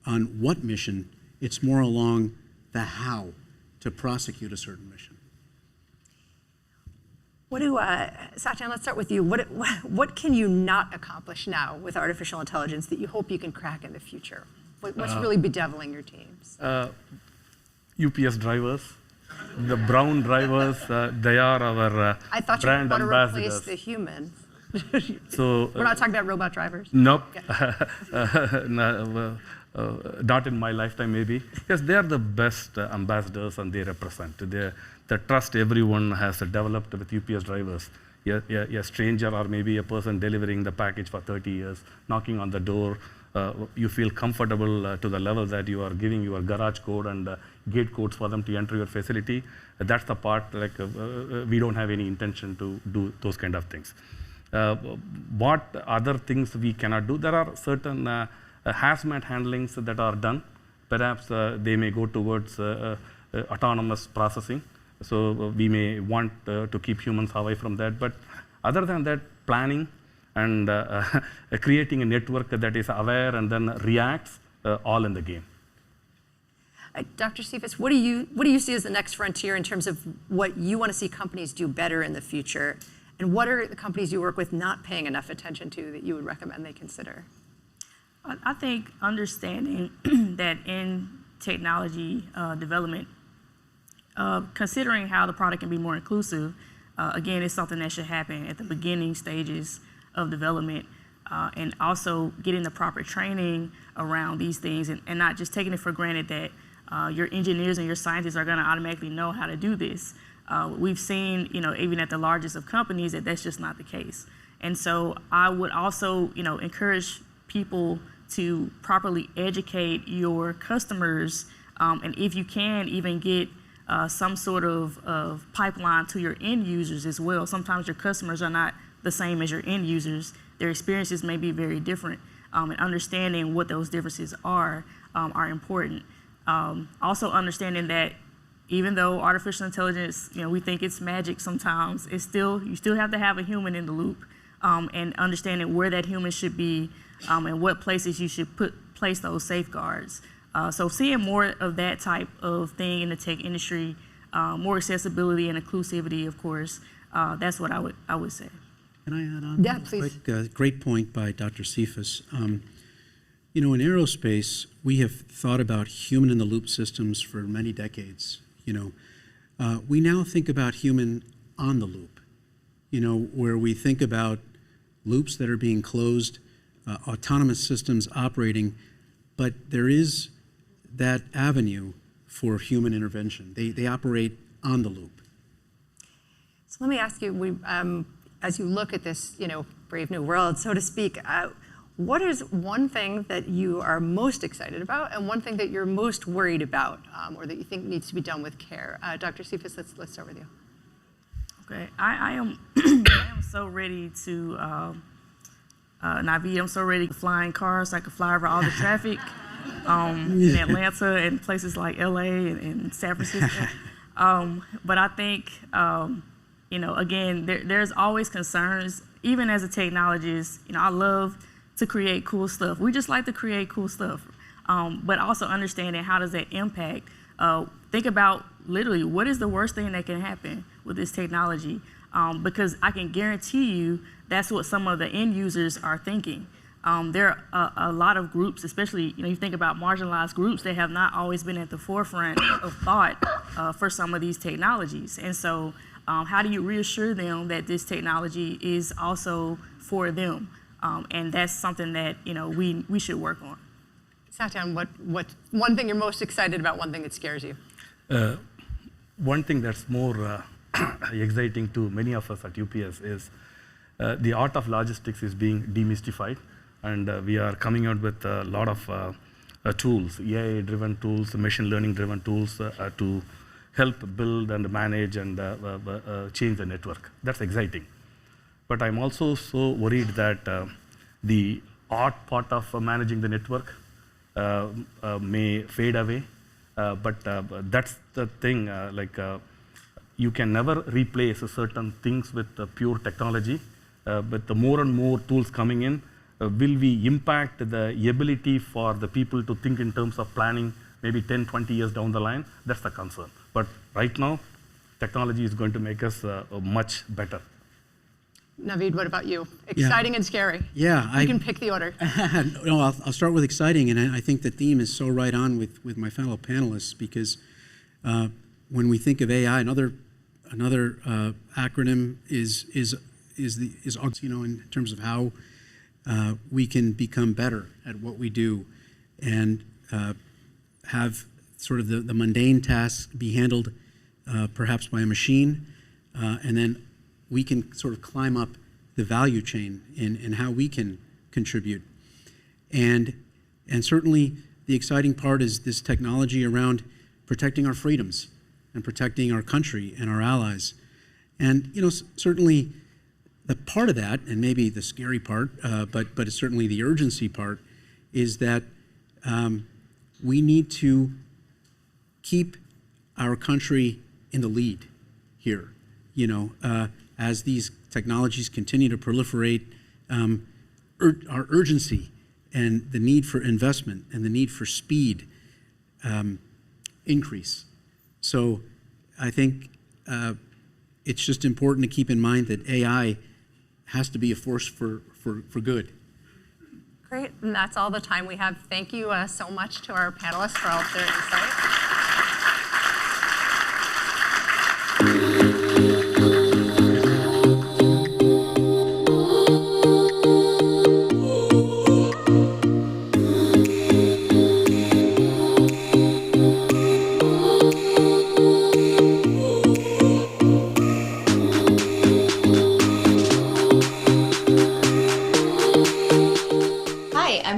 on what mission, it's more along the how to prosecute a certain mission. Satyan, let's start with you. What can you not accomplish now with artificial intelligence that you hope you can crack in the future? What's really bedeviling your teams? UPS drivers The brown drivers, they are our I thought you brand were going to ambassadors. replace the human. So We're not talking about robot drivers. Nope. Okay. Not in my lifetime, maybe. Yes, they are the best ambassadors, and they represent. The trust everyone has developed with UPS drivers. A stranger or maybe a person delivering the package for 30 years, knocking on the door, you feel comfortable to the level that you are giving your garage code and gate codes for them to enter your facility. That's the part, we don't have any intention to do those kind of things. What other things we cannot do? There are certain hazmat handlings that are done. Perhaps they may go towards autonomous processing. So we may want to keep humans away from that. But other than that, planning and creating a network that is aware and then reacts, all in the game. Dr. Cephas, what do you see as the next frontier in terms of what you want to see companies do better in the future? And what are the companies you work with not paying enough attention to that you would recommend they consider? I think understanding that in technology development, considering how the product can be more inclusive, again, it's something that should happen at the beginning stages of development, and also getting the proper training around these things, and not just taking it for granted that your engineers and your scientists are going to automatically know how to do this. We've seen, even at the largest of companies, that that's just not the case. And so I would also, encourage people to properly educate your customers, and if you can, even get some sort of pipeline to your end users as well. Sometimes your customers are not the same as your end users. Their experiences may be very different, and understanding what those differences are important. Also understanding that even though artificial intelligence, we think it's magic sometimes, you still have to have a human in the loop, and understanding where that human should be, and what places you should place those safeguards. So seeing more of that type of thing in the tech industry, more accessibility and inclusivity, of course, that's what I would say. Can I add on? Yeah, please. Great point by Dr. Cephas. In aerospace, we have thought about human-in-the-loop systems for many decades. We now think about human on the loop, where we think about loops that are being closed, autonomous systems operating, but there is that avenue for human intervention. They operate on the loop. So let me ask you, as you look at this, brave new world, so to speak, what is one thing that you are most excited about and one thing that you're most worried about, or that you think needs to be done with care? Dr. Cephas, let's start with you. Okay, I am I am so ready to, Naveed, I'm so ready to fly in cars so I can fly over all the traffic in Atlanta and places like LA and San Francisco. But I think, again, there's always concerns. Even as a technologist, I love to create cool stuff. We just like to create cool stuff. But also understanding how does that impact. Think about literally what is the worst thing that can happen with this technology, because I can guarantee you that's what some of the end users are thinking. There are a lot of groups, especially you think about marginalized groups, that have not always been at the forefront of thought for some of these technologies. And so how do you reassure them that this technology is also for them? And that's something that we should work on. Satyan, what one thing you're most excited about, one thing that scares you? One thing that's more exciting to many of us at UPS is the art of logistics is being demystified, and we are coming out with a lot of tools, AI-driven tools, machine learning-driven tools to help build and manage and change the network. That's exciting. But I'm also so worried that the art part of managing the network may fade away. But that's the thing, you can never replace certain things with pure technology. But the more and more tools coming in, will we impact the ability for the people to think in terms of planning maybe 10, 20 years down the line? That's the concern. But right now, technology is going to make us much better. Naveed, what about you? Exciting and scary. Yeah, you can pick the order. No, I'll start with exciting, and I think the theme is so right on with my fellow panelists, because when we think of AI, another acronym is in terms of how we can become better at what we do, and have sort of the mundane tasks be handled perhaps by a machine, and then we can sort of climb up the value chain in how we can contribute. And certainly the exciting part is this technology around protecting our freedoms and protecting our country and our allies. And certainly the part of that, and maybe the scary part, but it's certainly the urgency part, is that we need to keep our country in the lead here. As these technologies continue to proliferate, our urgency and the need for investment and the need for speed increase. So I think it's just important to keep in mind that AI has to be a force for good. Great, and that's all the time we have. Thank you so much to our panelists for all of their insight.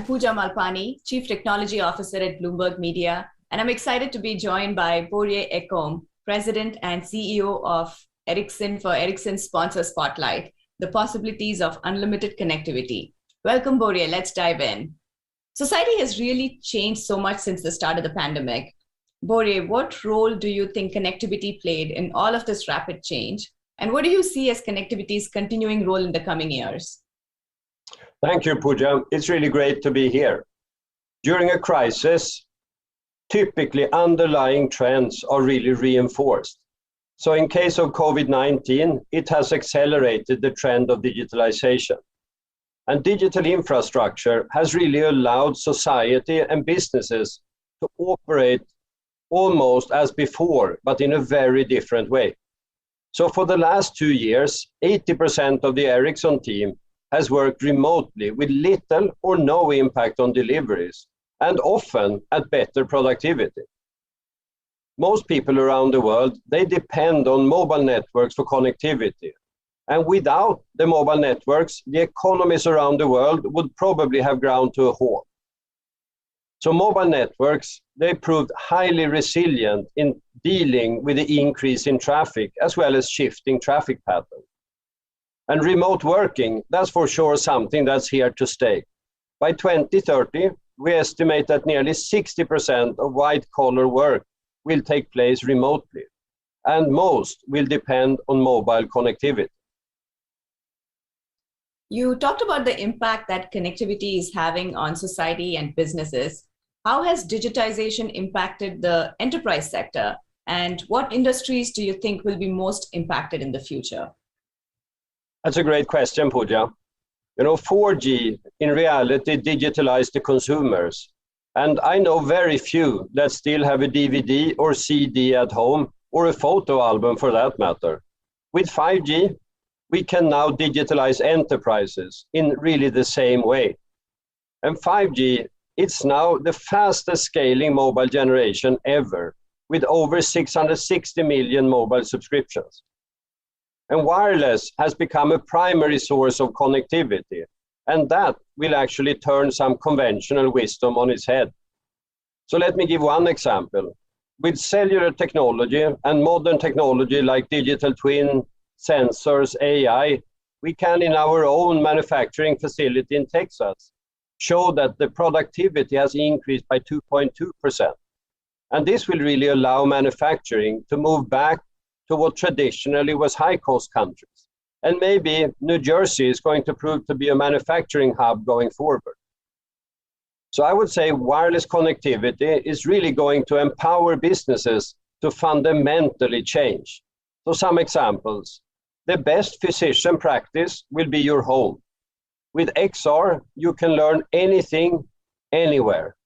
Pooja Malpani, Chief Technology Officer at Bloomberg Media, and I'm excited to be joined by Börje Ekholm, President and CEO of Ericsson for Ericsson's Sponsor Spotlight, the possibilities of unlimited connectivity. Welcome, Börje. Let's dive in. Society has really changed so much since the start of the pandemic. Börje, what role do you think connectivity played in all of this rapid change? And what do you see as connectivity's continuing role in the coming years? Thank you, Pooja. It's really great to be here. During a crisis, typically underlying trends are really reinforced. So in case of COVID-19, it has accelerated the trend of digitalization. And digital infrastructure has really allowed society and businesses to operate almost as before, but in a very different way. So for the last 2 years, 80% of the Ericsson team has worked remotely with little or no impact on deliveries, and often at better productivity. Most people around the world, they depend on mobile networks for connectivity. And without the mobile networks, the economies around the world would probably have ground to a halt. So mobile networks, they proved highly resilient in dealing with the increase in traffic, as well as shifting traffic patterns. And remote working, that's for sure something that's here to stay. By 2030, we estimate that nearly 60% of white-collar work will take place remotely, and most will depend on mobile connectivity. You talked about the impact that connectivity is having on society and businesses. How has digitization impacted the enterprise sector, and what industries do you think will be most impacted in the future? That's a great question, Pooja. 4G in reality digitalized the consumers. And I know very few that still have a DVD or CD at home, or a photo album for that matter. With 5G, we can now digitalize enterprises in really the same way. And 5G, it's now the fastest scaling mobile generation ever, with over 660 million mobile subscriptions. And wireless has become a primary source of connectivity, and that will actually turn some conventional wisdom on its head. So let me give one example. With cellular technology and modern technology like digital twin, sensors, AI, we can in our own manufacturing facility in Texas show that the productivity has increased by 2.2%. And this will really allow manufacturing to move back to what traditionally was high-cost countries. And maybe New Jersey is going to prove to be a manufacturing hub going forward. So I would say wireless connectivity is really going to empower businesses to fundamentally change. So some examples. The best physician practice will be your home. With XR, you can learn anything, anywhere.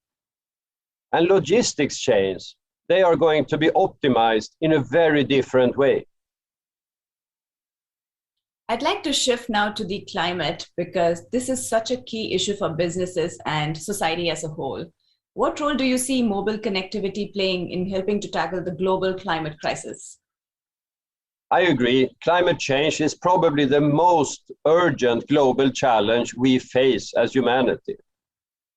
And logistics chains, they are going to be optimized in a very different way. I'd like to shift now to the climate because this is such a key issue for businesses and society as a whole. What role do you see mobile connectivity playing in helping to tackle the global climate crisis? I agree. Climate change is probably the most urgent global challenge we face as humanity.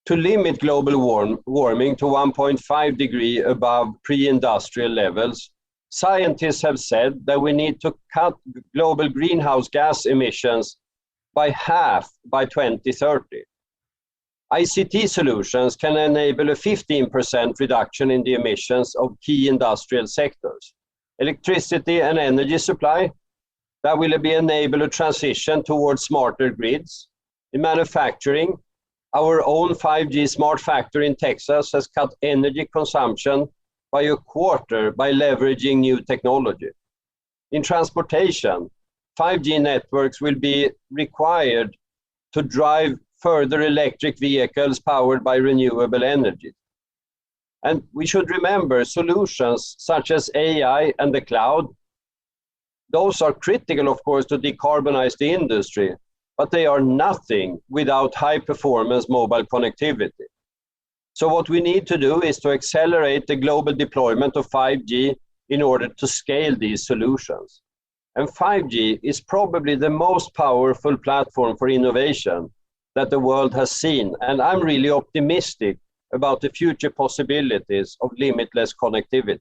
To limit global warming to 1.5 degrees above pre-industrial levels, scientists have said that we need to cut global greenhouse gas emissions by half by 2030. ICT solutions can enable a 15% reduction in the emissions of key industrial sectors. Electricity and energy supply, that will enable a transition towards smarter grids. In manufacturing, our own 5G smart factory in Texas has cut energy consumption by a quarter by leveraging new technology. In transportation, 5G networks will be required to drive further electric vehicles powered by renewable energy. And we should remember solutions such as AI and the cloud. Those are critical, of course, to decarbonize the industry, but they are nothing without high-performance mobile connectivity. So what we need to do is to accelerate the global deployment of 5G in order to scale these solutions. And 5G is probably the most powerful platform for innovation that the world has seen. And I'm really optimistic about the future possibilities of limitless connectivity.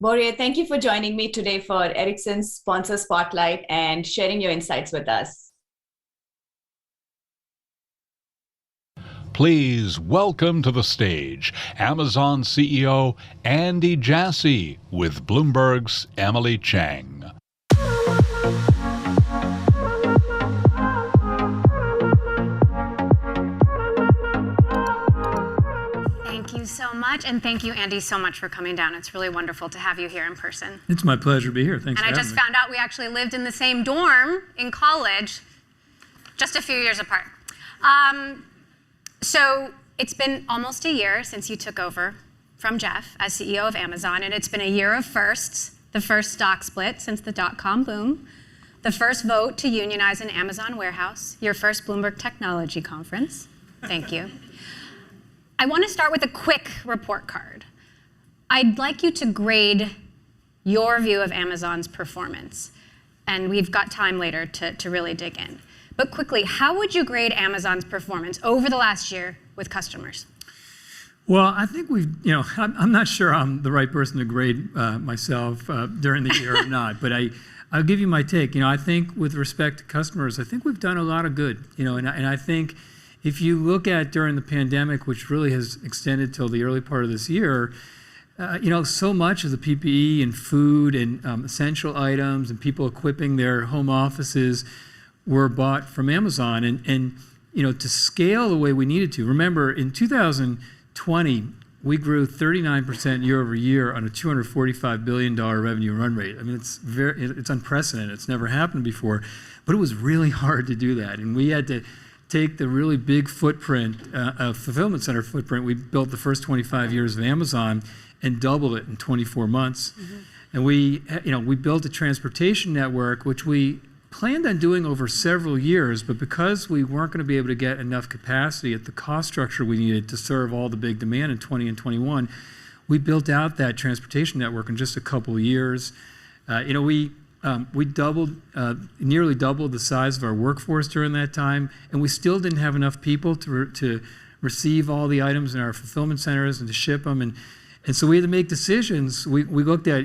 Borje, thank you for joining me today for Ericsson's Sponsor Spotlight and sharing your insights with us. Please welcome to the stage Amazon CEO Andy Jassy with Bloomberg's Emily Chang. Thank you so much, and thank you, Andy, so much for coming down. It's really wonderful to have you here in person. It's my pleasure to be here. Thanks for having me. And I just found out we actually lived in the same dorm in college, just a few years apart. So it's been almost a year since you took over from Jeff as CEO of Amazon, and it's been a year of firsts. The first stock split since the dot-com boom, the first vote to unionize an Amazon warehouse, your first Bloomberg Technology Conference. Thank you. I want to start with a quick report card. I'd like you to grade your view of Amazon's performance, and we've got time later to really dig in. But quickly, how would you grade Amazon's performance over the last year with customers? Well, I think I'm not sure I'm the right person to grade myself during the year or not, but I'll give you my take. I think with respect to customers, I think we've done a lot of good, and I think if you look at during the pandemic, which really has extended till the early part of this year, so much of the PPE and food and essential items and people equipping their home offices were bought from Amazon. And to scale the way we needed to, remember in 2020, we grew 39% year over year on a $245 billion revenue run rate. I mean, it's unprecedented. It's never happened before, but it was really hard to do that. And we had to take the really big footprint, fulfillment center footprint we built the first 25 years of Amazon and doubled it in 24 months. Mm-hmm. And we built a transportation network, which we planned on doing over several years, but because we weren't going to be able to get enough capacity at the cost structure we needed to serve all the big demand in 20 and 21, we built out that transportation network in just a couple of years. We doubled, nearly doubled the size of our workforce during that time, and we still didn't have enough people to receive all the items in our fulfillment centers and to ship them. And so we had to make decisions. We looked at,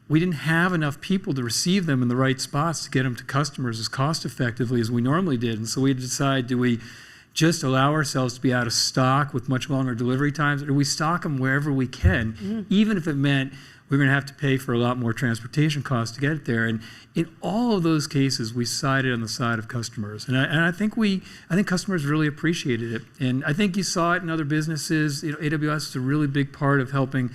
we didn't have enough people to receive them in the right spots to get them to customers as cost effectively as we normally did. And so we decided, do we just allow ourselves to be out of stock with much longer delivery times, or do we stock them wherever we can, even if it meant we're going to have to pay for a lot more transportation costs to get it there? And in all of those cases, we sided on the side of customers. And I think customers really appreciated it. And I think you saw it in other businesses. AWS is a really big part of helping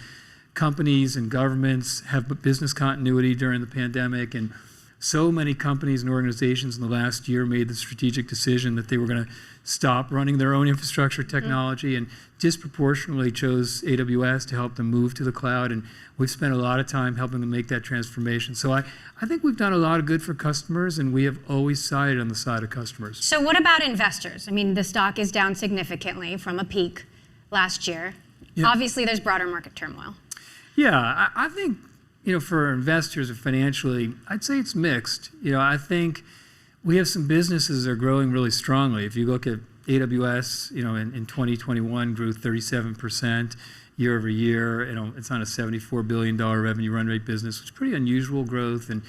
companies and governments have business continuity during the pandemic. And So many companies and organizations in the last year made the strategic decision that they were going to stop running their own infrastructure technology and disproportionately chose AWS to help them move to the cloud. And we've spent a lot of time helping them make that transformation. So I think we've done a lot of good for customers, and we have always sided on the side of customers. So what about investors? I mean, the stock is down significantly from a peak last year. Yeah. Obviously, there's broader market turmoil. Yeah, I think, for investors or financially, I'd say it's mixed. I think we have some businesses that are growing really strongly. If you look at AWS, in 2021 grew 37% year over year. It's on a $74 billion revenue run rate business, which is pretty unusual growth. And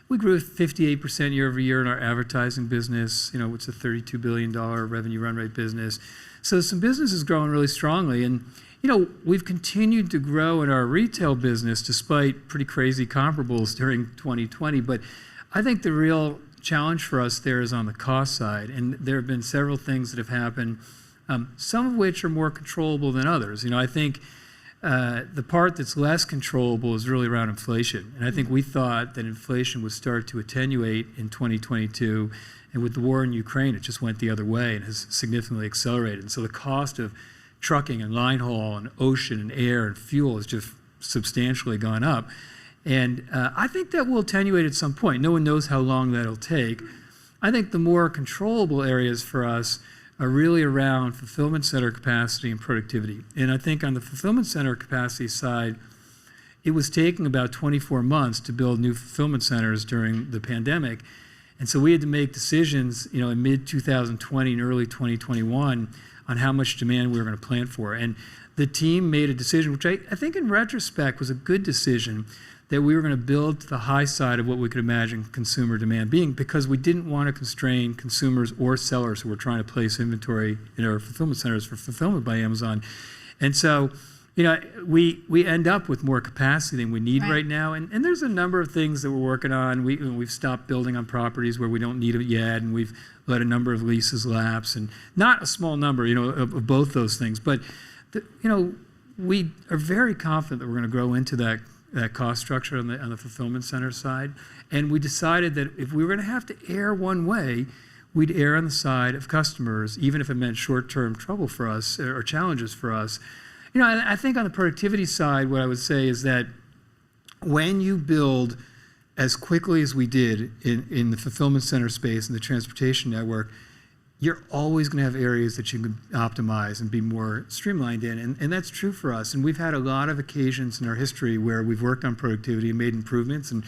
we grew 58% year over year in our advertising business, which is a $32 billion revenue run rate business. So some businesses growing really strongly. And we've continued to grow in our retail business despite pretty crazy comparables during 2020. But I think the real challenge for us there is on the cost side. And there have been several things that have happened, some of which are more controllable than others. I think the part that's less controllable is really around inflation. And I think we thought that inflation would start to attenuate in 2022. And with the war in Ukraine, it just went the other way and has significantly accelerated. And so the cost of trucking and line haul and ocean and air and fuel has just substantially gone up. And I think that will attenuate at some point. No one knows how long that'll take. I think the more controllable areas for us are really around fulfillment center capacity and productivity. And I think on the fulfillment center capacity side, it was taking about 24 months to build new fulfillment centers during the pandemic. And so we had to make decisions, in mid-2020 and early 2021 on how much demand we were going to plan for. And the team made a decision, which I think in retrospect was a good decision, that we were going to build to the high side of what we could imagine consumer demand being, because we didn't want to constrain consumers or sellers who were trying to place inventory in our fulfillment centers for fulfillment by Amazon. And so, we end up with more capacity than we need right now. And there's a number of things that we're working on. We've stopped building on properties where we don't need it yet, and we've let a number of leases lapse, and not a small number, of both those things. But, we are very confident that we're going to grow into that cost structure on the fulfillment center side. And we decided that if we were going to have to err one way, we'd err on the side of customers, even if it meant short-term trouble for us or challenges for us. I think on the productivity side, what I would say is that when you build as quickly as we did in the fulfillment center space and the transportation network, you're always going to have areas that you can optimize and be more streamlined in. And that's true for us. And we've had a lot of occasions in our history where we've worked on productivity and made improvements. And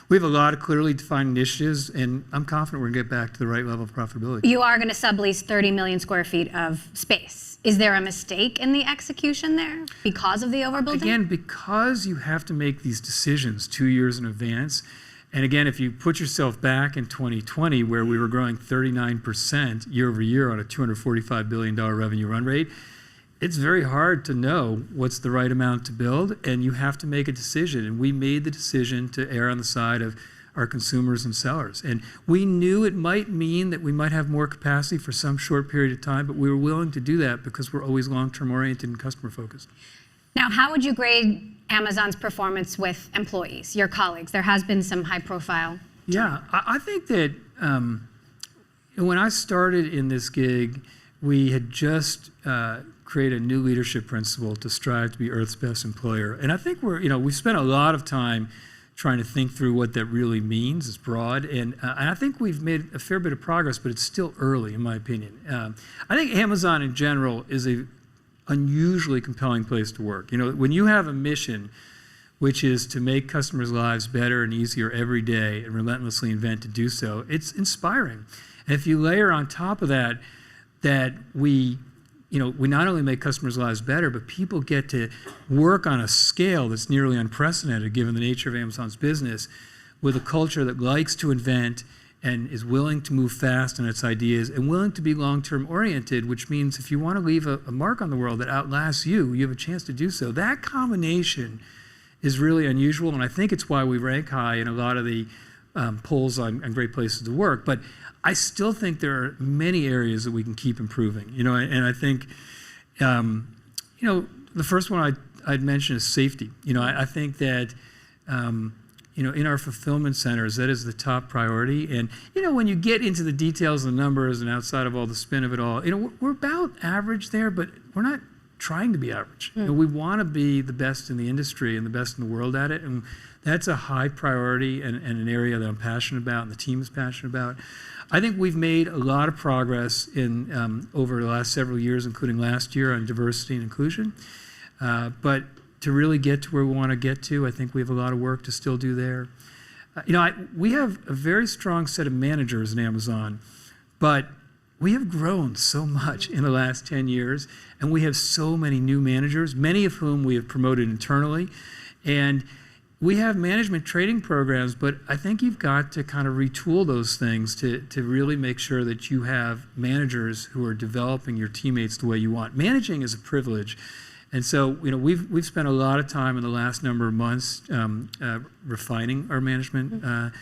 we have a lot of clearly defined initiatives, and I'm confident we're going to get back to the right level of profitability. You are going to sublease 30 million square feet of space. Is there a mistake in the execution there because of the overbuilding? Again, because you have to make these decisions 2 years in advance. And again, if you put yourself back in 2020, where we were growing 39% year over year on a $245 billion revenue run rate, it's very hard to know what's the right amount to build, and you have to make a decision. And we made the decision to err on the side of our consumers and sellers. And we knew it might mean that we might have more capacity for some short period of time, but we were willing to do that because we're always long-term oriented and customer focused. Now, how would you grade Amazon's performance with employees, your colleagues? There has been some high profile. Yeah, I think that when I started in this gig, we had just created a new leadership principle to strive to be Earth's best employer. And I think we've spent a lot of time trying to think through what that really means. It's broad. And I think we've made a fair bit of progress, but it's still early, in my opinion. I think Amazon in general is a unusually compelling place to work. When you have a mission, which is to make customers' lives better and easier every day and relentlessly invent to do so, it's inspiring. And if you layer on top of that we not only make customers' lives better, but people get to work on a scale that's nearly unprecedented given the nature of Amazon's business, with a culture that likes to invent and is willing to move fast on its ideas and willing to be long-term oriented, which means if you want to leave a mark on the world that outlasts you, you have a chance to do so. That combination is really unusual, and I think it's why we rank high in a lot of the polls on great places to work. But I still think there are many areas that we can keep improving. And I think, the first one I'd mention is safety. I think that in our fulfillment centers, that is the top priority. And when you get into the details and the numbers and outside of all the spin of it all, we're about average there, but we're not trying to be average. We want to be the best in the industry and the best in the world at it, and that's a high priority and an area that I'm passionate about and the team is passionate about. I think we've made a lot of progress in over the last several years, including last year, on diversity and inclusion. But to really get to where we want to get to, I think we have a lot of work to still do there. We have a very strong set of managers in Amazon, but we have grown so much in the last 10 years, and we have so many new managers, many of whom we have promoted internally. And we have management training programs, but I think you've got to kind of retool those things to really make sure that you have managers who are developing your teammates the way you want. Managing is a privilege. And so, we've spent a lot of time in the last number of months refining our management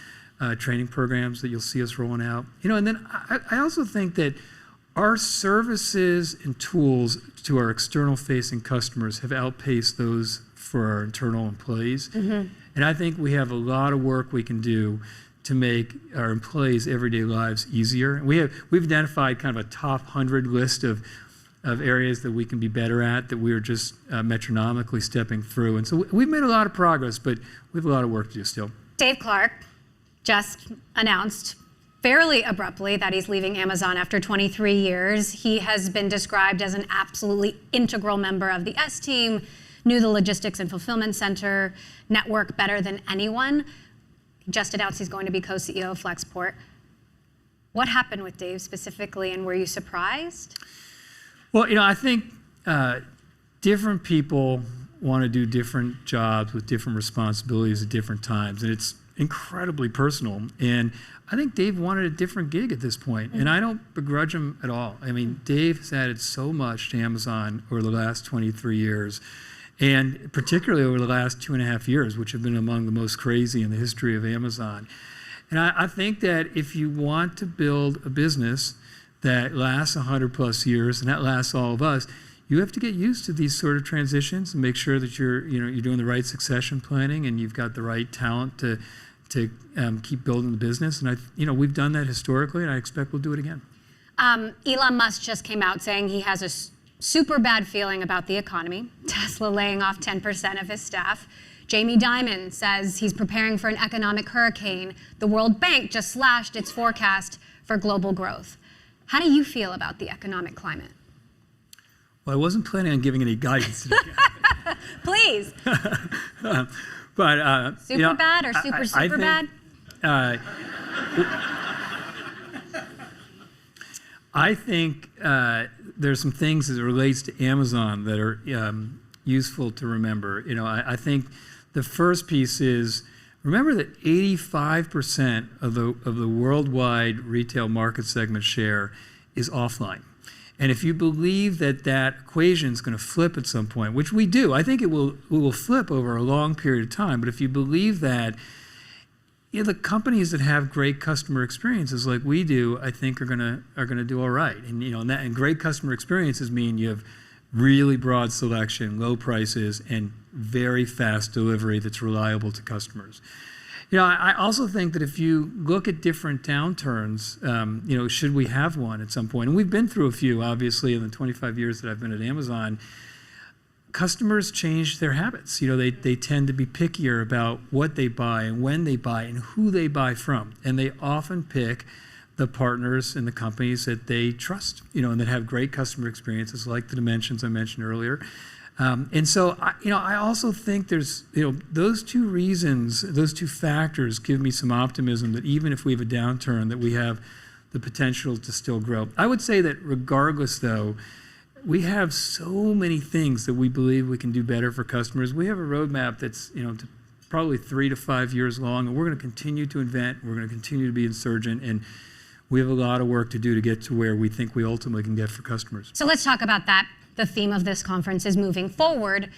training programs that you'll see us rolling out. And then I also think that our services and tools to our external-facing customers have outpaced those for our internal employees. And I think we have a lot of work we can do to make our employees' everyday lives easier. And we've identified kind of a top 100 list of areas that we can be better at, that we are just metronomically stepping through. And so we've made a lot of progress, but we have a lot of work to do still. Dave Clark just announced fairly abruptly that he's leaving Amazon after 23 years. He has been described as an absolutely integral member of the S team, knew the logistics and fulfillment center network better than anyone. He just announced he's going to be co-CEO of Flexport. What happened with Dave specifically, and were you surprised? Well, I think different people want to do different jobs with different responsibilities at different times, and it's incredibly personal. And I think Dave wanted a different gig at this point, and I don't begrudge him at all. I mean, Dave has added so much to Amazon over the last 23 years, and particularly over the last 2.5 years, which have been among the most crazy in the history of Amazon. And I think that if you want to build a business that lasts 100 plus years, and that lasts all of us, you have to get used to these sort of transitions and make sure that you're doing the right succession planning and you've got the right talent to keep building the business. And we've done that historically, and I expect we'll do it again. Elon Musk just came out saying he has a super bad feeling about the economy. Tesla laying off 10% of his staff. Jamie Dimon says he's preparing for an economic hurricane. The World Bank just slashed its forecast for global growth. How do you feel about the economic climate? Well, I wasn't planning on giving any guidance today. Please. But super bad or super bad? I think there's some things as it relates to Amazon that are useful to remember. I think the first piece is, remember that 85% of the worldwide retail market segment share is offline. And if you believe that equation is going to flip at some point, which we do, I think it will flip over a long period of time. But if you believe that, the companies that have great customer experiences like we do, I think are going to do all right. And and great customer experiences mean you have really broad selection, low prices, and very fast delivery that's reliable to customers. I also think that if you look at different downturns, should we have one at some point? And we've been through a few, obviously, in the 25 years that I've been at Amazon. Customers change their habits. They tend to be pickier about what they buy and when they buy and who they buy from. And they often pick the partners and the companies that they trust, and that have great customer experiences, like the dimensions I mentioned earlier. And so, I also think there's, those two reasons, those two factors give me some optimism that even if we have a downturn, that we have the potential to still grow. I would say that regardless, though, we have so many things that we believe we can do better for customers. We have a roadmap that's, probably 3 to 5 years long, and we're going to continue to invent. We're going to continue to be insurgent, and we have a lot of work to do to get to where we think we ultimately can get for customers. So let's talk about that. The theme of this conference is moving forward.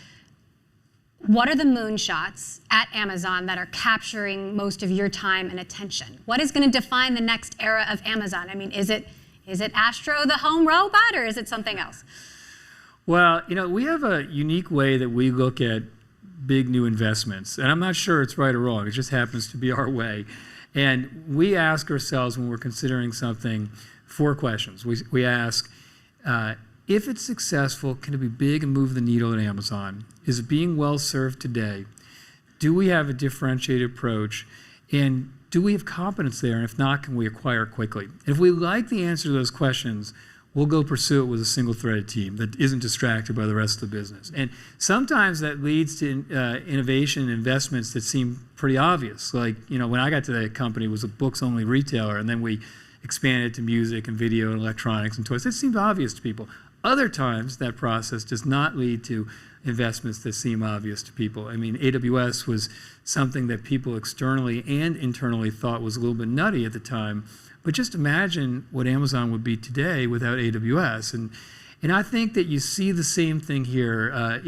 What are the moonshots at Amazon that are capturing most of your time and attention? What is going to define the next era of Amazon? I mean, is it Astro the home robot, or is it something else? Well, we have a unique way that we look at big new investments. And I'm not sure it's right or wrong. It just happens to be our way. And we ask ourselves when we're considering something 4 questions. We ask, if it's successful, can it be big and move the needle at Amazon? Is it being well served today? Do we have a differentiated approach? And do we have competence there? And if not, can we acquire quickly? If we like the answer to those questions, we'll go pursue it with a single-threaded team that isn't distracted by the rest of the business. And sometimes that leads to innovation and investments that seem pretty obvious. Like, when I got to that company, it was a books-only retailer, and then we expanded to music and video and electronics and toys. It seemed obvious to people. Other times, that process does not lead to investments that seem obvious to people. I mean, AWS was something that people externally and internally thought was a little bit nutty at the time. But just imagine what Amazon would be today without AWS. And I think that you see the same thing here.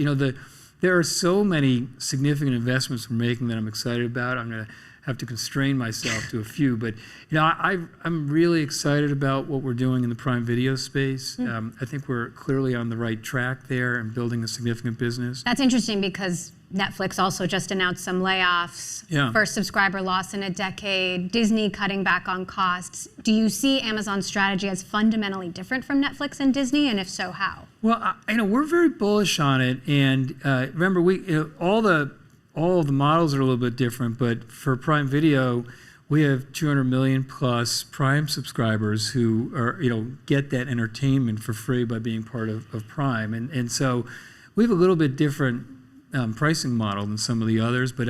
There are so many significant investments we're making that I'm excited about. I'm going to have to constrain myself to a few. But I'm really excited about what we're doing in the Prime Video space. I think we're clearly on the right track there and building a significant business. That's interesting because Netflix also just announced some layoffs, first subscriber loss in a decade, Disney cutting back on costs. Do you see Amazon's strategy as fundamentally different from Netflix and Disney, and if so, how? Well, we're very bullish on it, and remember, all of the models are a little bit different, but for Prime Video, we have 200 million plus Prime subscribers who are, get that entertainment for free by being part of Prime, and so we have a little bit different pricing model than some of the others, but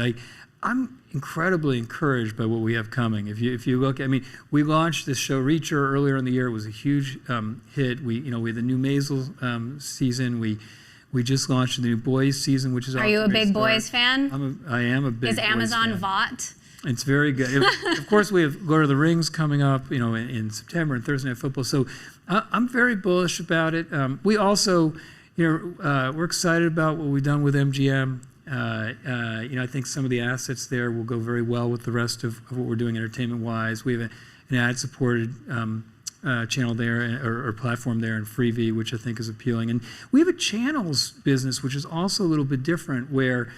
I'm incredibly encouraged by what we have coming. If you look, we launched this show Reacher earlier in the year. It was a huge hit. We had the new Maisel season. We just launched the new Boys season, which is. Are you a big Boys fan? I am a big. Is Amazon VOT? It's very good. Of course, we have Lord of the Rings coming up, in September and Thursday Night Football. So I'm very bullish about it. We also. We're excited about what we've done with MGM. I think some of the assets there will go very well with the rest of what we're doing entertainment-wise. We have an ad-supported channel there or platform there in Freevee, which I think is appealing. And we have a channels business, which is also a little bit different, where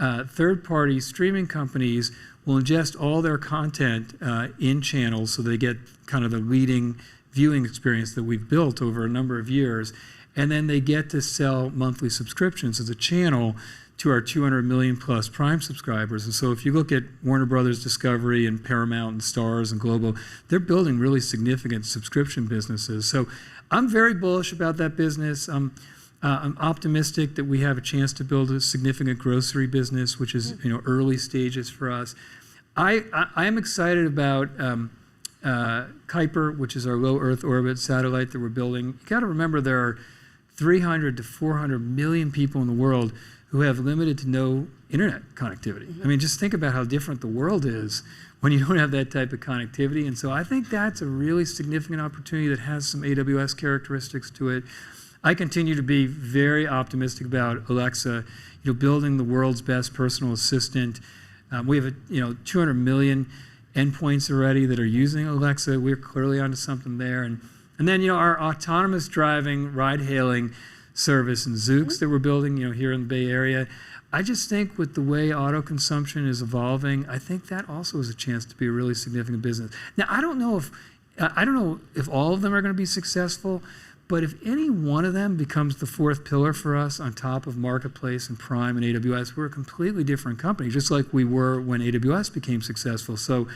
third-party streaming companies will ingest all their content in channels, so they get kind of the leading viewing experience that we've built over a number of years. And then they get to sell monthly subscriptions as a channel to our 200 million plus Prime subscribers. And so if you look at Warner Brothers Discovery and Paramount and Starz and Global, they're building really significant subscription businesses. So I'm very bullish about that business. I'm optimistic that we have a chance to build a significant grocery business, which is early stages for us. I am excited about Kuiper, which is our low Earth orbit satellite that we're building. You got to remember there are 300 to 400 million people in the world who have limited to no internet connectivity. Just think about how different the world is when you don't have that type of connectivity. And so I think that's a really significant opportunity that has some AWS characteristics to it. I continue to be very optimistic about Alexa, building the world's best personal assistant. We have 200 million endpoints already that are using Alexa. We're clearly onto something there. And then, our autonomous driving, ride-hailing service and Zoox that we're building, here in the Bay Area. I just think with the way auto consumption is evolving, I think that also is a chance to be a really significant business. Now, I don't know if all of them are going to be successful, but if any one of them becomes the 4th pillar for us on top of Marketplace and Prime and AWS, we're a completely different company, just like we were when AWS became successful. So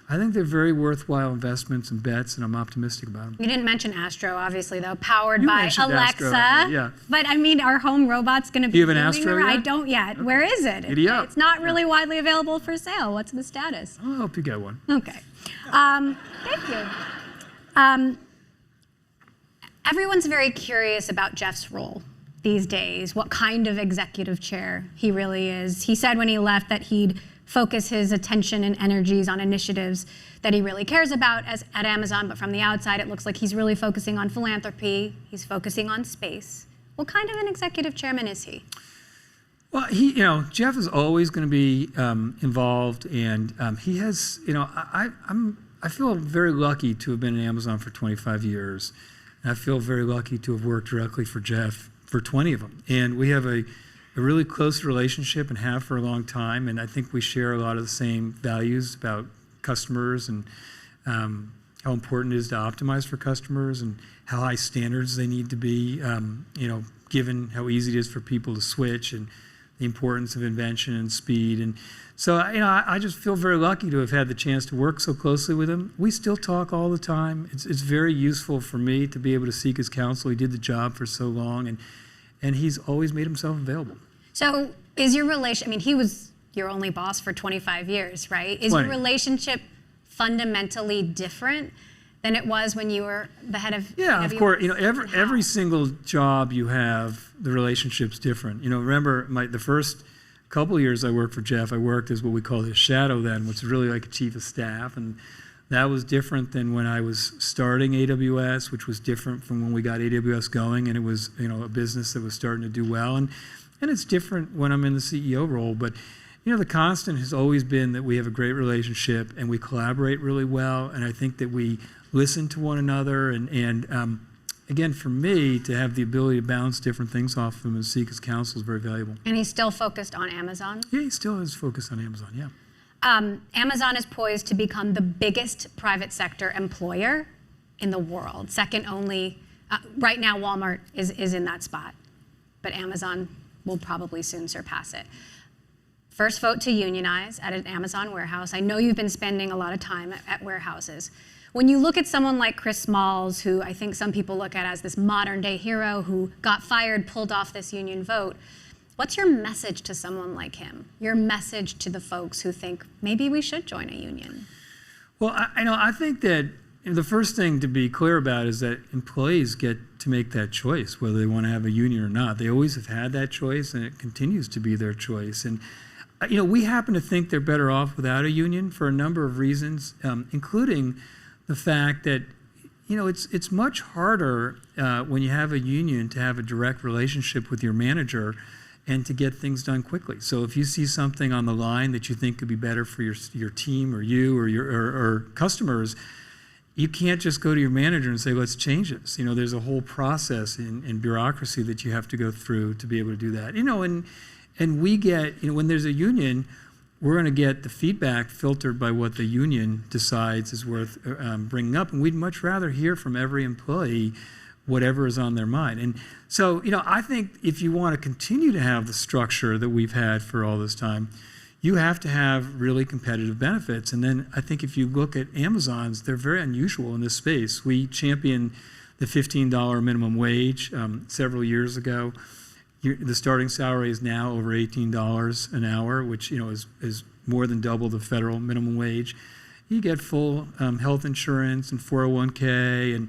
I think they're very worthwhile investments and bets, and I'm optimistic about them. You didn't mention Astro, obviously, though, powered by Alexa. Astro, yeah. But our home robot's going to be. Do you have an Astro yet? I don't yet. Okay. Where is it? It's not really widely available for sale. What's the status? I'll help you get one. Okay. Thank you. Everyone's very curious about Jeff's role these days, what kind of executive chair he really is. He said when he left that he'd focus his attention and energies on initiatives that he really cares about at Amazon, but from the outside it looks like he's really focusing on philanthropy, he's focusing on space. What kind of an executive chairman is he? Well, Jeff is always going to be involved, and he has, I feel very lucky to have been at Amazon for 25 years. And I feel very lucky to have worked directly for Jeff for 20 of them. And we have a a really close relationship and have for a long time. And I think we share a lot of the same values about customers and how important it is to optimize for customers and how high standards they need to be, given how easy it is for people to switch and the importance of invention and speed. And so, I just feel very lucky to have had the chance to work so closely with him. We still talk all the time. It's very useful for me to be able to seek his counsel. He did the job for so long, and he's always made himself available. So is your relation, he was your only boss for 25 years, right? Is 20. your relationship fundamentally different than it was when you were the head of Yeah, of course. Every single job you have, the relationship's different. Remember the first couple of years I worked for Jeff, I worked as what we called his shadow then, which is really like a chief of staff. And that was different than when I was starting AWS, which was different from when we got AWS going, and it was a business that was starting to do well. And it's different when I'm in the CEO role. But the constant has always been that we have a great relationship and we collaborate really well. And I think that we listen to one another. And again, for me, to have the ability to bounce different things off of him and seek his counsel is very valuable. And he's still focused on Amazon? Yeah, he still is focused on Amazon, yeah. Amazon is poised to become the biggest private sector employer in the world. Second only, right now Walmart is in that spot, but Amazon will probably soon surpass it. First vote to unionize at an Amazon warehouse. I know you've been spending a lot of time at warehouses. When you look at someone like Chris Smalls, who I think some people look at as this modern day hero who got fired, pulled off this union vote, what's your message to someone like him? Your message to the folks who think maybe we should join a union? Well, I think that the first thing to be clear about is that employees get to make that choice, whether they want to have a union or not. They always have had that choice, and it continues to be their choice. And we happen to think they're better off without a union for a number of reasons, including the fact that it's much harder when you have a union to have a direct relationship with your manager and to get things done quickly. So if you see something on the line that you think could be better for your team or you or your customers, you can't just go to your manager and say, let's change this. There's a whole process in bureaucracy that you have to go through to be able to do that. And we get, when there's a union, we're going to get the feedback filtered by what the union decides is worth bringing up. And we'd much rather hear from every employee whatever is on their mind. And so, I think if you want to continue to have the structure that we've had for all this time, you have to have really competitive benefits. And then I think if you look at Amazon's, they're very unusual in this space. We championed the $15 minimum wage several years ago. The starting salary is now over $18 an hour, which is more than double the federal minimum wage. You get full health insurance and 401k and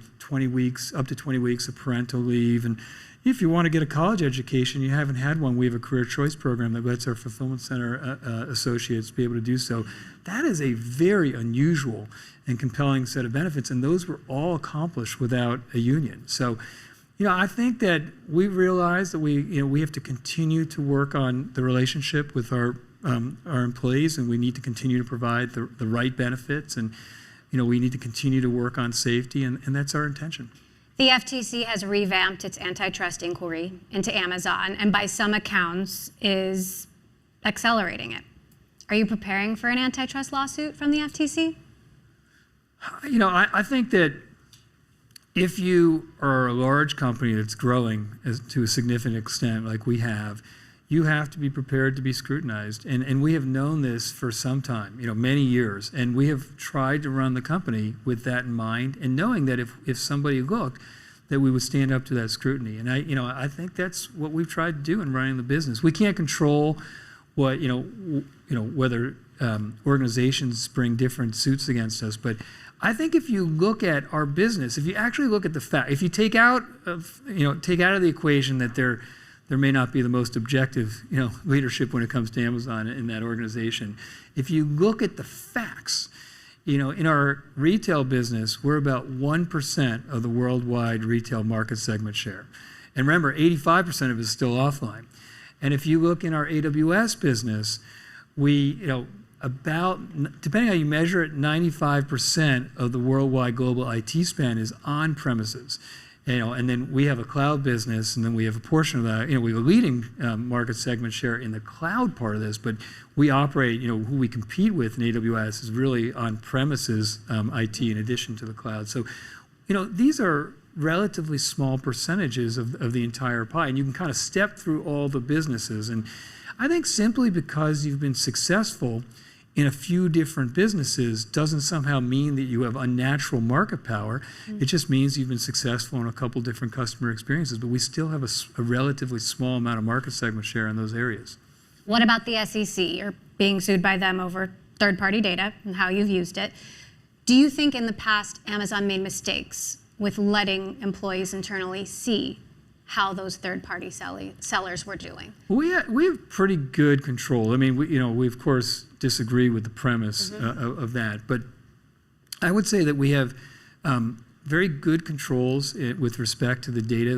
up to 20 weeks of parental leave. And if you want to get a college education, you haven't had one, we have a career choice program that lets our fulfillment center associates be able to do so. That is a very unusual and compelling set of benefits, and those were all accomplished without a union. So, I think that we realize that we have to continue to work on the relationship with our employees, and we need to continue to provide the right benefits, and we need to continue to work on safety, and that's our intention. The FTC has revamped its antitrust inquiry into Amazon, and by some accounts is accelerating it. Are you preparing for an antitrust lawsuit from the FTC? I think that if you are a large company that's growing to a significant extent like we have, you have to be prepared to be scrutinized. And we have known this for some time, many years. And we have tried to run the company with that in mind and knowing that if somebody looked, that we would stand up to that scrutiny. And I think that's what we've tried to do in running the business. We can't control what, whether organizations bring different suits against us, but I think if you look at our business, if you actually look at the fact, if you take out of the equation that there may not be the most objective, leadership when it comes to Amazon in that organization. If you look at the facts, in our retail business, we're about 1% of the worldwide retail market segment share. And remember, 85% of it is still offline. And if you look in our AWS business, we, about, depending how you measure it, 95% of the worldwide global IT spend is on premises. And then we have a cloud business, and then we have a portion of that. We have a leading market segment share in the cloud part of this, but we operate. Who we compete with in AWS is really on-premises IT in addition to the cloud. So, these are relatively small percentages of the entire pie, and you can kind of step through all the businesses. And I think simply because you've been successful in a few different businesses doesn't somehow mean that you have unnatural market power. It just means you've been successful in a couple different customer experiences, but we still have a relatively small amount of market segment share in those areas. What about the SEC? You're being sued by them over third-party data and how you've used it. Do you think in the past Amazon made mistakes with letting employees internally see how those third-party sellers were doing? We have pretty good control. I mean, we of course disagree with the premise of that, but I would say that we have very good controls with respect to the data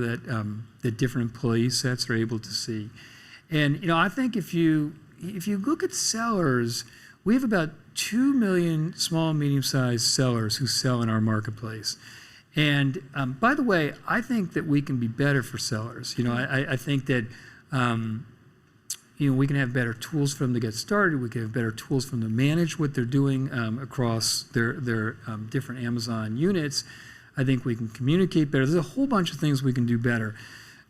that different employee sets are able to see. And I think if you look at sellers, we have about 2 million small and medium-sized sellers who sell in our marketplace. And by the way, I think that we can be better for sellers. I think that we can have better tools for them to get started. We can have better tools for them to manage what they're doing across their different Amazon units. I think we can communicate better. There's a whole bunch of things we can do better.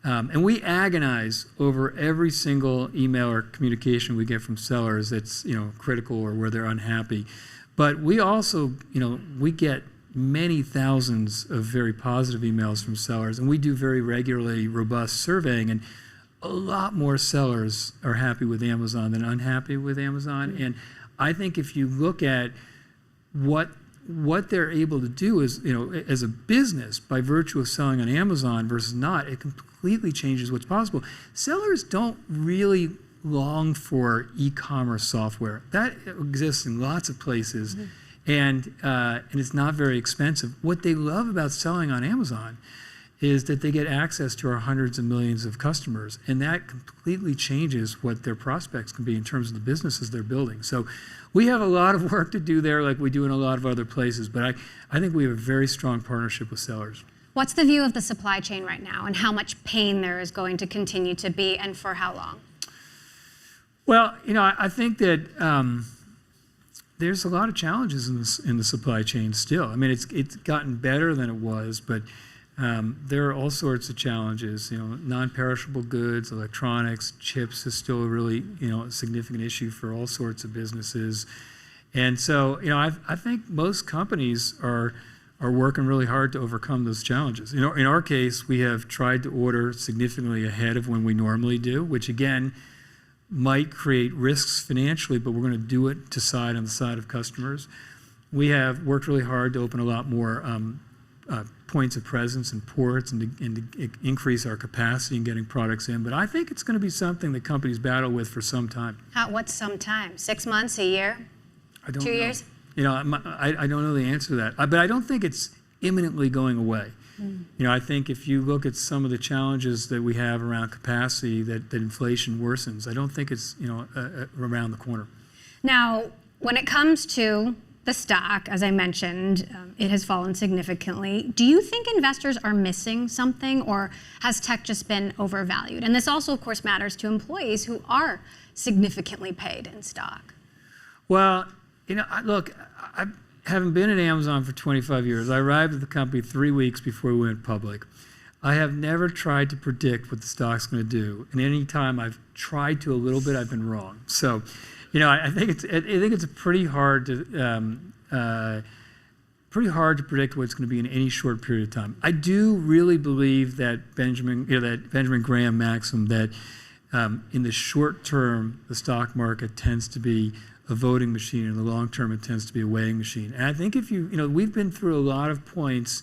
And we agonize over every single email or communication we get from sellers that's critical or where they're unhappy. But we also, we get many thousands of very positive emails from sellers, and we do very regularly robust surveying, and a lot more sellers are happy with Amazon than unhappy with Amazon. And I think if you look at what they're able to do is, as a business, by virtue of selling on Amazon versus not, it completely changes what's possible. Sellers don't really long for e-commerce software. That exists in lots of places. And it's not very expensive. What they love about selling on Amazon is that they get access to our hundreds of millions of customers, and that completely changes what their prospects can be in terms of the businesses they're building. So we have a lot of work to do there, like we do in a lot of other places, but I think we have a very strong partnership with sellers. What's the view of the supply chain right now, and how much pain there is going to continue to be, and for how long? Well, I think that there's a lot of challenges in the supply chain still. I mean, it's gotten better than it was, but there are all sorts of challenges. Non-perishable goods, electronics, chips is still a really a significant issue for all sorts of businesses. And so I think most companies are working really hard to overcome those challenges. In our case, we have tried to order significantly ahead of when we normally do, which again might create risks financially, but we're going to do it on the side of customers. We have worked really hard to open a lot more points of presence and ports and to increase our capacity in getting products in. But I think it's going to be something that companies battle with for some time. What's some time? 6 months, a year? I don't 2 know. years? I don't know the answer to that. But I don't think it's imminently going away. I think if you look at some of the challenges that we have around capacity, that inflation worsens. I don't think it's around the corner. Now, when it comes to the stock, as I mentioned, it has fallen significantly. Do you think investors are missing something, or has tech just been overvalued? And this also, of course, matters to employees who are significantly paid in stock. Well, look, I haven't been at Amazon for 25 years. I arrived at the company 3 weeks before we went public. I have never tried to predict what the stock's going to do, and any time I've tried to a little bit, I've been wrong. So, I think it's pretty hard to predict what it's going to be in any short period of time. I do really believe that Benjamin Graham maxim that in the short term the stock market tends to be a voting machine, in the long term it tends to be a weighing machine. And I think if we've been through a lot of points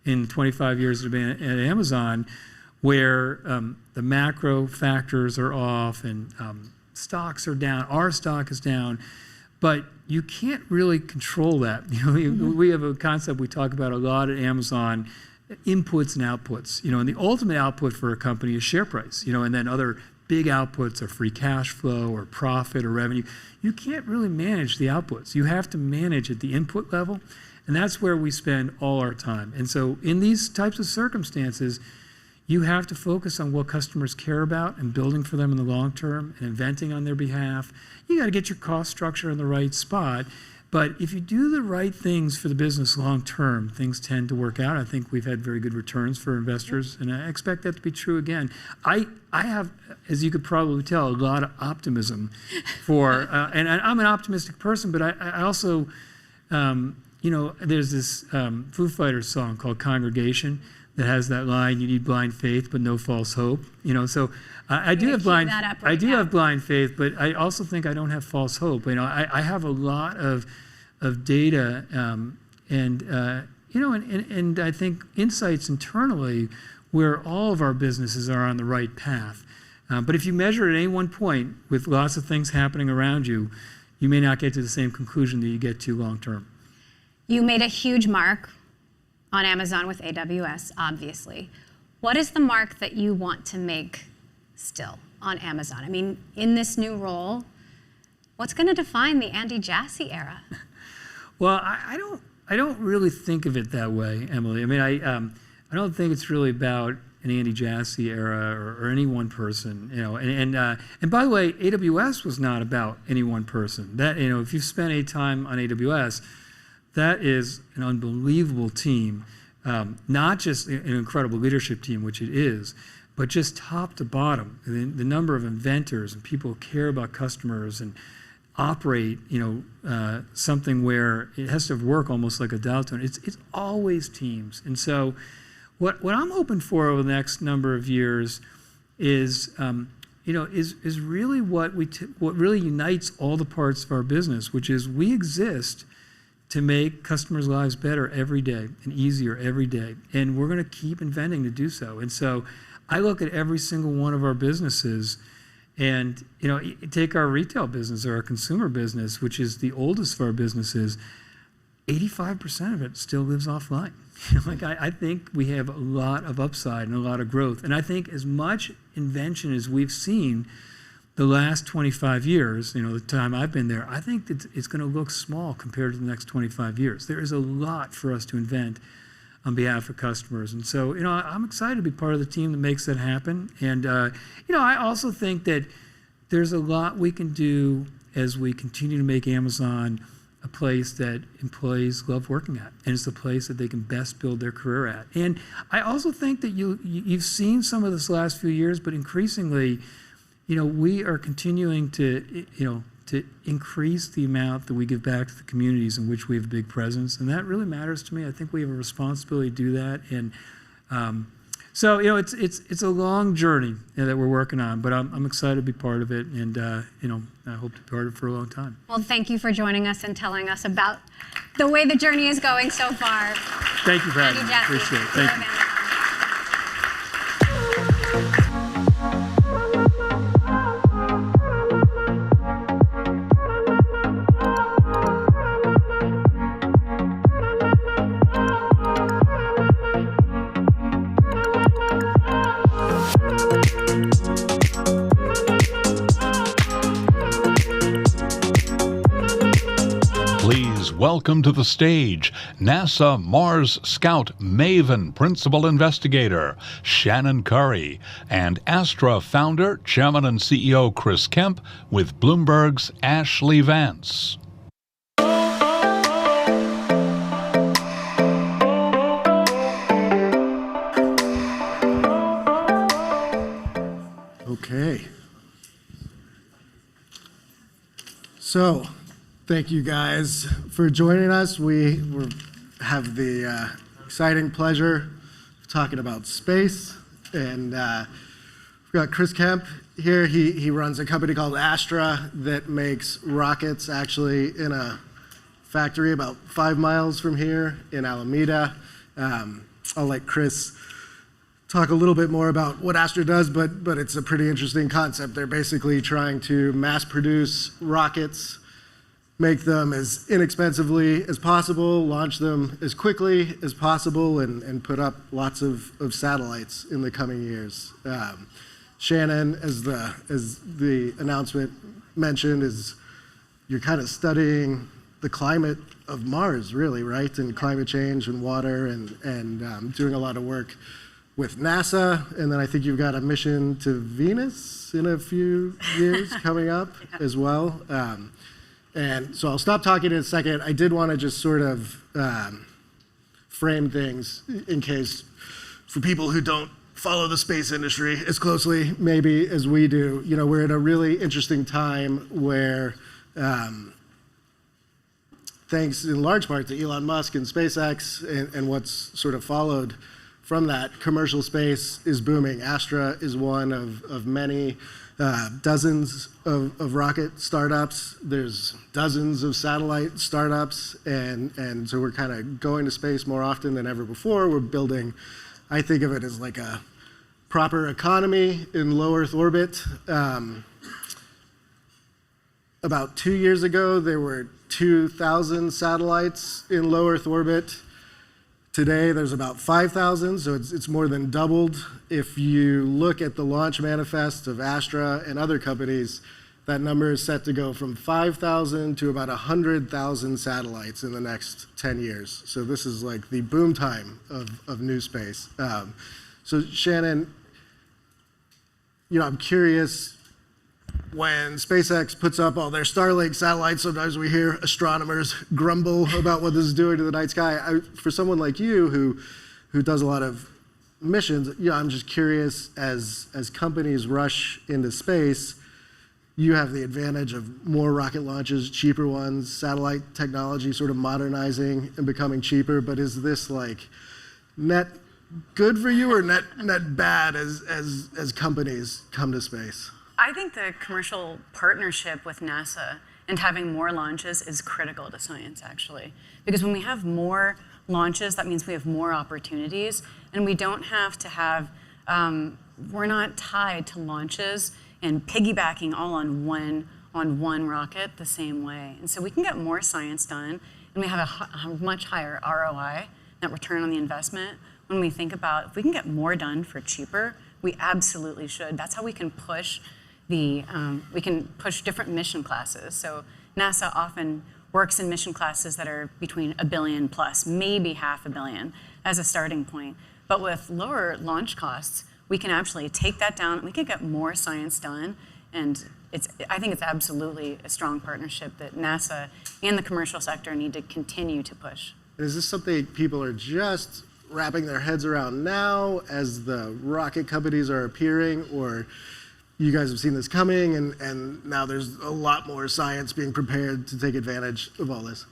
in 25 years of being at Amazon where the macro factors are off and stocks are down, our stock is down, but you can't really control that. We have a concept we talk about a lot at Amazon, inputs and outputs. And the ultimate output for a company is share price, and then other big outputs are free cash flow or profit or revenue. You can't really manage the outputs. You have to manage at the input level, and that's where we spend all our time. And so in these types of circumstances, you have to focus on what customers care about and building for them in the long term and inventing on their behalf. You got to get your cost structure in the right spot. But if you do the right things for the business long term, things tend to work out. I think we've had very good returns for investors, and I expect that to be true again. I have, as you could probably tell, a lot of optimism for, and I'm an optimistic person, but I also, there's this Foo Fighters song called Congregation that has that line, you need blind faith but no false hope. So I do have blind faith, but I also think I don't have false hope. I have a lot of data and I think insights internally where all of our businesses are on the right path. But if you measure at any one point with lots of things happening around you, you may not get to the same conclusion that you get to long term. You made a huge mark on Amazon with AWS, obviously. What is the mark that you want to make still on Amazon? I mean, in this new role, what's going to define the Andy Jassy era? Well, I don't really think of it that way, Emily. I mean, I don't think it's really about an Andy Jassy era or any one person. And by the way, AWS was not about any one person. That if you've spent any time on AWS, that is an unbelievable team, not just an incredible leadership team, which it is, but just top to bottom. The number of inventors and people who care about customers and operate, something where it has to work almost like a dial tone. It's always teams. And so what I'm hoping for over the next number of years is really what really unites all the parts of our business, which is we exist to make customers' lives better every day and easier every day. And we're going to keep inventing to do so. And so I look at every single one of our businesses and, take our retail business or our consumer business, which is the oldest of our businesses, 85% of it still lives offline. I think we have a lot of upside and a lot of growth. And I think as much invention as we've seen the last 25 years, the time I've been there, I think that it's going to look small compared to the next 25 years. There is a lot for us to invent on behalf of customers. And so, I'm excited to be part of the team that makes that happen. And, I also think that there's a lot we can do as we continue to make Amazon a place that employees love working at, and it's the place that they can best build their career at. And I also think that you've seen some of this last few years, but increasingly, we are continuing to increase the amount that we give back to the communities in which we have a big presence, and that really matters to me. I think we have a responsibility to do that, and so it's a long journey that we're working on, but I'm excited to be part of it, and I hope to be part of it for a long time. Well, thank you for joining us and telling us about the way the journey is going so far. Thank you for having me. Appreciate it. Thank you. Welcome to the stage, NASA Mars Scout Maven Principal Investigator Shannon Curry and Astra Founder, Chairman and CEO Chris Kemp with Bloomberg's Ashley Vance. Okay. So, thank you guys for joining us. We have the exciting pleasure of talking about space, and we've got Chris Kemp here. He runs a company called Astra that makes rockets actually in a factory about 5 miles from here in Alameda. I'll let Chris talk a little bit more about what Astra does, but it's a pretty interesting concept. They're basically trying to mass produce rockets, make them as inexpensively as possible, launch them as quickly as possible, and put up lots of satellites in the coming years. Shannon, as the announcement mentioned, is you're kind of studying the climate of Mars, really, right? And climate change and water, and doing a lot of work with NASA. And then I think you've got a mission to Venus in a few years coming up as well. And so I'll stop talking in a second. I did want to just sort of frame things in case for people who don't follow the space industry as closely maybe as we do. You know, we're in a really interesting time where thanks in large part to Elon Musk and SpaceX and what's sort of followed from that, commercial space is booming. Astra is one of many dozens of rocket startups. There's dozens of satellite startups, and so we're kind of going to space more often than ever before. We're building, I think of it as like a proper economy in low Earth orbit. About 2 years ago, there were 2,000 satellites in low Earth orbit. Today, there's about 5,000, so it's more than doubled. If you look at the launch manifest of Astra and other companies, that number is set to go from 5,000 to about 100,000 satellites in the next 10 years. So this is like the boom time of new space. So Shannon, you know, I'm curious, when SpaceX puts up all their Starlink satellites, sometimes we hear astronomers grumble about what this is doing to the night sky. For someone like you who does a lot of missions, you know, I'm just curious, as companies rush into space, you have the advantage of more rocket launches, cheaper ones, satellite technology sort of modernizing and becoming cheaper, but is this like net good for you or net bad as companies come to space? I think the commercial partnership with NASA and having more launches is critical to science, actually. Because when we have more launches, that means we have more opportunities, and we don't have to have, we're not tied to launches and piggybacking all on one rocket the same way. And so we can get more science done, and we have a much higher ROI, net return on the investment, when we think about if we can get more done for cheaper, we absolutely should. That's how we can push different mission classes. So NASA often works in mission classes that are between $1 billion plus, maybe $500 million as a starting point. But with lower launch costs, we can actually take that down. We can get more science done, and I think it's absolutely a strong partnership that NASA and the commercial sector need to continue to push. Is this something people are just wrapping their heads around now as the rocket companies are appearing, or you guys have seen this coming and now there's a lot more science being prepared to take advantage of all this?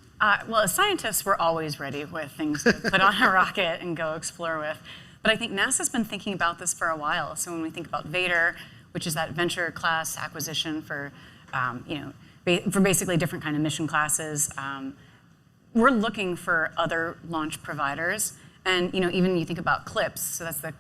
Well, as scientists, we're always ready with things to put on a rocket and go explore with. But I think NASA's been thinking about this for a while. So when we think about Vader, which is that venture class acquisition for, for basically different kind of mission classes, we're looking for other launch providers. And even you think about CLPS, so that's the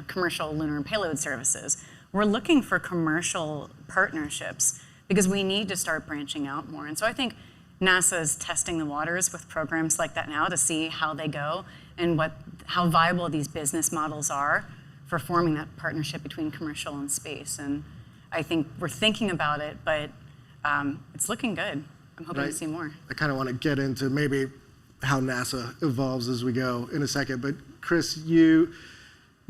commercial lunar and payload services. We're looking for commercial partnerships because we need to start branching out more. And so I think NASA is testing the waters with programs like that now to see how they go and how viable these business models are for forming that partnership between commercial and space. And I think we're thinking about it, but it's looking good. I'm hoping to see more. I kind of want to get into maybe how NASA evolves as we go in a second. But Chris, you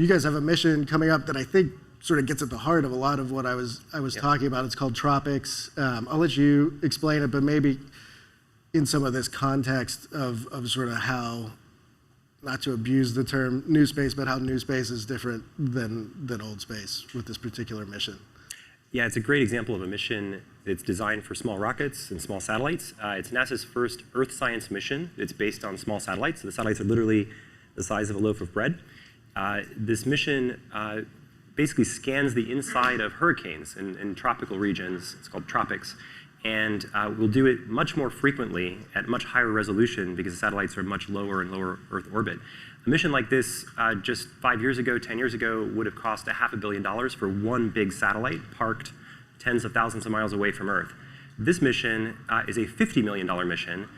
guys have a mission coming up that I think sort of gets at the heart of a lot of what I was talking about. It's called Tropics. I'll let you explain it, but maybe in some of this context of sort of how, not to abuse the term new space, but how new space is different than old space with this particular mission. Yeah, it's a great example of a mission that's designed for small rockets and small satellites. It's NASA's first Earth science mission. It's based on small satellites. So the satellites are literally the size of a loaf of bread. This mission basically scans the inside of hurricanes in tropical regions. It's called Tropics. And we'll do it much more frequently at much higher resolution because the satellites are much lower in lower Earth orbit. A mission like this just 5 years ago, 10 years ago, would have cost $500 million for one big satellite parked tens of thousands of miles away from Earth. This mission is a $50 million mission.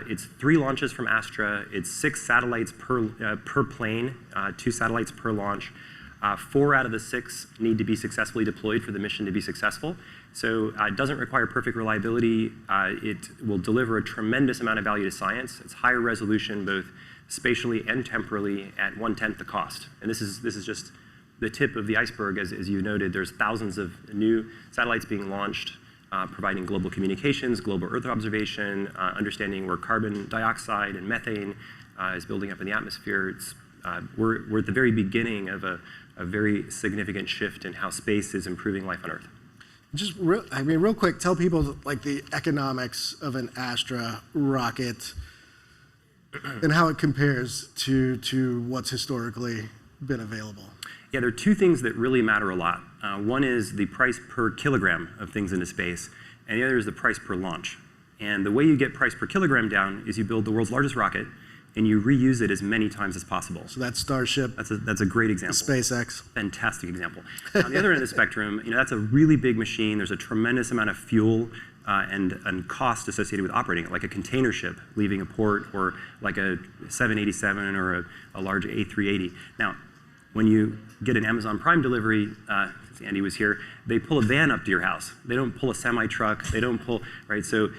It's 3 launches from Astra. It's 6 satellites per plane, 2 satellites per launch. 4 out of the 6 need to be successfully deployed for the mission to be successful. So it doesn't require perfect reliability. It will deliver a tremendous amount of value to science. It's higher resolution, both spatially and temporally, at 1/10 the cost. And this is just the tip of the iceberg. As you noted, there's thousands of new satellites being launched, providing global communications, global Earth observation, understanding where carbon dioxide and methane is building up in the atmosphere. We're at the very beginning of a very significant shift in how space is improving life on Earth. Just real quick, tell people like the economics of an Astra rocket and how it compares to what's historically been available. Yeah, there are 2 things that really matter a lot. One is the price per kilogram of things into space, and the other is the price per launch. And the way you get price per kilogram down is you build the world's largest rocket, and you reuse it as many times as possible. So that's Starship. That's a great example. SpaceX. Fantastic example. On the other end of the spectrum, that's a really big machine. There's a tremendous amount of fuel and cost associated with operating it, like a container ship leaving a port, or like a 787 or a large A380. Now, when you get an Amazon Prime delivery, since Andy was here, they pull a van up to your house. They don't pull a semi-truck. They don't pull, right? So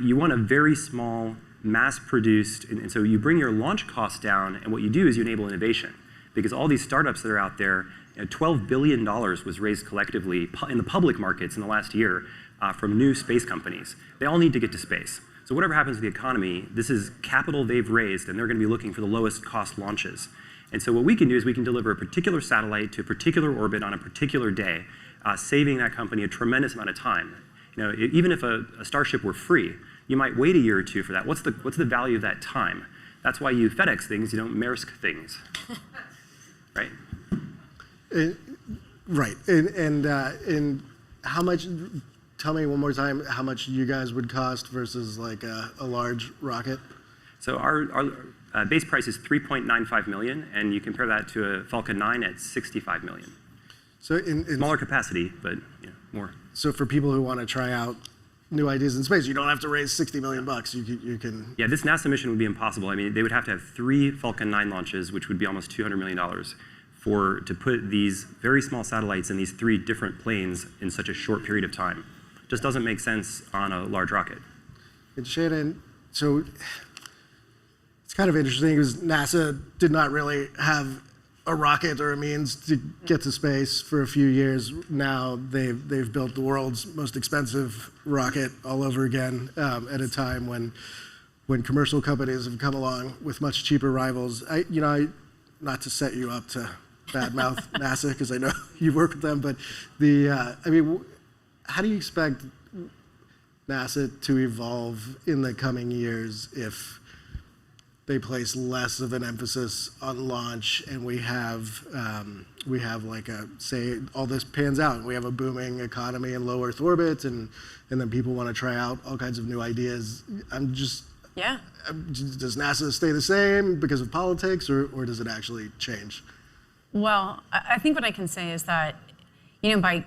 you want a very small, mass-produced, and so you bring your launch costs down, and what you do is you enable innovation. Because all these startups that are out there, $12 billion was raised collectively in the public markets in the last year from new space companies. They all need to get to space. So whatever happens to the economy, this is capital they've raised, and they're going to be looking for the lowest cost launches. And so what we can do is we can deliver a particular satellite to a particular orbit on a particular day, saving that company a tremendous amount of time. Even if a Starship were free, you might wait a year or 2 for that. What's the value of that time? That's why you FedEx things, you don't Maersk things, right? Right, and how much? Tell me one more time how much you guys would cost versus like a large rocket. So our base price is $3.95 million, and you compare that to a Falcon 9 at $65 million. So smaller capacity, but more. So for people who want to try out new ideas in space, you don't have to raise $60 million. You can. Yeah, this NASA mission would be impossible. I mean, they would have to have 3 Falcon 9 launches, which would be almost $200 million, to put these very small satellites in these 3 different planes in such a short period of time. Just doesn't make sense on a large rocket. And Shannon, so it's kind of interesting because NASA did not really have a rocket or a means to get to space for a few years. Now they've built the world's most expensive rocket all over again at a time when commercial companies have come along with much cheaper rivals. Not to set you up to badmouth NASA because I know you work with them, but how do you expect NASA to evolve in the coming years if they place less of an emphasis on launch, and we have like say all this pans out, and we have a booming economy in low Earth orbit, and then people want to try out all kinds of new ideas. Does NASA stay the same because of politics, or does it actually change? Well, I think what I can say is that, by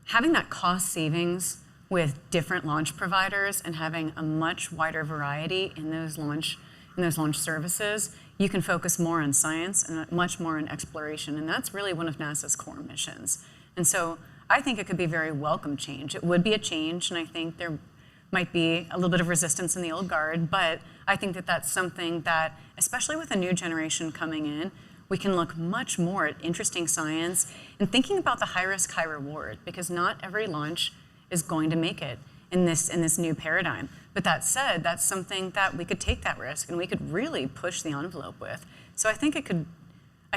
having that cost savings with different launch providers and having a much wider variety in those launch services, you can focus more on science and much more on exploration, and that's really one of NASA's core missions. And so I think it could be a very welcome change. It would be a change, and I think there might be a little bit of resistance in the old guard, but I think that that's something that, especially with a new generation coming in, we can look much more at interesting science and thinking about the high risk, high reward, because not every launch is going to make it in this new paradigm. But that said, that's something that we could take that risk and we could really push the envelope with. So I think I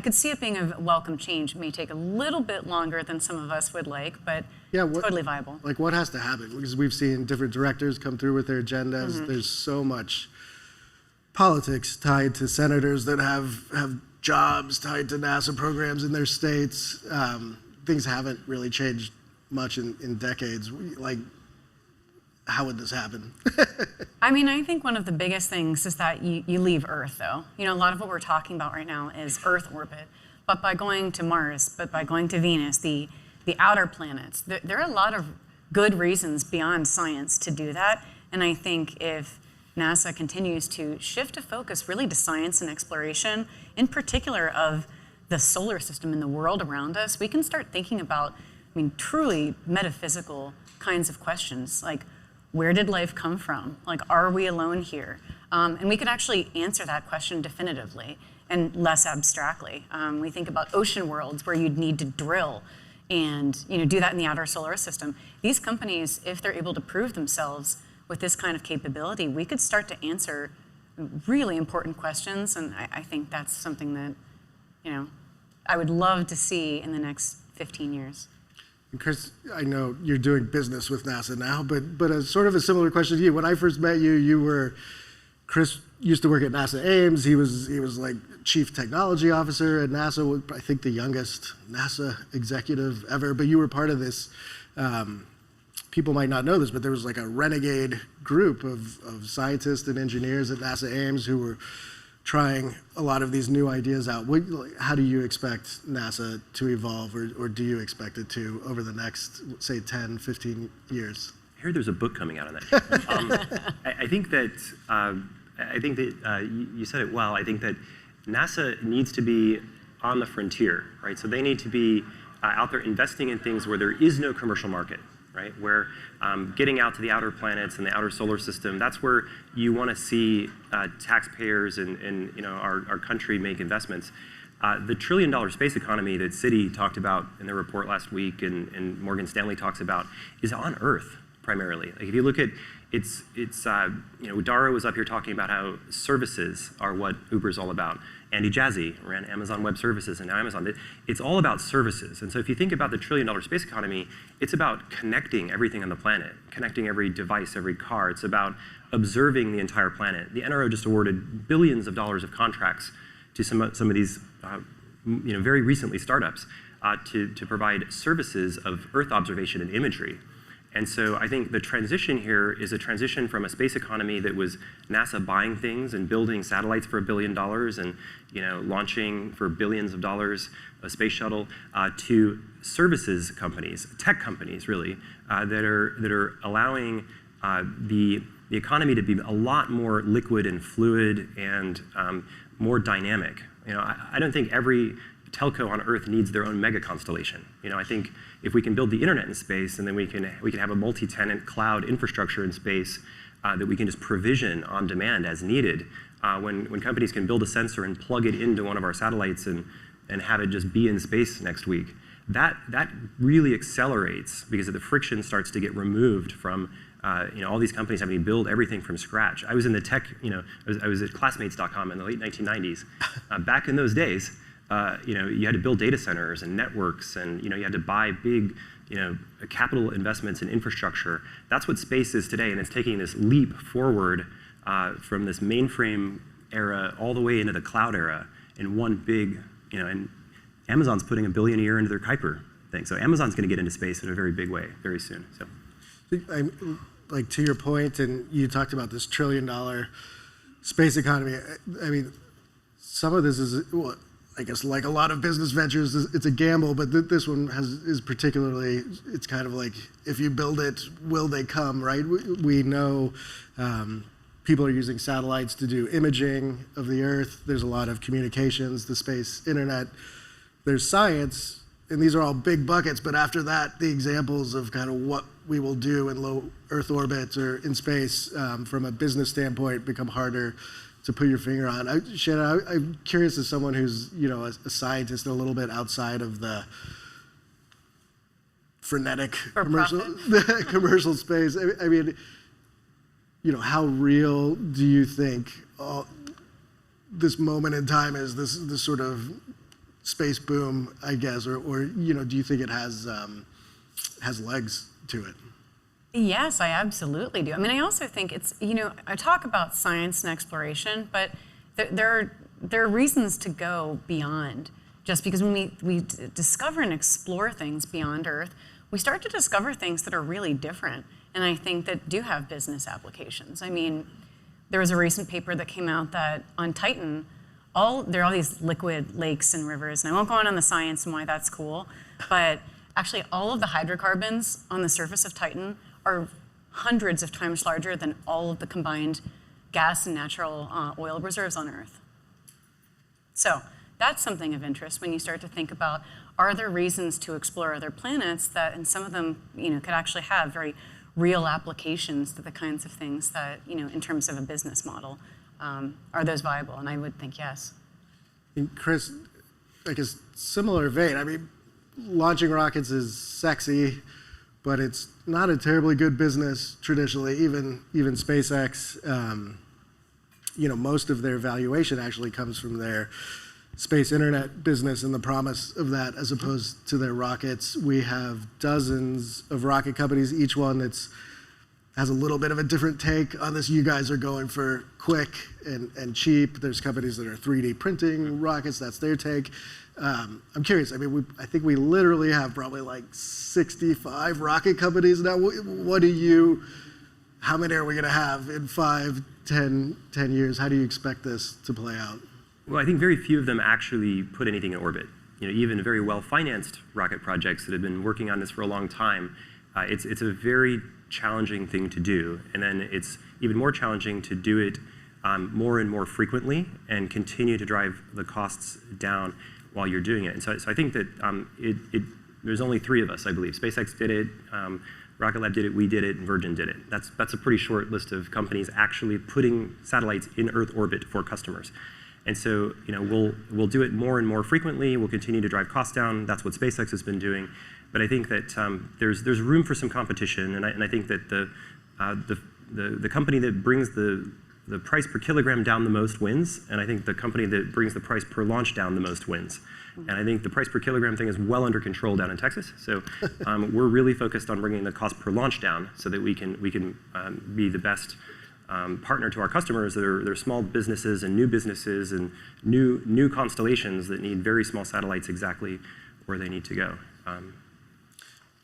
could see it being a welcome change. It may take a little bit longer than some of us would like, but totally viable. Like what has to happen? Because we've seen different directors come through with their agendas. Mm-hmm. There's so much politics tied to senators that have jobs tied to NASA programs in their states. Things haven't really changed much in decades. Like, how would this happen? I mean, I think one of the biggest things is that you leave Earth, though. A lot of what we're talking about right now is Earth orbit. But by going to Mars, but by going to Venus, the outer planets, there are a lot of good reasons beyond science to do that. And I think if NASA continues to shift a focus really to science and exploration, in particular of the solar system and the world around us, we can start thinking about, truly metaphysical kinds of questions, like where did life come from? Like, are we alone here? And we could actually answer that question definitively and less abstractly. We think about ocean worlds where you'd need to drill and do that in the outer solar system. These companies, if they're able to prove themselves with this kind of capability, we could start to answer really important questions, and I think that's something that I would love to see in the next 15 years. And Chris, I know you're doing business with NASA now, but a sort of a similar question to you. When I first met you, Chris used to work at NASA Ames. He was like chief technology officer at NASA, I think the youngest NASA executive ever, but you were part of this, people might not know this, but there was like a renegade group of scientists and engineers at NASA Ames who were trying a lot of these new ideas out. How do you expect NASA to evolve, or do you expect it to over the next, say, 10, 15 years? I heard there's a book coming out on that. I think that you said it well. I think that NASA needs to be on the frontier, right? So they need to be out there investing in things where there is no commercial market, right? Where getting out to the outer planets and the outer solar system, that's where you want to see taxpayers and our country make investments. The $1 trillion space economy that Citi talked about in their report last week and Morgan Stanley talks about is on Earth primarily. Like if you look at Dara was up here talking about how services are what Uber's all about. Andy Jassy ran Amazon Web Services and now Amazon. It's all about services. And so if you think about the $1 trillion space economy, it's about connecting everything on the planet, connecting every device, every car. It's about observing the entire planet. The NRO just awarded billions of dollars of contracts to some of these very recently startups to provide services of Earth observation and imagery. And so I think the transition here is a transition from a space economy that was NASA buying things and building satellites for $1 billion and launching for billions of dollars a space shuttle to services companies, tech companies really, that are allowing the economy to be a lot more liquid and fluid and more dynamic. I don't think every telco on Earth needs their own mega constellation. I think if we can build the internet in space and then we can have a multi-tenant cloud infrastructure in space that we can just provision on demand as needed, when companies can build a sensor and plug it into one of our satellites and have it just be in space next week, that really accelerates because the friction starts to get removed from all these companies having to build everything from scratch. I was in the tech, I was at classmates.com in the late 1990s. Back in those days, you had to build data centers and networks, and you had to buy big, capital investments in infrastructure. That's what space is today, and it's taking this leap forward from this mainframe era all the way into the cloud era in one big, and Amazon's putting $1 billion a year into their Kuiper thing. So Amazon's going to get into space in a very big way very soon. So, like to your point, and you talked about this $1 trillion space economy. I mean, some of this is, well, I guess like a lot of business ventures, it's a gamble, but this one is particularly, it's kind of like, if you build it, will they come, right? We know people are using satellites to do imaging of the Earth. There's a lot of communications, the space, internet. There's science, and these are all big buckets, but after that, the examples of kind of what we will do in low Earth orbit or in space from a business standpoint become harder to put your finger on. Shannon, I'm curious as someone who's a scientist a little bit outside of the frenetic commercial space. I mean, how real do you think this moment in time is? This sort of space boom, I guess, or do you think it has legs to it? Yes, I absolutely do. I mean, I also think it's, I talk about science and exploration, but there are reasons to go beyond. Just because when we discover and explore things beyond Earth, we start to discover things that are really different, and I think that do have business applications. I mean, there was a recent paper that came out that on Titan, there are all these liquid lakes and rivers, and I won't go on the science and why that's cool, but actually all of the hydrocarbons on the surface of Titan are hundreds of times larger than all of the combined gas and natural oil reserves on Earth. So that's something of interest when you start to think about, are there reasons to explore other planets that, and some of them, could actually have very real applications to the kinds of things that, in terms of a business model, are those viable? And I would think yes. And Chris, like a similar vein, I mean, launching rockets is sexy, but it's not a terribly good business traditionally. Even SpaceX, most of their valuation actually comes from their space internet business and the promise of that, as opposed to their rockets. We have dozens of rocket companies, each one has a little bit of a different take on this. You guys are going for quick and cheap. There's companies that are 3D printing rockets, that's their take. I'm curious, I mean, I think we literally have probably like 65 rocket companies now. How many are we gonna have in 5, 10 years? How do you expect this to play out? Well, I think very few of them actually put anything in orbit. Even very well-financed rocket projects that have been working on this for a long time, it's a very challenging thing to do. And then it's even more challenging to do it more and more frequently and continue to drive the costs down while you're doing it. And so I think that there's only 3 of us, I believe. SpaceX did it, Rocket Lab did it, we did it, and Virgin did it. That's a pretty short list of companies actually putting satellites in Earth orbit for customers. And so, we'll do it more and more frequently. We'll continue to drive costs down. That's what SpaceX has been doing. But I think that there's room for some competition, and I think that the company that brings the price per kilogram down the most wins, and I think the company that brings the price per launch down the most wins. And I think the price per kilogram thing is well under control down in Texas. So we're really focused on bringing the cost per launch down so that we can be the best partner to our customers. They're small businesses and new constellations that need very small satellites exactly where they need to go.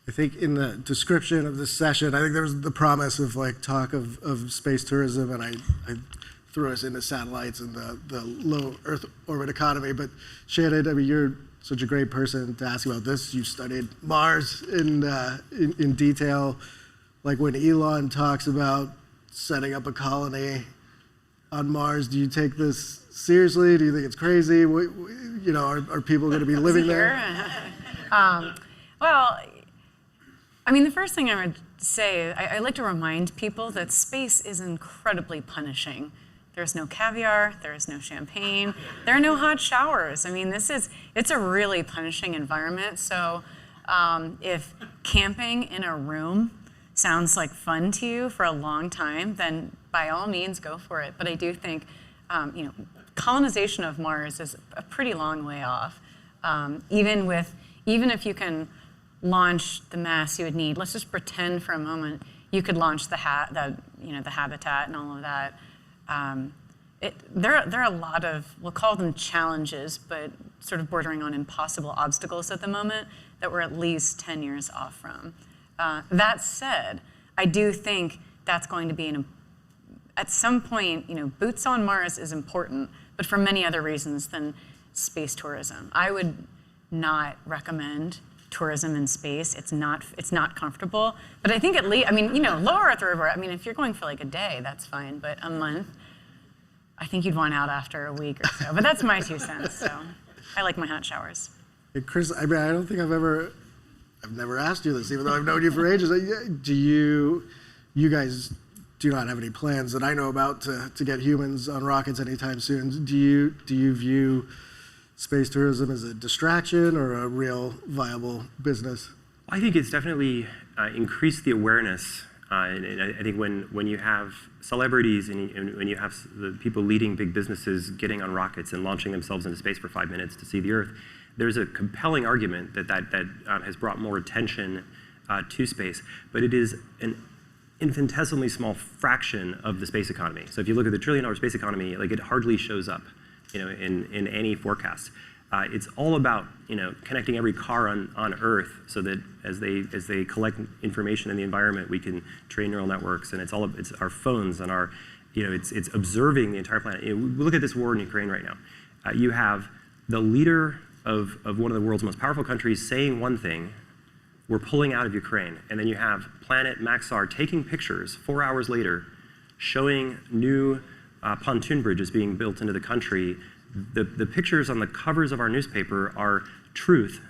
I think in the description of this session, I think there was the promise of talk of space tourism, and I threw us into satellites and the low Earth orbit economy. But Shannon, I mean, you're such a great person to ask about this. You studied Mars in detail. Like when Elon talks about setting up a colony on Mars, do you take this seriously? Do you think it's crazy? Are people going to be living there? Well, I mean, the first thing I would say, I like to remind people that space is incredibly punishing. There's no caviar, there's no champagne, there are no hot showers. I mean, it's a really punishing environment. So if camping in a room sounds like fun to you for a long time, then by all means go for it. But I do think, colonization of Mars is a pretty long way off. Even if you can launch the mass you would need, let's just pretend for a moment you could launch the habitat and all of that. There are a lot of, we'll call them challenges, but sort of bordering on impossible obstacles at the moment that we're at least 10 years off from. That said, I do think that's going to be at some point, boots on Mars is important, but for many other reasons than space tourism. I would not recommend tourism in space. It's not comfortable. But I think low Earth orbit, if you're going for like a day, that's fine, but a month, I think you'd want out after a week or so. But that's my 2 cents, so I like my hot showers. Hey, Chris, I don't think I've never asked you this, even though I've known you for ages. You guys do not have any plans that I know about to get humans on rockets anytime soon. Do you view space tourism as a distraction or a real viable business? I think it's definitely increased the awareness. And I think when you have celebrities and when you have the people leading big businesses getting on rockets and launching themselves into space for 5 minutes to see the Earth, there's a compelling argument that has brought more attention to space. But it is an infinitesimally small fraction of the space economy. So if you look at the $1 trillion space economy, it hardly shows up, in any forecast. It's all about connecting every car on Earth so that as they collect information in the environment, we can train neural networks, and it's our phones and our it's observing the entire planet. Look at this war in Ukraine right now. You have the leader of one of the world's most powerful countries saying one thing, we're pulling out of Ukraine, and then you have Planet Maxar taking pictures 4 hours later, showing new pontoon bridges being built into the country The pictures on the covers of our newspaper are truth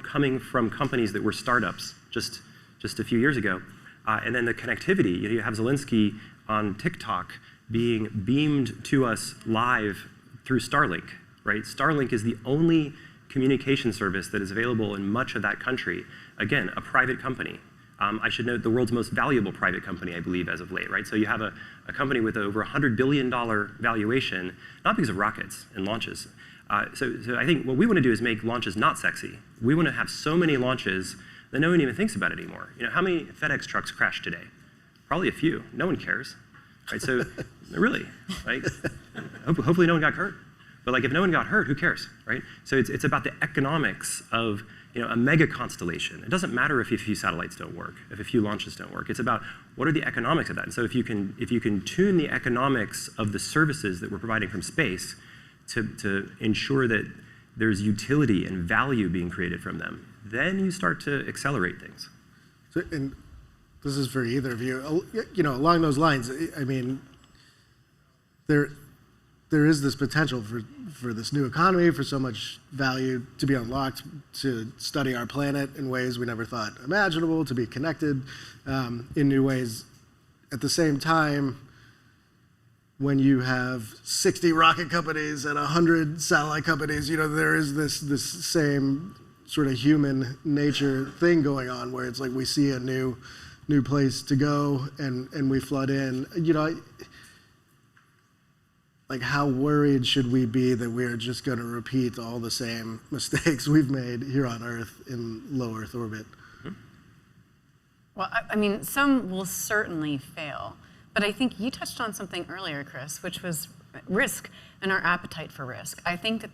coming from companies that were startups just a few years ago. And then the connectivity, you have Zelensky on TikTok being beamed to us live through Starlink, right? Starlink is the only communication service that is available in much of that country. Again, a private company. I should note the world's most valuable private company, I believe, as of late, right? So you have a company with over $100 billion valuation, not because of rockets and launches. So I think what we want to do is make launches not sexy. We want to have so many launches that no one even thinks about it anymore. How many FedEx trucks crashed today? Probably a few. No one cares, right? So really, right? Hopefully no one got hurt. But like if no one got hurt, who cares, right? So it's about the economics of a mega constellation. It doesn't matter if a few satellites don't work, if a few launches don't work. It's about what are the economics of that. And so if you can tune the economics of the services that we're providing from space to ensure that there's utility and value being created from them, then you start to accelerate things. So, and this is for either of you. Along those lines, I mean, there is this potential for this new economy, for so much value to be unlocked, to study our planet in ways we never thought imaginable, to be connected in new ways. At the same time, when you have 60 rocket companies and 100 satellite companies, there is this same sort of human nature thing going on where it's like we see a new place to go and we flood in. Like how worried should we be that we're just going to repeat all the same mistakes we've made here on Earth in low Earth orbit? Well, I mean, some will certainly fail. But I think you touched on something earlier, Chris, which was risk and our appetite for risk. I think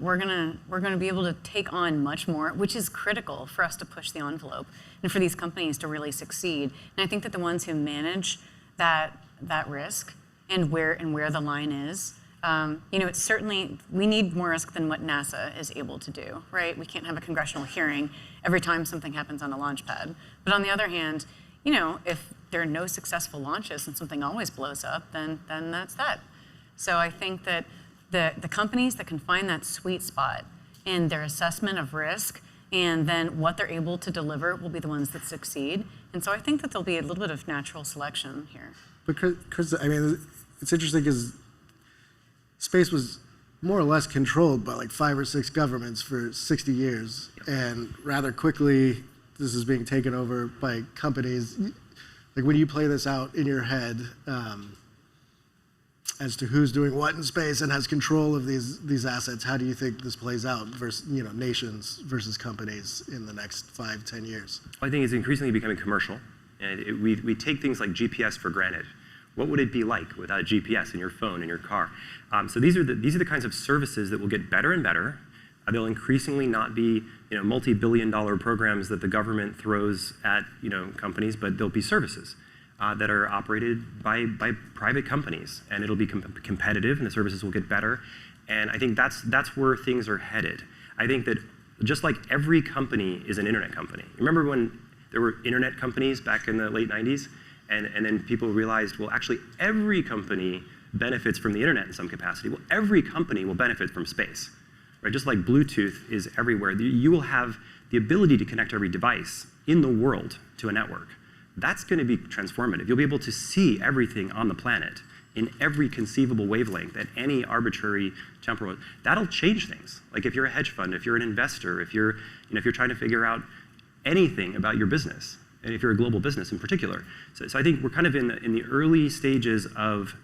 we're gonna be able to take on much more, which is critical for us to push the envelope and for these companies to really succeed. And I think that the ones who manage that risk and where the line is, it's certainly, we need more risk than what NASA is able to do, right? We can't have a congressional hearing every time something happens on a launch pad. But on the other hand, if there are no successful launches and something always blows up, then that's that. So I think that the companies that can find that sweet spot in their assessment of risk and then what they're able to deliver will be the ones that succeed. And so I think that there'll be a little bit of natural selection here. But Chris, I mean, it's interesting because space was more or less controlled by like 5 or 6 governments for 60 years. Yep. And rather quickly, this is being taken over by companies. Like when you play this out in your head as to who's doing what in space and has control of these assets, how do you think this plays out versus nations versus companies in the next 5, 10 years? I think it's increasingly becoming commercial. And we take things like GPS for granted. What would it be like without GPS in your phone, in your car? So these are the kinds of services that will get better and better. They'll increasingly not be multi-billion-dollar programs that the government throws at companies, but they'll be services that are operated by private companies, and it'll be competitive, and the services will get better. And I think that's where things are headed. I think that just like every company is an internet company. Remember when there were internet companies back in the late 90s, and then people realized, well, actually every company benefits from the internet in some capacity. Well, every company will benefit from space. Right? Just like Bluetooth is everywhere, you will have the ability to connect every device in the world to a network. That's going to be transformative. You'll be able to see everything on the planet in every conceivable wavelength at any arbitrary temporal. That'll change things. Like if you're a hedge fund, if you're an investor, if you're trying to figure out anything about your business, and if you're a global business in particular. So I think we're kind of in the early stages of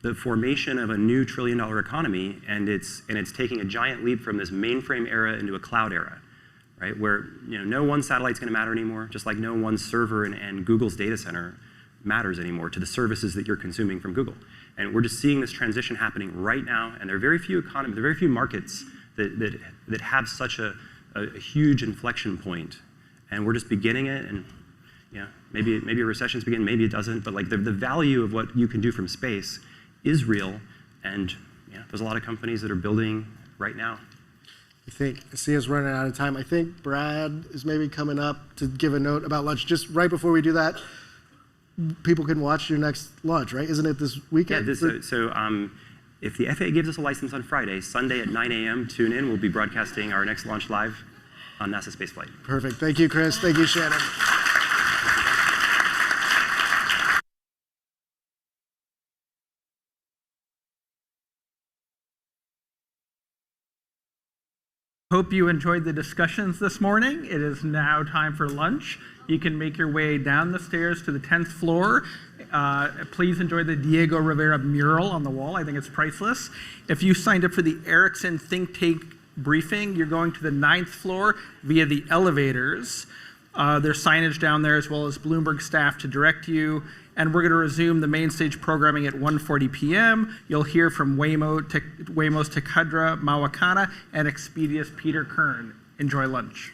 the formation of a new trillion-dollar economy, and it's taking a giant leap from this mainframe era into a cloud era, right? Where no one satellite's going to matter anymore, just like no one server and Google's data center matters anymore to the services that you're consuming from Google. And we're just seeing this transition happening right now, and there are very few markets that have such a huge inflection point, and we're just beginning it. And maybe a recession's beginning, maybe it doesn't, but like the value of what you can do from space is real, and there's a lot of companies that are building right now. I see us running out of time. I think Brad is maybe coming up to give a note about lunch. Just right before we do that, people can watch your next launch, right? Isn't it this weekend? Yeah, If the FAA gives us a license on Friday, Sunday at 9 a.m., tune in. We'll be broadcasting our next launch live on NASA spaceflight. Perfect. Thank you, Chris. Thank you, Shannon. Hope you enjoyed the discussions this morning. It is now time for lunch. You can make your way down the stairs to the 10th floor. Please enjoy the Diego Rivera mural on the wall. I think it's priceless. If you signed up for the Ericsson Think Tank briefing, you're going to the 9th floor via the elevators. There's signage down there as well as Bloomberg staff to direct you. And we're going to resume the main stage programming at 1:40 p.m. You'll hear from Waymo's Tekadra Mawakana and Expedia's Peter Kern. Enjoy lunch.